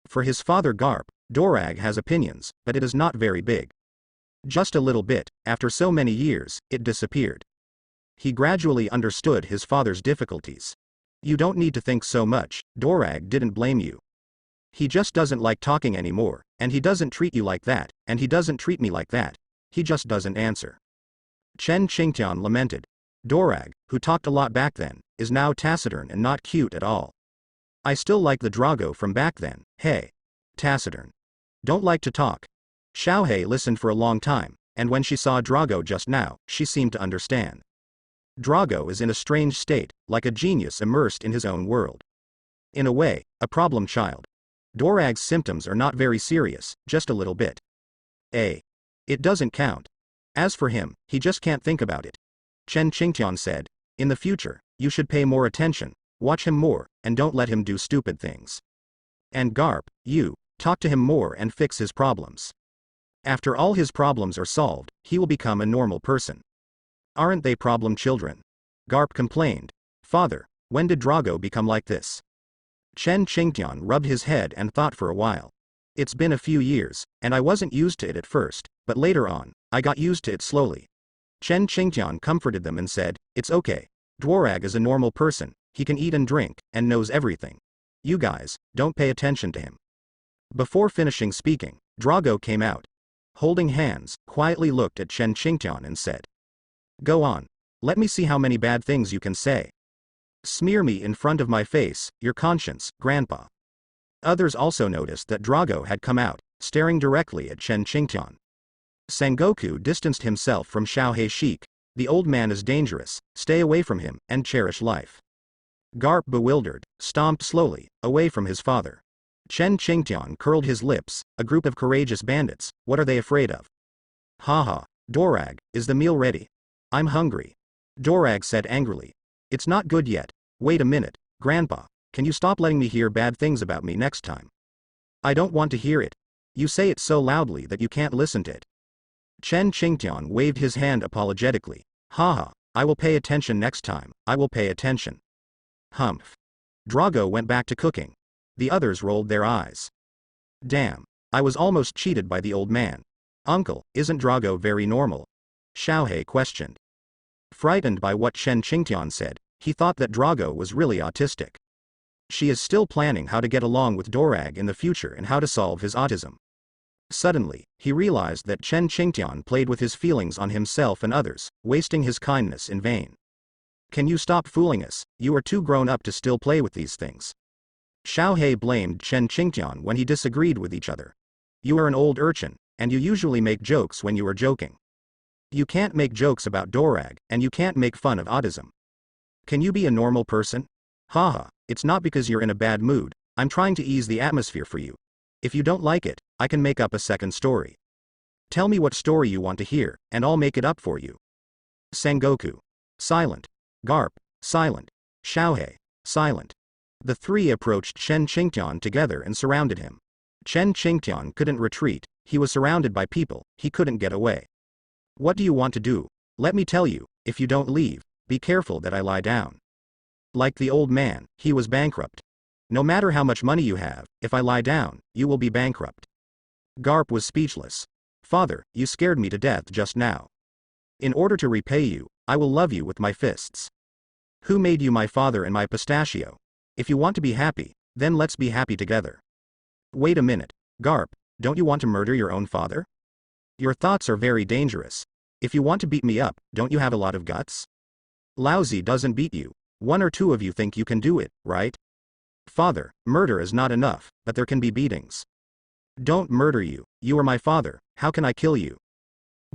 For his father Garp, Dorag has opinions, but it is not very big. Just a little bit, after so many years, it disappeared. He gradually understood his father's difficulties. You don't need to think so much, Dorag didn't blame you. He just doesn't like talking anymore, and he doesn't treat you like that, and he doesn't treat me like that. He just doesn't answer. Chen Qingtian lamented. Dorag, who talked a lot back then, is now taciturn and not cute at all. I still like the Drago from back then, hey. Taciturn. Don't like to talk. Xiaohei listened for a long time, and when she saw Drago just now, she seemed to understand. Drago is in a strange state, like a genius immersed in his own world. In a way, a problem child. Dorag's symptoms are not very serious, just a little bit. It doesn't count. As for him, he just can't think about it. Chen Qingtian said, in the future, you should pay more attention, watch him more, and don't let him do stupid things. And Garp, you, talk to him more and fix his problems. After all his problems are solved, he will become a normal person. Aren't they problem children? Garp complained. Father, when did Drago become like this? Chen Qingtian rubbed his head and thought for a while. It's been a few years, and I wasn't used to it at first, but later on, I got used to it slowly. Chen Qingtian comforted them and said, it's okay. Dwarag is a normal person, he can eat and drink, and knows everything. You guys, don't pay attention to him. Before finishing speaking, Drago came out. Holding hands, quietly looked at Chen Qingtian and said, Go on. Let me see how many bad things you can say. Smear me in front of my face, your conscience, Grandpa. Others also noticed that Drago had come out, staring directly at Chen Qingtian. Sengoku distanced himself from Xiaohei Sheik. The old man is dangerous, stay away from him, and cherish life. Garp, bewildered, stomped slowly, away from his father. Chen Qingtian curled his lips. A group of courageous bandits, what are they afraid of? Haha, Dorag, is the meal ready? I'm hungry. Dorag said angrily. It's not good yet. Wait a minute, Grandpa, can you stop letting me hear bad things about me next time? I don't want to hear it. You say it so loudly that you can't listen to it. Chen Qingtian waved his hand apologetically. Haha, I will pay attention next time, I will pay attention. Humph. Drago went back to cooking. The others rolled their eyes. Damn. I was almost cheated by the old man. Uncle, isn't Drago very normal? Xiaohei questioned. Frightened by what Chen Qingtian said, he thought that Drago was really autistic. She is still planning how to get along with Dorag in the future and how to solve his autism. Suddenly, he realized that Chen Qingtian played with his feelings on himself and others, wasting his kindness in vain. Can you stop fooling us? You are too grown up to still play with these things. Xiaohei blamed Chen Qingtian when he disagreed with each other. You are an old urchin, and you usually make jokes when you are joking. You can't make jokes about Dorag, and you can't make fun of autism. Can you be a normal person? Haha, it's not because you're in a bad mood, I'm trying to ease the atmosphere for you. If you don't like it, I can make up a second story. Tell me what story you want to hear, and I'll make it up for you. Sengoku. Silent. Garp. Silent. Xiaohei. Silent. The three approached Chen Qingtian together and surrounded him. Chen Qingtian couldn't retreat, he was surrounded by people, he couldn't get away. What do you want to do? Let me tell you, if you don't leave, be careful that I lie down. Like the old man, he was bankrupt. No matter how much money you have, if I lie down, you will be bankrupt. Garp was speechless. Father, you scared me to death just now. In order to repay you, I will love you with my fists. Who made you my father and my pistachio? If you want to be happy, then let's be happy together. Wait a minute, Garp, don't you want to murder your own father? Your thoughts are very dangerous. If you want to beat me up, don't you have a lot of guts? Laozi doesn't beat you. One or two of you think you can do it, right? Father, murder is not enough, but there can be beatings. Don't murder you, you are my father, how can I kill you?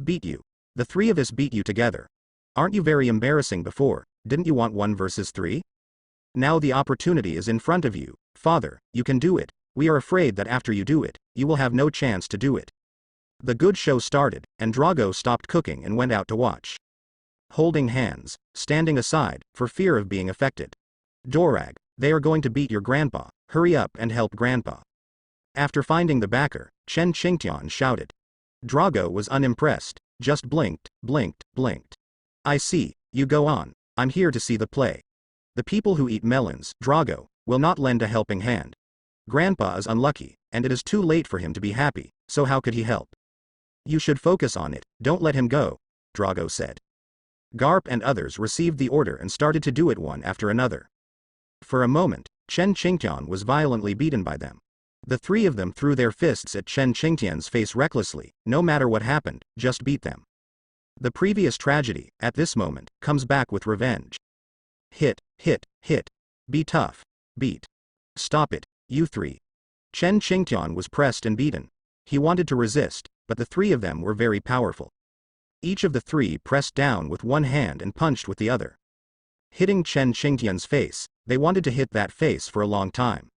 Beat you. The three of us beat you together. Aren't you very embarrassing before, didn't you want 1 versus 3? Now the opportunity is in front of you, father, you can do it, we are afraid that after you do it, you will have no chance to do it. The good show started, and Drago stopped cooking and went out to watch. Holding hands, standing aside, for fear of being affected. Dorag, they are going to beat your grandpa, hurry up and help grandpa. After finding the backer, Chen Qingtian shouted. Drago was unimpressed, just blinked, blinked, blinked. I see, you go on, I'm here to see the play. The people who eat melons, Drago, will not lend a helping hand. Grandpa is unlucky, and it is too late for him to be happy, so how could he help? You should focus on it, don't let him go, Drago said. Garp and others received the order and started to do it one after another. For a moment, Chen Qingtian was violently beaten by them. The three of them threw their fists at Chen Qingtian's face recklessly, no matter what happened, just beat them. The previous tragedy, at this moment, comes back with revenge. Hit, hit, hit. Be tough. Beat. Stop it, you three. Chen Qingtian was pressed and beaten. He wanted to resist, but the three of them were very powerful. Each of the three pressed down with one hand and punched with the other. Hitting Chen Qingtian's face, they wanted to hit that face for a long time.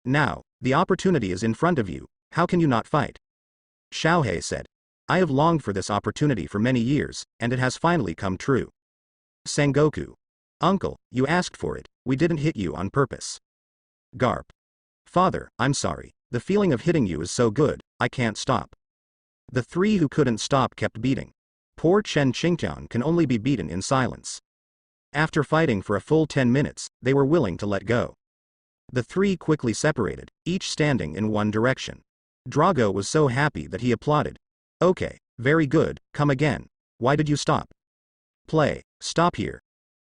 Now, the opportunity is in front of you, how can you not fight? Xiaohei said. I have longed for this opportunity for many years, and it has finally come true. Sengoku. Uncle, you asked for it, we didn't hit you on purpose. Garp. Father, I'm sorry, the feeling of hitting you is so good, I can't stop. The three who couldn't stop kept beating. Poor Chen Qingtian can only be beaten in silence. After fighting for a full 10 minutes, they were willing to let go. The three quickly separated, each standing in one direction. Drago was so happy that he applauded. Okay, very good, come again. Why did you stop? Play, stop here.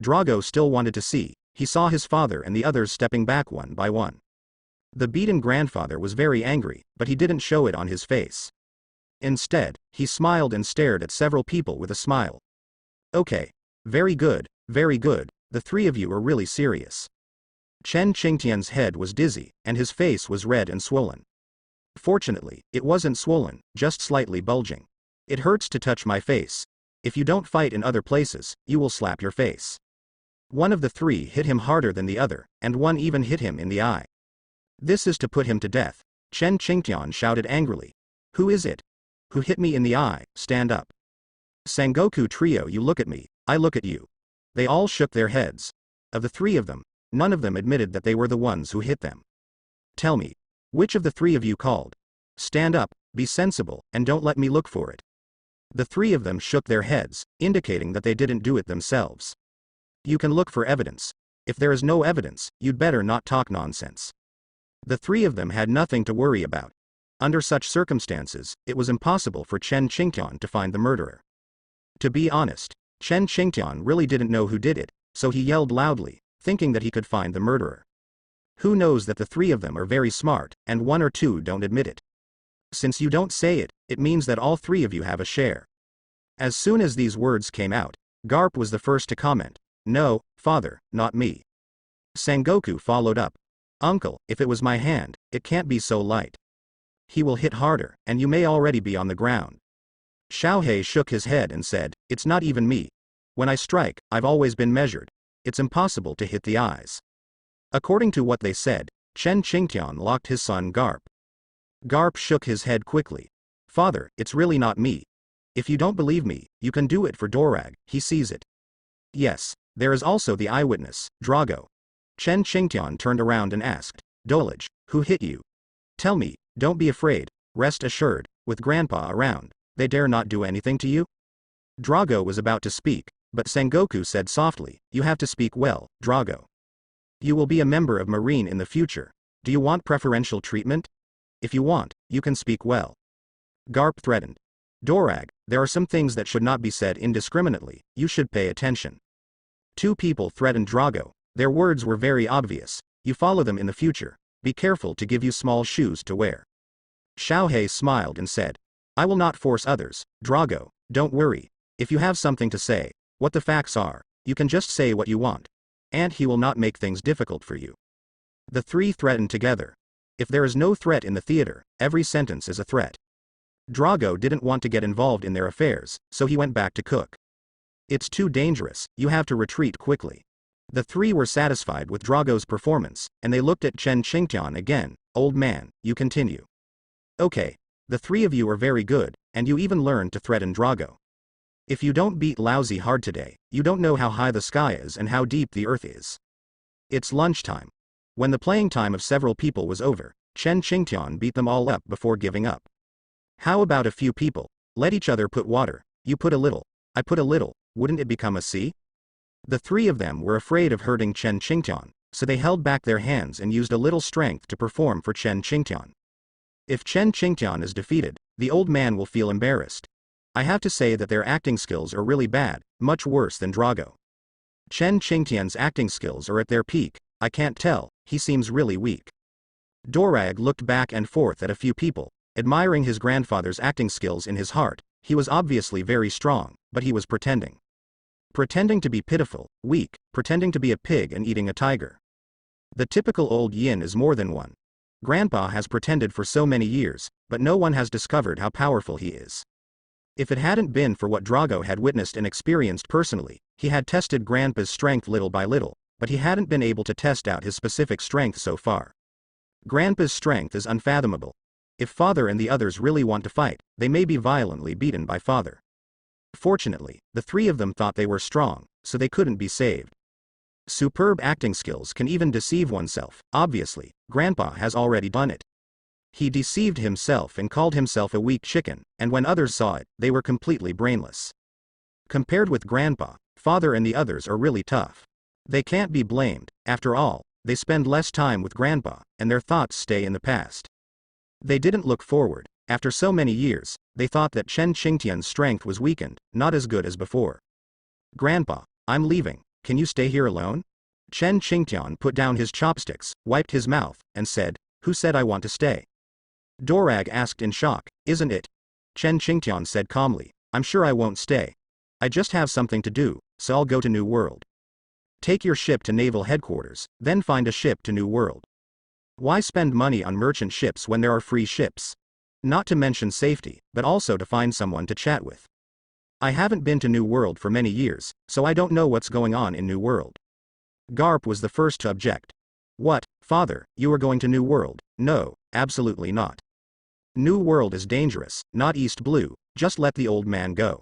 Drago still wanted to see, he saw his father and the others stepping back one by one. The beaten grandfather was very angry, but he didn't show it on his face. Instead, he smiled and stared at several people with a smile. Okay, very good, the three of you are really serious. Chen Qingtian's head was dizzy, and his face was red and swollen. Fortunately, it wasn't swollen, just slightly bulging. It hurts to touch my face. If you don't fight in other places, you will slap your face. One of the three hit him harder than the other, and one even hit him in the eye. This is to put him to death, Chen Qingtian shouted angrily. Who is it? Who hit me in the eye, stand up. Sengoku trio, you look at me, I look at you. They all shook their heads. Of the three of them, none of them admitted that they were the ones who hit them. Tell me, which of the three of you called? Stand up, be sensible, and don't let me look for it. The three of them shook their heads, indicating that they didn't do it themselves. You can look for evidence. If there is no evidence, you'd better not talk nonsense. The three of them had nothing to worry about. Under such circumstances, it was impossible for Chen Qingtian to find the murderer. To be honest, Chen Qingtian really didn't know who did it, so he yelled loudly, thinking that he could find the murderer. Who knows that the three of them are very smart, and one or two don't admit it. Since you don't say it, it means that all three of you have a share. As soon as these words came out, Garp was the first to comment, "No, father, not me." Sengoku followed up, "Uncle, if it was my hand, it can't be so light. He will hit harder, and you may already be on the ground." Xiaohei shook his head and said, "It's not even me. When I strike, I've always been measured. It's impossible to hit the eyes." According to what they said, Chen Qingtian locked his son Garp. Garp shook his head quickly. "Father, it's really not me. If you don't believe me, you can do it for Dorag, he sees it." "Yes, there is also the eyewitness, Drago." Chen Qingtian turned around and asked, "Dolage, who hit you? Tell me, don't be afraid, rest assured, with Grandpa around, they dare not do anything to you?" Drago was about to speak, but Sengoku said softly, "You have to speak well, Drago. You will be a member of Marine in the future. Do you want preferential treatment? If you want, you can speak well." Garp threatened, "Dorag, there are some things that should not be said indiscriminately, you should pay attention." Two people threatened Drago. Their words were very obvious, "You follow them in the future, be careful to give you small shoes to wear." Xiaohei smiled and said, "I will not force others, Drago, don't worry. If you have something to say, what the facts are, you can just say what you want. And he will not make things difficult for you." The three threatened together. If there is no threat in the theater, every sentence is a threat. Drago didn't want to get involved in their affairs, so he went back to cook. "It's too dangerous, you have to retreat quickly." The three were satisfied with Drago's performance, and they looked at Chen Qingtian again. "Old man, you continue." "Okay. The three of you are very good, and you even learned to threaten Drago. If you don't beat lousy hard today, you don't know how high the sky is and how deep the earth is." It's lunchtime. When the playing time of several people was over, Chen Qingtian beat them all up before giving up. "How about a few people? Let each other put water, you put a little, I put a little, wouldn't it become a sea?" The three of them were afraid of hurting Chen Qingtian, so they held back their hands and used a little strength to perform for Chen Qingtian. If Chen Qingtian is defeated, the old man will feel embarrassed. I have to say that their acting skills are really bad, much worse than Drago. Chen Qingtian's acting skills are at their peak, I can't tell, he seems really weak. Dorag looked back and forth at a few people, admiring his grandfather's acting skills in his heart. He was obviously very strong, but he was pretending. Pretending to be pitiful, weak, pretending to be a pig and eating a tiger. The typical old yin is more than one. Grandpa has pretended for so many years, but no one has discovered how powerful he is. If it hadn't been for what Drago had witnessed and experienced personally, he had tested Grandpa's strength little by little, but he hadn't been able to test out his specific strength so far. Grandpa's strength is unfathomable. If Father and the others really want to fight, they may be violently beaten by Father. Fortunately, the three of them thought they were strong, so they couldn't be saved. Superb acting skills can even deceive oneself. Obviously, Grandpa has already done it. He deceived himself and called himself a weak chicken, and when others saw it, they were completely brainless. Compared with Grandpa, Father and the others are really tough. They can't be blamed. After all, they spend less time with Grandpa, and their thoughts stay in the past. They didn't look forward. After so many years, they thought that Chen Qingtian's strength was weakened, not as good as before. "Grandpa, I'm leaving, can you stay here alone?" Chen Qingtian put down his chopsticks, wiped his mouth, and said, "Who said I want to stay?" Dorag asked in shock, "Isn't it?" Chen Qingtian said calmly, "I'm sure I won't stay. I just have something to do, so I'll go to New World. Take your ship to Naval Headquarters, then find a ship to New World. Why spend money on merchant ships when there are free ships? Not to mention safety, but also to find someone to chat with. I haven't been to New World for many years, so I don't know what's going on in New World." Garp was the first to object. "What, Father, you are going to New World?" "No, absolutely not. New World is dangerous, not East Blue, just let the old man go."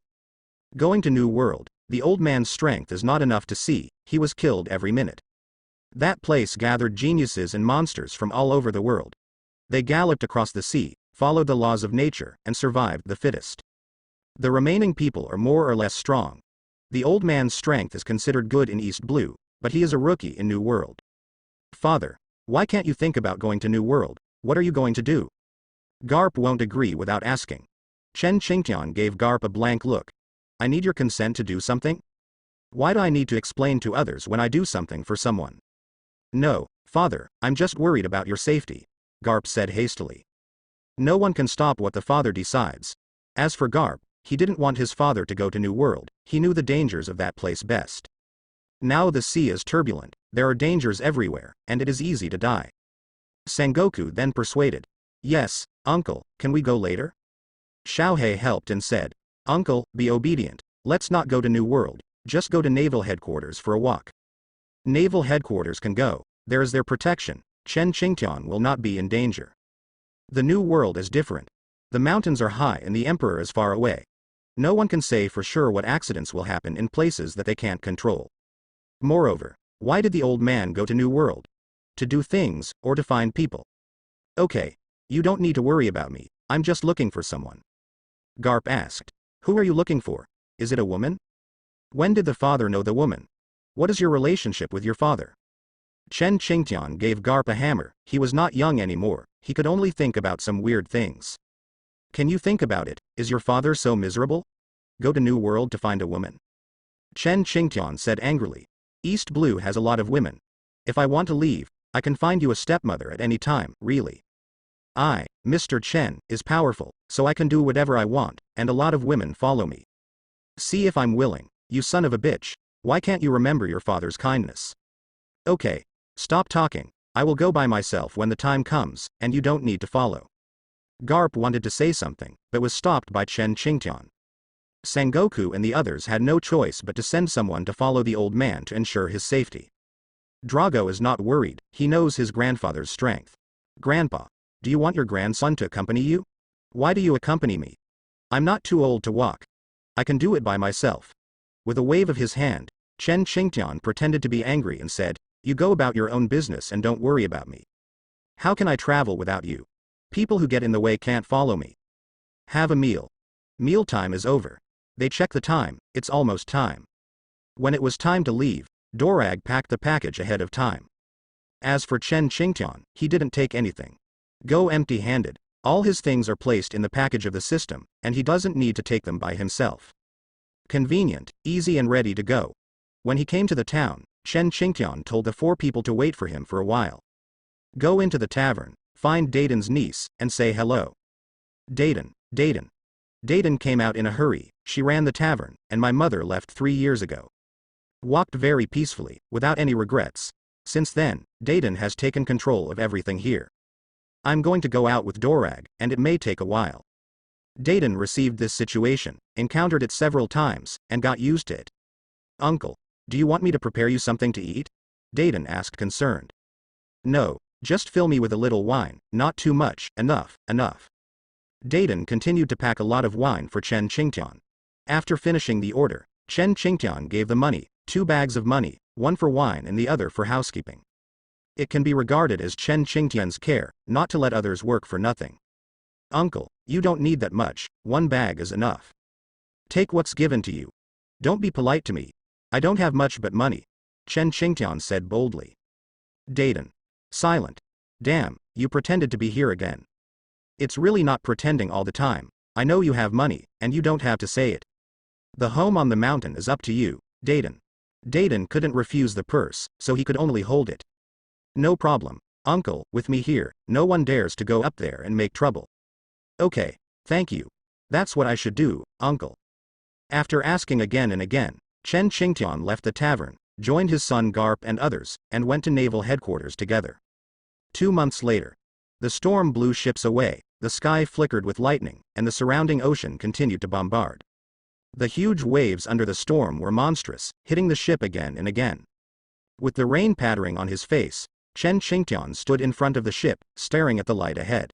Going to New World, the old man's strength is not enough to see, he was killed every minute. That place gathered geniuses and monsters from all over the world. They galloped across the sea, followed the laws of nature, and survived the fittest. The remaining people are more or less strong. The old man's strength is considered good in East Blue, but he is a rookie in New World. "Father, Why can't you think about going to New World? What are you going to do? Garp won't agree without asking. Chen Qingtian gave Garp a blank look. I need your consent to do something? Why do I need to explain to others when I do something for someone? No, father, I'm just worried about your safety, Garp said hastily. No one can stop what the father decides. As for Garp, he didn't want his father to go to New World, he knew the dangers of that place best. Now the sea is turbulent, there are dangers everywhere, and it is easy to die. Sengoku then persuaded. Yes, uncle, can we go later? Xiaohei helped and said, Uncle, be obedient, let's not go to New World, just go to Naval Headquarters for a walk. Naval Headquarters can go, there is their protection, Chen Qingtian will not be in danger. The New World is different. The mountains are high and the Emperor is far away. No one can say for sure what accidents will happen in places that they can't control. Moreover, why did the old man go to New World? To do things, or to find people? Okay, you don't need to worry about me, I'm just looking for someone. Garp asked. Who are you looking for? Is it a woman? When did the father know the woman? What is your relationship with your father? Chen Qingtian gave Garp a hammer, he was not young anymore, he could only think about some weird things. Can you think about it, is your father so miserable? Go to New World to find a woman? Chen Qingtian said angrily. East Blue has a lot of women. If I want to leave, I can find you a stepmother at any time, really. Mr. Chen, is powerful, so I can do whatever I want, and a lot of women follow me. See if I'm willing, you son of a bitch, why can't you remember your father's kindness? Okay, stop talking, I will go by myself when the time comes, and you don't need to follow. Garp wanted to say something, but was stopped by Chen Qingtian. Sengoku and the others had no choice but to send someone to follow the old man to ensure his safety. Drago is not worried, he knows his grandfather's strength. Grandpa, do you want your grandson to accompany you? Why do you accompany me? I'm not too old to walk. I can do it by myself. With a wave of his hand, Chen Qingtian pretended to be angry and said, You go about your own business and don't worry about me. How can I travel without you? People who get in the way can't follow me. Have a meal. Mealtime is over. They check the time, it's almost time. When it was time to leave, Dorag packed the package ahead of time. As for Chen Qingtian, he didn't take anything. Go empty-handed, all his things are placed in the package of the system, and he doesn't need to take them by himself. Convenient, easy and ready to go. When he came to the town, Chen Qingtian told the 4 people to wait for him for a while. Go into the tavern, find Dayton's niece, and say hello. Dayton. Dayton came out in a hurry, she ran the tavern, and my mother left 3 years ago. Walked very peacefully, without any regrets. Since then, Dayton has taken control of everything here. I'm going to go out with Dorag, and it may take a while. Dayton received this situation, encountered it several times, and got used to it. Uncle, do you want me to prepare you something to eat? Dayton asked concerned. No, just fill me with a little wine, not too much, enough. Dayton continued to pack a lot of wine for Chen Qingtian. After finishing the order, Chen Qingtian gave the money, 2 bags of money, one for wine and the other for housekeeping. It can be regarded as Chen Qingtian's care, not to let others work for nothing. Uncle, you don't need that much, 1 bag is enough. Take what's given to you. Don't be polite to me. I don't have much but money, Chen Qingtian said boldly. Dayton. Silent. Damn, you pretended to be here again. It's really not pretending all the time, I know you have money, and you don't have to say it. The home on the mountain is up to you, Dayton. Dayton couldn't refuse the purse, so he could only hold it. No problem, uncle, with me here, no one dares to go up there and make trouble. Okay, thank you. That's what I should do, uncle. After asking again and again, Chen Qingtian left the tavern, joined his son Garp and others, and went to naval headquarters together. 2 months later. The storm blew ships away, the sky flickered with lightning, and the surrounding ocean continued to bombard. The huge waves under the storm were monstrous, hitting the ship again and again. With the rain pattering on his face, Chen Qingtian stood in front of the ship, staring at the light ahead.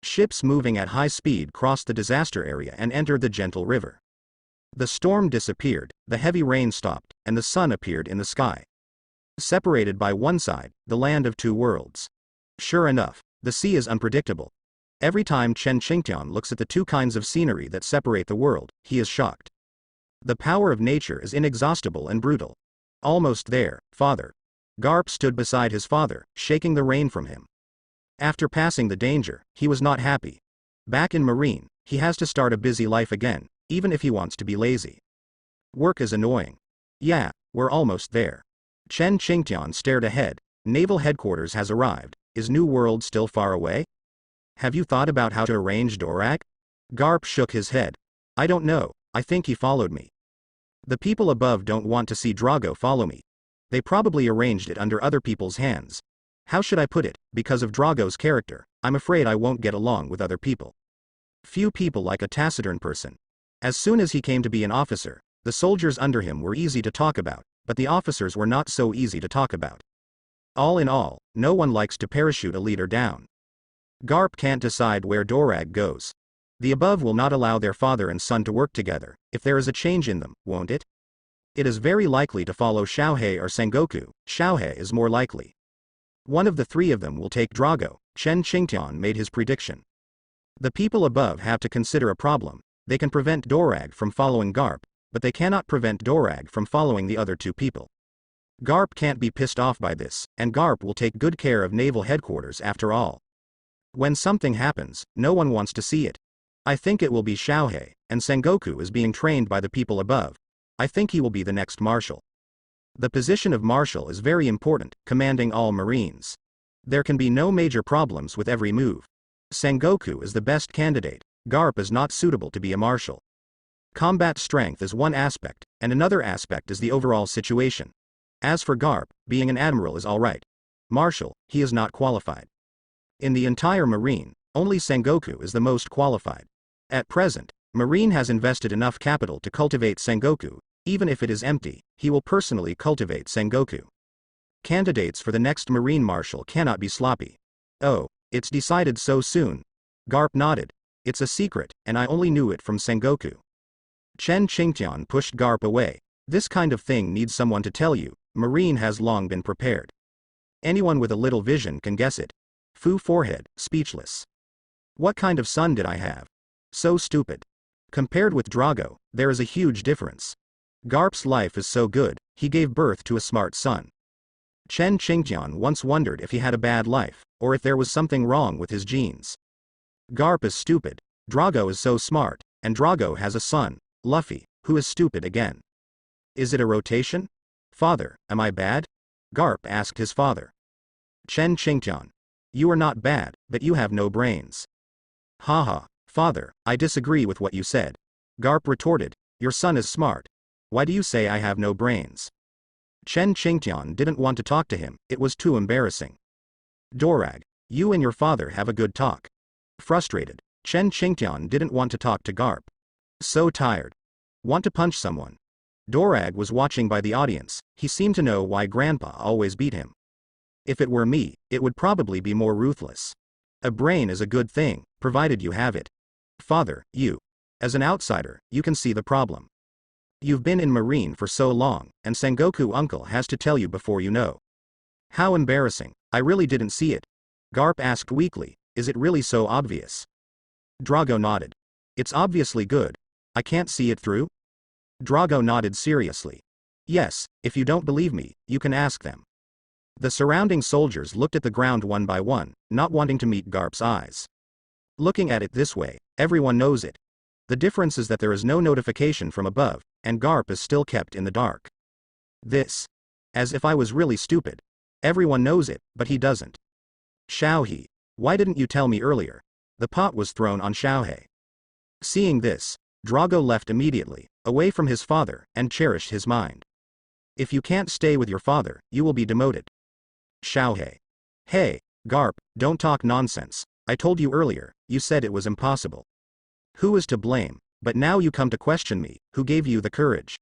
Ships moving at high speed crossed the disaster area and entered the gentle river. The storm disappeared, the heavy rain stopped, and the sun appeared in the sky. Separated by one side, the land of 2 worlds. Sure enough, the sea is unpredictable. Every time Chen Qingtian looks at the 2 kinds of scenery that separate the world, he is shocked. The power of nature is inexhaustible and brutal. Almost there, father. Garp stood beside his father, shaking the rain from him. After passing the danger, he was not happy. Back in Marine, he has to start a busy life again, even if he wants to be lazy. Work is annoying. Yeah, we're almost there. Chen Qingtian stared ahead. Naval headquarters has arrived. Is New World still far away? Have you thought about how to arrange Dorag? Garp shook his head. I don't know, I think he followed me. The people above don't want to see Drago follow me. They probably arranged it under other people's hands. How should I put it? Because of Drago's character, I'm afraid I won't get along with other people. Few people like a taciturn person. As soon as he came to be an officer, the soldiers under him were easy to talk about, but the officers were not so easy to talk about. All in all, no one likes to parachute a leader down. Garp can't decide where Dorag goes. The above will not allow their father and son to work together, if there is a change in them, won't it? It is very likely to follow Xiaohei or Sengoku. Xiaohei is more likely. One of the three of them will take Drago. Chen Qingtian made his prediction. The people above have to consider a problem. They can prevent Dorag from following Garp, but they cannot prevent Dorag from following the other two people. Garp can't be pissed off by this, and Garp will take good care of naval headquarters after all. When something happens, no one wants to see it. I think it will be Xiaohei, and Sengoku is being trained by the people above. I think he will be the next marshal. The position of marshal is very important, commanding all Marines. There can be no major problems with every move. Sengoku is the best candidate. Garp is not suitable to be a marshal. Combat strength is one aspect, and another aspect is the overall situation. As for Garp, being an admiral is alright. Marshal, he is not qualified. In the entire Marine, only Sengoku is the most qualified. At present, Marine has invested enough capital to cultivate Sengoku. Even if it is empty, he will personally cultivate Sengoku. Candidates for the next Marine Marshal cannot be sloppy. Oh, it's decided so soon. Garp nodded. It's a secret, and I only knew it from Sengoku. Chen Qingtian pushed Garp away. This kind of thing needs someone to tell you. Marine has long been prepared. Anyone with a little vision can guess it. Fu forehead, speechless. What kind of son did I have? So stupid. Compared with Drago, there is a huge difference. Garp's life is so good, he gave birth to a smart son. Chen Qingtian once wondered if he had a bad life, or if there was something wrong with his genes. Garp is stupid, Drago is so smart, and Drago has a son, Luffy, who is stupid again. Is it a rotation? Father, am I bad? Garp asked his father. Chen Qingtian. You are not bad, but you have no brains. Haha, father, I disagree with what you said. Garp retorted, your son is smart. Why do you say I have no brains? Chen Qingtian didn't want to talk to him, it was too embarrassing. Dorag, you and your father have a good talk. Frustrated, Chen Qingtian didn't want to talk to Garp. So tired. Want to punch someone. Dorag was watching by the audience, he seemed to know why Grandpa always beat him. If it were me, it would probably be more ruthless. A brain is a good thing, provided you have it. Father, you. As an outsider, you can see the problem. You've been in Marine for so long, and Sengoku uncle has to tell you before you know. How embarrassing, I really didn't see it. Garp asked weakly, is it really so obvious? Drago nodded. It's obviously good. I can't see it through? Drago nodded seriously. Yes, if you don't believe me, you can ask them. The surrounding soldiers looked at the ground one by one, not wanting to meet Garp's eyes. Looking at it this way, everyone knows it. The difference is that there is no notification from above, and Garp is still kept in the dark. This. As if I was really stupid. Everyone knows it, but he doesn't. Xiaohei. Why didn't you tell me earlier? The pot was thrown on Xiaohei. Seeing this, Drago left immediately, away from his father, and cherished his mind. If you can't stay with your father, you will be demoted. Xiaohei. Hey, Garp, don't talk nonsense. I told you earlier, you said it was impossible. Who is to blame? But now you come to question me, who gave you the courage?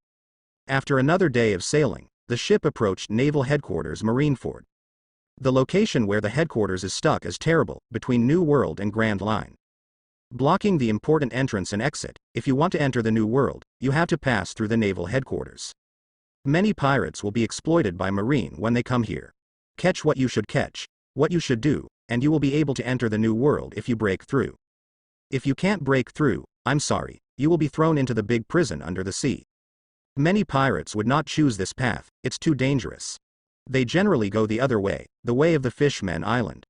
After another day of sailing, the ship approached Naval Headquarters Marineford. The location where the headquarters is stuck is terrible, between New World and Grand Line. Blocking the important entrance and exit, if you want to enter the New World, you have to pass through the Naval Headquarters. Many pirates will be exploited by Marine when they come here. Catch what you should catch, what you should do, and you will be able to enter the New World if you break through. If you can't break through, I'm sorry, you will be thrown into the big prison under the sea. Many pirates would not choose this path, it's too dangerous. They generally go the other way, the way of the Fishmen Island.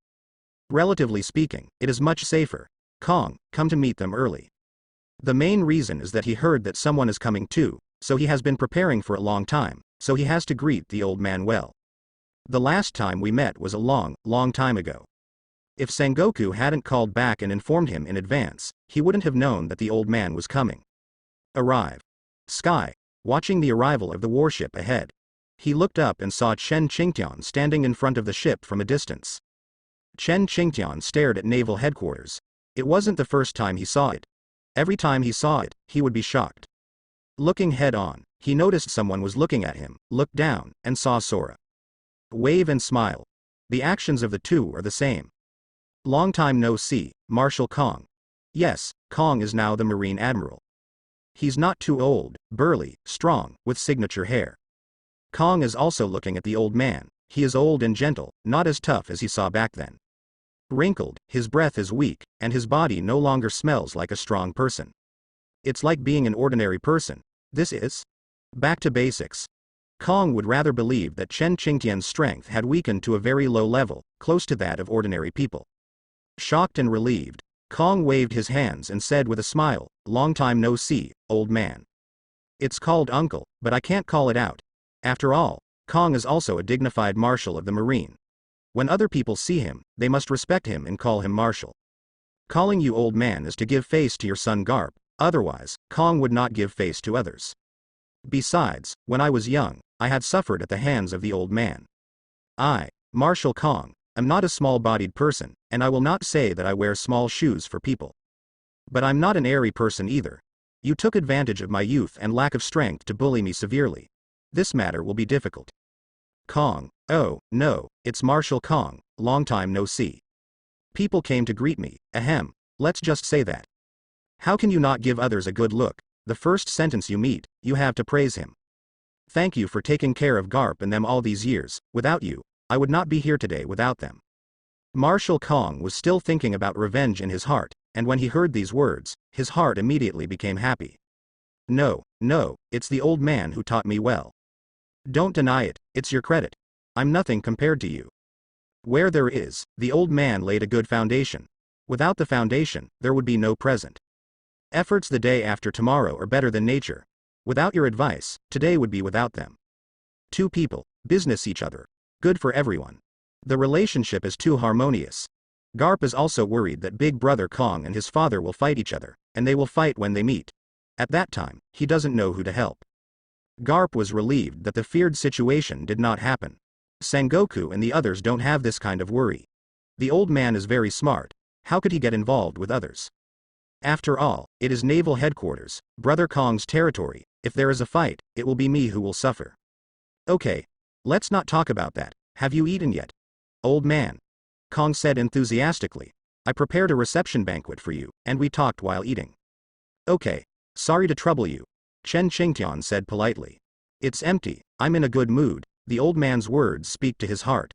Relatively speaking, it is much safer. Kong, come to meet them early. The main reason is that he heard that someone is coming too, so he has been preparing for a long time, so he has to greet the old man well. The last time we met was a long, long time ago. If Sengoku hadn't called back and informed him in advance, he wouldn't have known that the old man was coming. Arrive. Sky, watching the arrival of the warship ahead. He looked up and saw Chen Qingtian standing in front of the ship from a distance. Chen Qingtian stared at naval headquarters. It wasn't the first time he saw it. Every time he saw it, he would be shocked. Looking head on, he noticed someone was looking at him, looked down, and saw Sora. Wave and smile. The actions of the two are the same. Long time no see, Marshal Kong. Yes, Kong is now the Marine Admiral. He's not too old, burly, strong, with signature hair. Kong is also looking at the old man. He is old and gentle, not as tough as he saw back then. Wrinkled, his breath is weak, and his body no longer smells like a strong person. It's like being an ordinary person. This is back to basics. Kong would rather believe that Chen Qingtian's strength had weakened to a very low level, close to that of ordinary people. Shocked and relieved, Kong waved his hands and said with a smile, "Long time no see, old man. It's called uncle, but I can't call it out. After all, Kong is also a dignified marshal of the Marine. When other people see him, they must respect him and call him marshal. Calling you old man is to give face to your son Garp, otherwise, Kong would not give face to others. Besides, when I was young, I had suffered at the hands of the old man. I, Marshal Kong, am not a small-bodied person, and I will not say that I wear small shoes for people. But I'm not an airy person either. You took advantage of my youth and lack of strength to bully me severely. This matter will be difficult." Kong, "Oh, no, it's Marshal Kong, long time no see. People came to greet me, ahem, let's just say that. How can you not give others a good look? The first sentence you meet, you have to praise him. Thank you for taking care of Garp and them all these years. Without you, I would not be here today without them." Marshal Kong was still thinking about revenge in his heart, and when he heard these words, his heart immediately became happy. No, it's the old man who taught me well. Don't deny it, it's your credit. I'm nothing compared to you. Where there is, the old man laid a good foundation. Without the foundation, there would be no present. Efforts the day after tomorrow are better than nature. Without your advice, today would be without them. Two people, business each other. Good for everyone. The relationship is too harmonious. Garp is also worried that Big Brother Kong and his father will fight each other, and they will fight when they meet. At that time, he doesn't know who to help. Garp was relieved that the feared situation did not happen. Sengoku and the others don't have this kind of worry. The old man is very smart. How could he get involved with others? After all, it is naval headquarters, Brother Kong's territory. If there is a fight, it will be me who will suffer. Okay. Let's not talk about that. Have you eaten yet? Old man. Kong said enthusiastically. I prepared a reception banquet for you, and we talked while eating. Okay. Sorry to trouble you. Chen Qingtian said politely. It's empty, I'm in a good mood. The old man's words speak to his heart.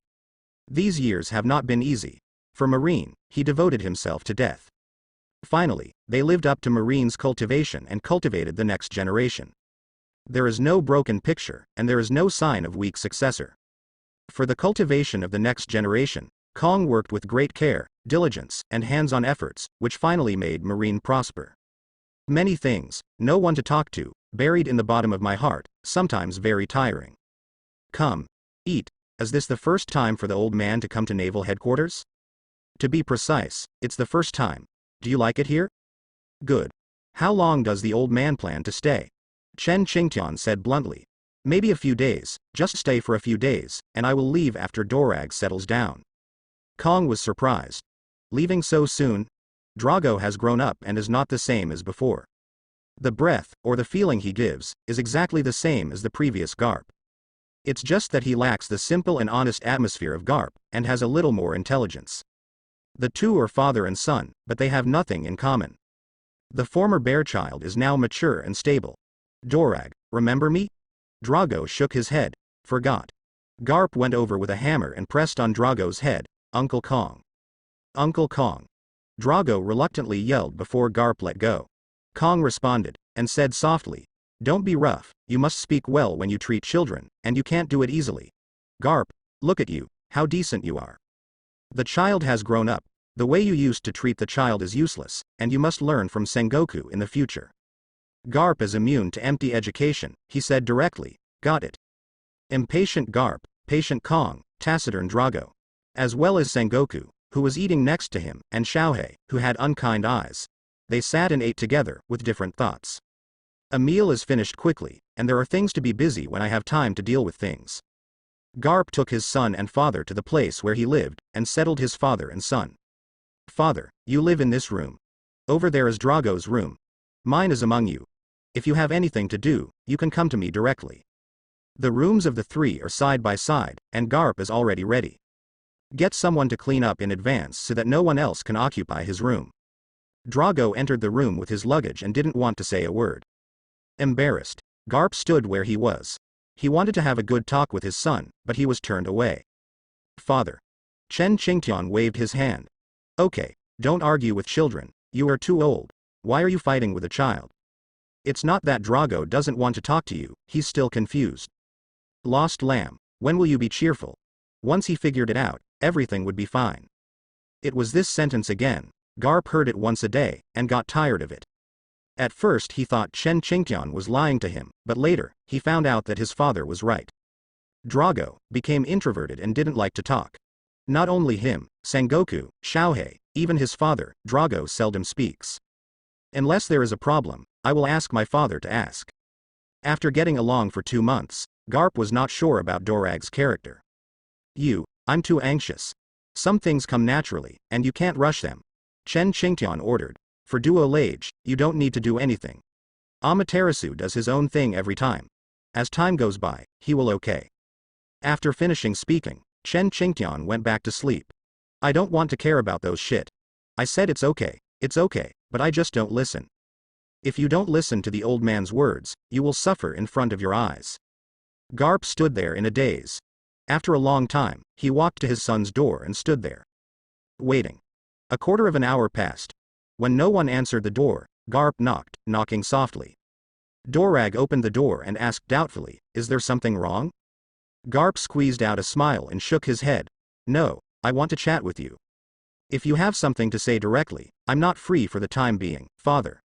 These years have not been easy. For Marine, he devoted himself to death. Finally, they lived up to Marine's cultivation and cultivated the next generation. There is no broken picture, and there is no sign of weak successor. For the cultivation of the next generation, Kong worked with great care, diligence, and hands-on efforts, which finally made Marine prosper. Many things, no one to talk to, buried in the bottom of my heart, sometimes very tiring. Come. Eat. Is this the first time for the old man to come to naval headquarters? To be precise, it's the first time. Do you like it here? Good. How long does the old man plan to stay? Chen Qingtian said bluntly. Maybe a few days, just stay for a few days, and I will leave after Dorag settles down. Kong was surprised. Leaving so soon? Drago has grown up and is not the same as before. The breath, or the feeling he gives, is exactly the same as the previous Garp. It's just that he lacks the simple and honest atmosphere of Garp, and has a little more intelligence. The two are father and son, but they have nothing in common. The former bear child is now mature and stable. Dorag, remember me? Drago shook his head. Forgot. Garp went over with a hammer and pressed on Drago's head. Uncle Kong. Uncle Kong. Drago reluctantly yelled before Garp let go. Kong responded, and said softly, Don't be rough, you must speak well when you treat children, and you can't do it easily. Garp, look at you, how decent you are. The child has grown up. The way you used to treat the child is useless, and you must learn from Sengoku in the future. Garp is immune to empty education, he said directly. Got it. Impatient Garp, patient Kong, taciturn Drago. As well as Sengoku, who was eating next to him, and Xiaohei, who had unkind eyes. They sat and ate together, with different thoughts. A meal is finished quickly, and there are things to be busy when I have time to deal with things. Garp took his son and father to the place where he lived, and settled his father and son. Father, you live in this room. Over there is Drago's room. Mine is among you. If you have anything to do, you can come to me directly. The rooms of the three are side by side, and Garp is already ready. Get someone to clean up in advance so that no one else can occupy his room. Drago entered the room with his luggage and didn't want to say a word. Embarrassed, Garp stood where he was. He wanted to have a good talk with his son, but he was turned away. Father. Chen Qingtian waved his hand. Okay, don't argue with children, you are too old. Why are you fighting with a child? It's not that Drago doesn't want to talk to you, he's still confused. Lost lamb, when will you be cheerful? Once he figured it out, everything would be fine. It was this sentence again. Garp heard it once a day, and got tired of it. At first he thought Chen Qingtian was lying to him, but later, he found out that his father was right. Drago became introverted and didn't like to talk. Not only him, Sengoku, Xiaohei, even his father, Drago seldom speaks. Unless there is a problem, I will ask my father to ask. After getting along for 2 months, Garp was not sure about Dorag's character. I'm too anxious. Some things come naturally, and you can't rush them. Chen Qingtian ordered. For duo age, you don't need to do anything. Amaterasu does his own thing every time. As time goes by, he will okay. After finishing speaking, Chen Qingtian went back to sleep. I don't want to care about those shit. I said it's okay, but I just don't listen. If you don't listen to the old man's words, you will suffer in front of your eyes. Garp stood there in a daze. After a long time, he walked to his son's door and stood there. Waiting. A quarter of an hour passed. When no one answered the door, Garp knocked, knocking softly. Dorag opened the door and asked doubtfully, is there something wrong? Garp squeezed out a smile and shook his head. No, I want to chat with you. If you have something to say directly, I'm not free for the time being, father.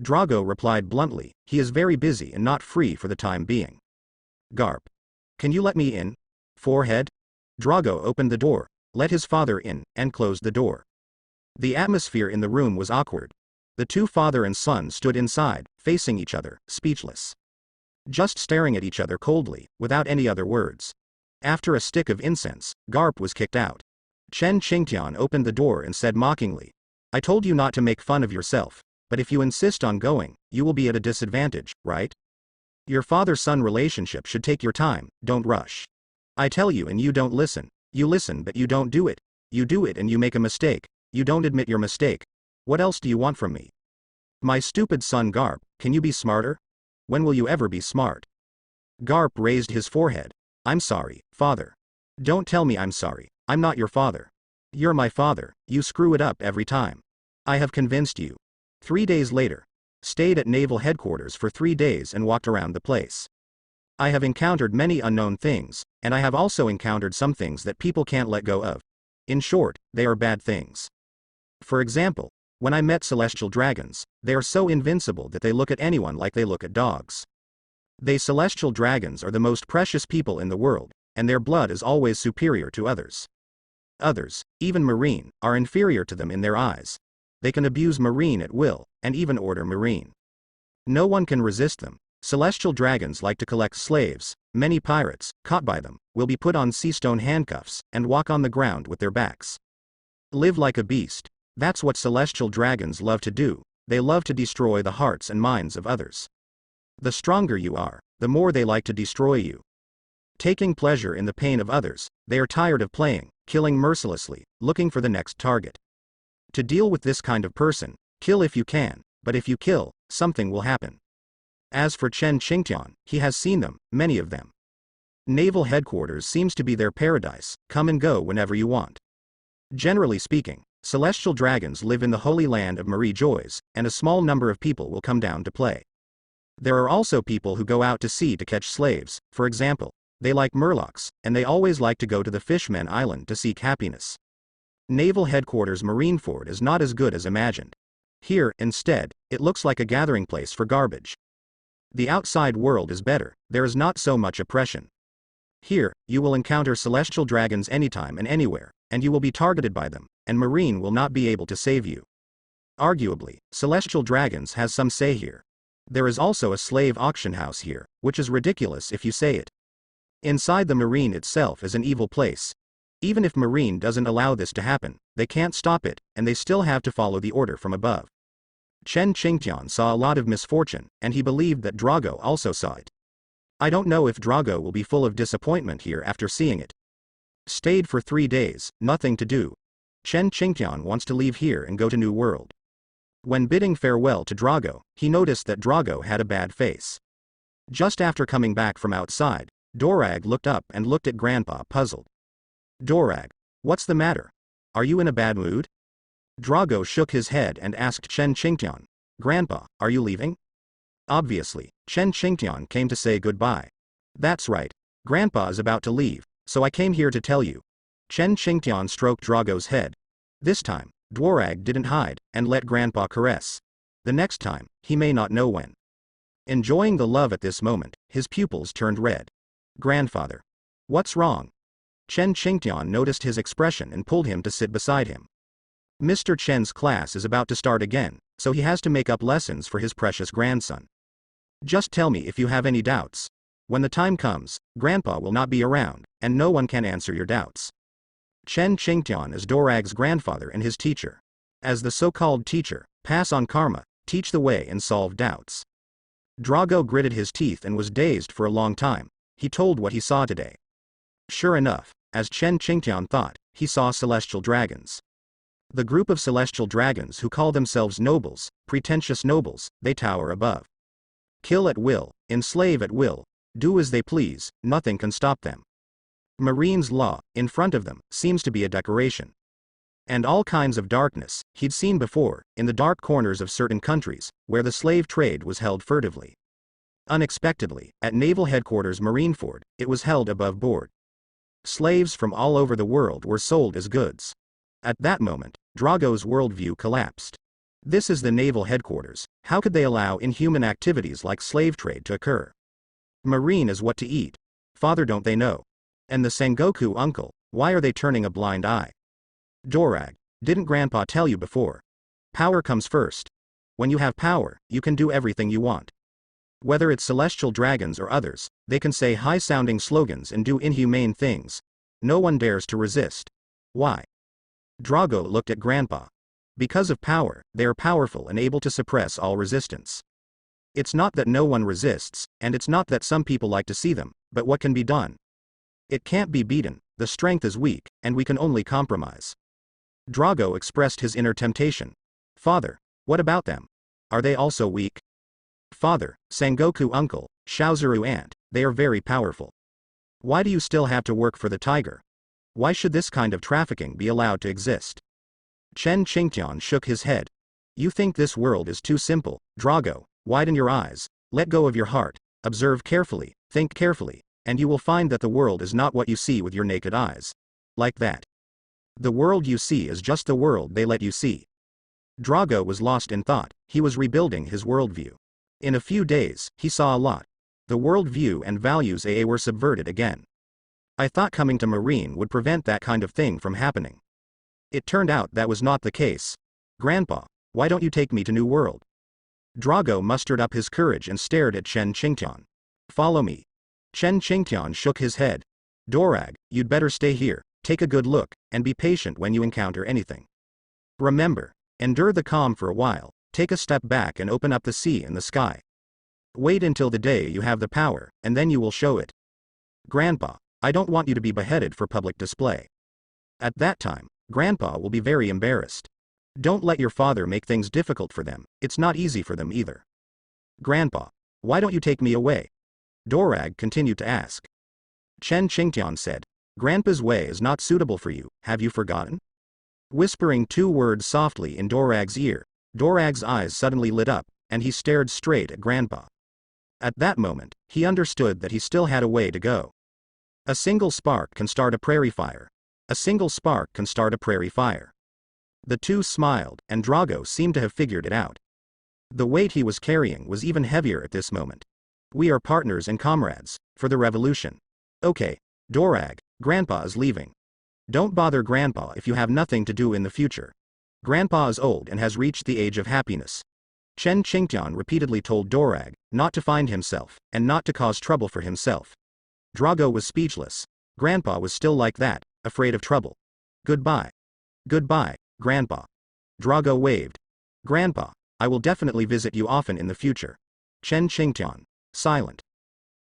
Drago replied bluntly, he is very busy and not free for the time being. Garp. Can you let me in? Forehead? Drago opened the door, let his father in, and closed the door. The atmosphere in the room was awkward. The two father and son stood inside, facing each other, speechless. Just staring at each other coldly, without any other words. After a stick of incense, Garp was kicked out. Chen Qingtian opened the door and said mockingly, I told you not to make fun of yourself, but if you insist on going, you will be at a disadvantage, right? Your father-son relationship should take your time, don't rush. I tell you and you don't listen. You listen but you don't do it. You do it and you make a mistake. You don't admit your mistake. What else do you want from me? My stupid son Garp, can you be smarter? When will you ever be smart? Garp raised his forehead. I'm sorry, father. Don't tell me I'm sorry, I'm not your father. You're my father, you screw it up every time. I have convinced you. 3 days later. Stayed at naval headquarters for 3 days and walked around the place. I have encountered many unknown things, and I have also encountered some things that people can't let go of. In short, they are bad things. For example, when I met celestial dragons, they are so invincible that they look at anyone like they look at dogs. They celestial dragons are the most precious people in the world, and their blood is always superior to others. Others, even Marine, are inferior to them in their eyes. They can abuse Marine at will, and even order Marine. No one can resist them. Celestial dragons like to collect slaves. Many pirates, caught by them, will be put on seastone handcuffs, and walk on the ground with their backs. Live like a beast. That's what celestial dragons love to do. They love to destroy the hearts and minds of others. The stronger you are, the more they like to destroy you. Taking pleasure in the pain of others, they are tired of playing, killing mercilessly, looking for the next target. To deal with this kind of person, kill if you can, but if you kill, something will happen. As for Chen Qingtian, he has seen them, many of them. Naval headquarters seems to be their paradise, come and go whenever you want. Generally speaking, celestial dragons live in the holy land of Marie Joys, and a small number of people will come down to play. There are also people who go out to sea to catch slaves, for example, They like murlocs, and they always like to go to the Fishman Island to seek happiness. Naval Headquarters Marineford is not as good as imagined. Here, instead, it looks like a gathering place for garbage. The outside world is better, there is not so much oppression. Here, you will encounter celestial dragons anytime and anywhere, and you will be targeted by them, and Marine will not be able to save you. Arguably, celestial dragons has some say here. There is also a slave auction house here, which is ridiculous if you say it. Inside the Marine itself is an evil place. Even if Marine doesn't allow this to happen, they can't stop it, and they still have to follow the order from above. Chen Qingtian saw a lot of misfortune, and he believed that Drago also saw it. I don't know if Drago will be full of disappointment here after seeing it. Stayed for 3 days, nothing to do. Chen Qingtian wants to leave here and go to New World. When bidding farewell to Drago, he noticed that Drago had a bad face. Just after coming back from outside, Dorag looked up and looked at Grandpa puzzled. Dorag, what's the matter? Are you in a bad mood? Drago shook his head and asked Chen Qingtian, Grandpa, are you leaving? Obviously, Chen Qingtian came to say goodbye. That's right, Grandpa is about to leave, so I came here to tell you. Chen Qingtian stroked Drago's head. This time, Dworag didn't hide and let Grandpa caress. The next time, he may not know when. Enjoying the love at this moment, his pupils turned red. Grandfather. What's wrong? Chen Qingtian noticed his expression and pulled him to sit beside him. Mr. Chen's class is about to start again, so he has to make up lessons for his precious grandson. Just tell me if you have any doubts. When the time comes, Grandpa will not be around, and no one can answer your doubts. Chen Qingtian is Dorag's grandfather and his teacher. As the so-called teacher, pass on karma, teach the way and solve doubts. Drago gritted his teeth and was dazed for a long time. He told what he saw today. Sure enough, as Chen Qingtian thought, he saw celestial dragons. The group of celestial dragons who call themselves nobles, pretentious nobles, they tower above. Kill at will, enslave at will, do as they please, nothing can stop them. Marine's law, in front of them, seems to be a decoration. And all kinds of darkness, he'd seen before, in the dark corners of certain countries, where the slave trade was held furtively. Unexpectedly, at Naval Headquarters Marineford, it was held above board. Slaves from all over the world were sold as goods. At that moment, Drago's worldview collapsed. This is the Naval Headquarters, how could they allow inhuman activities like slave trade to occur? Marine is what to eat. Father, don't they know? And the Sengoku uncle, why are they turning a blind eye? Dorag, didn't Grandpa tell you before? Power comes first. When you have power, you can do everything you want. Whether it's celestial dragons or others, they can say high-sounding slogans and do inhumane things. No one dares to resist. Why? Drago looked at Grandpa. Because of power, they are powerful and able to suppress all resistance. It's not that no one resists, and it's not that some people like to see them, but what can be done? It can't be beaten, the strength is weak, and we can only compromise. Drago expressed his inner temptation. Father, what about them? Are they also weak? Father, Sengoku uncle, Xiaozuru aunt, they are very powerful. Why do you still have to work for the tiger? Why should this kind of trafficking be allowed to exist? Chen Qingtian shook his head. You think this world is too simple, Drago, widen your eyes, let go of your heart, observe carefully, think carefully, and you will find that the world is not what you see with your naked eyes. Like that. The world you see is just the world they let you see. Drago was lost in thought, he was rebuilding his worldview. In a few days, he saw a lot. The worldview and values AA were subverted again. I thought coming to Marine would prevent that kind of thing from happening. It turned out that was not the case. Grandpa, why don't you take me to New World? Drago mustered up his courage and stared at Chen Qingtian. Follow me. Chen Qingtian shook his head. Dorag, you'd better stay here, take a good look, and be patient when you encounter anything. Remember, endure the calm for a while, take a step back and open up the sea and the sky. Wait until the day you have the power, and then you will show it. Grandpa, I don't want you to be beheaded for public display. At that time, Grandpa will be very embarrassed. Don't let your father make things difficult for them, it's not easy for them either. Grandpa, why don't you take me away? Dorag continued to ask. Chen Qingtian said, Grandpa's way is not suitable for you, have you forgotten? Whispering 2 words softly in Dorag's ear, Dorag's eyes suddenly lit up, and he stared straight at Grandpa. At that moment, he understood that he still had a way to go. A single spark can start a prairie fire. A single spark can start a prairie fire. The two smiled, and Drago seemed to have figured it out. The weight he was carrying was even heavier at this moment. We are partners and comrades, for the revolution. Okay, Dorag, Grandpa is leaving. Don't bother Grandpa if you have nothing to do in the future. Grandpa is old and has reached the age of happiness. Chen Qingtian repeatedly told Dorag not to find himself, and not to cause trouble for himself. Drago was speechless. Grandpa was still like that, afraid of trouble. Goodbye. Goodbye, Grandpa. Drago waved. Grandpa, I will definitely visit you often in the future. Chen Qingtian, silent.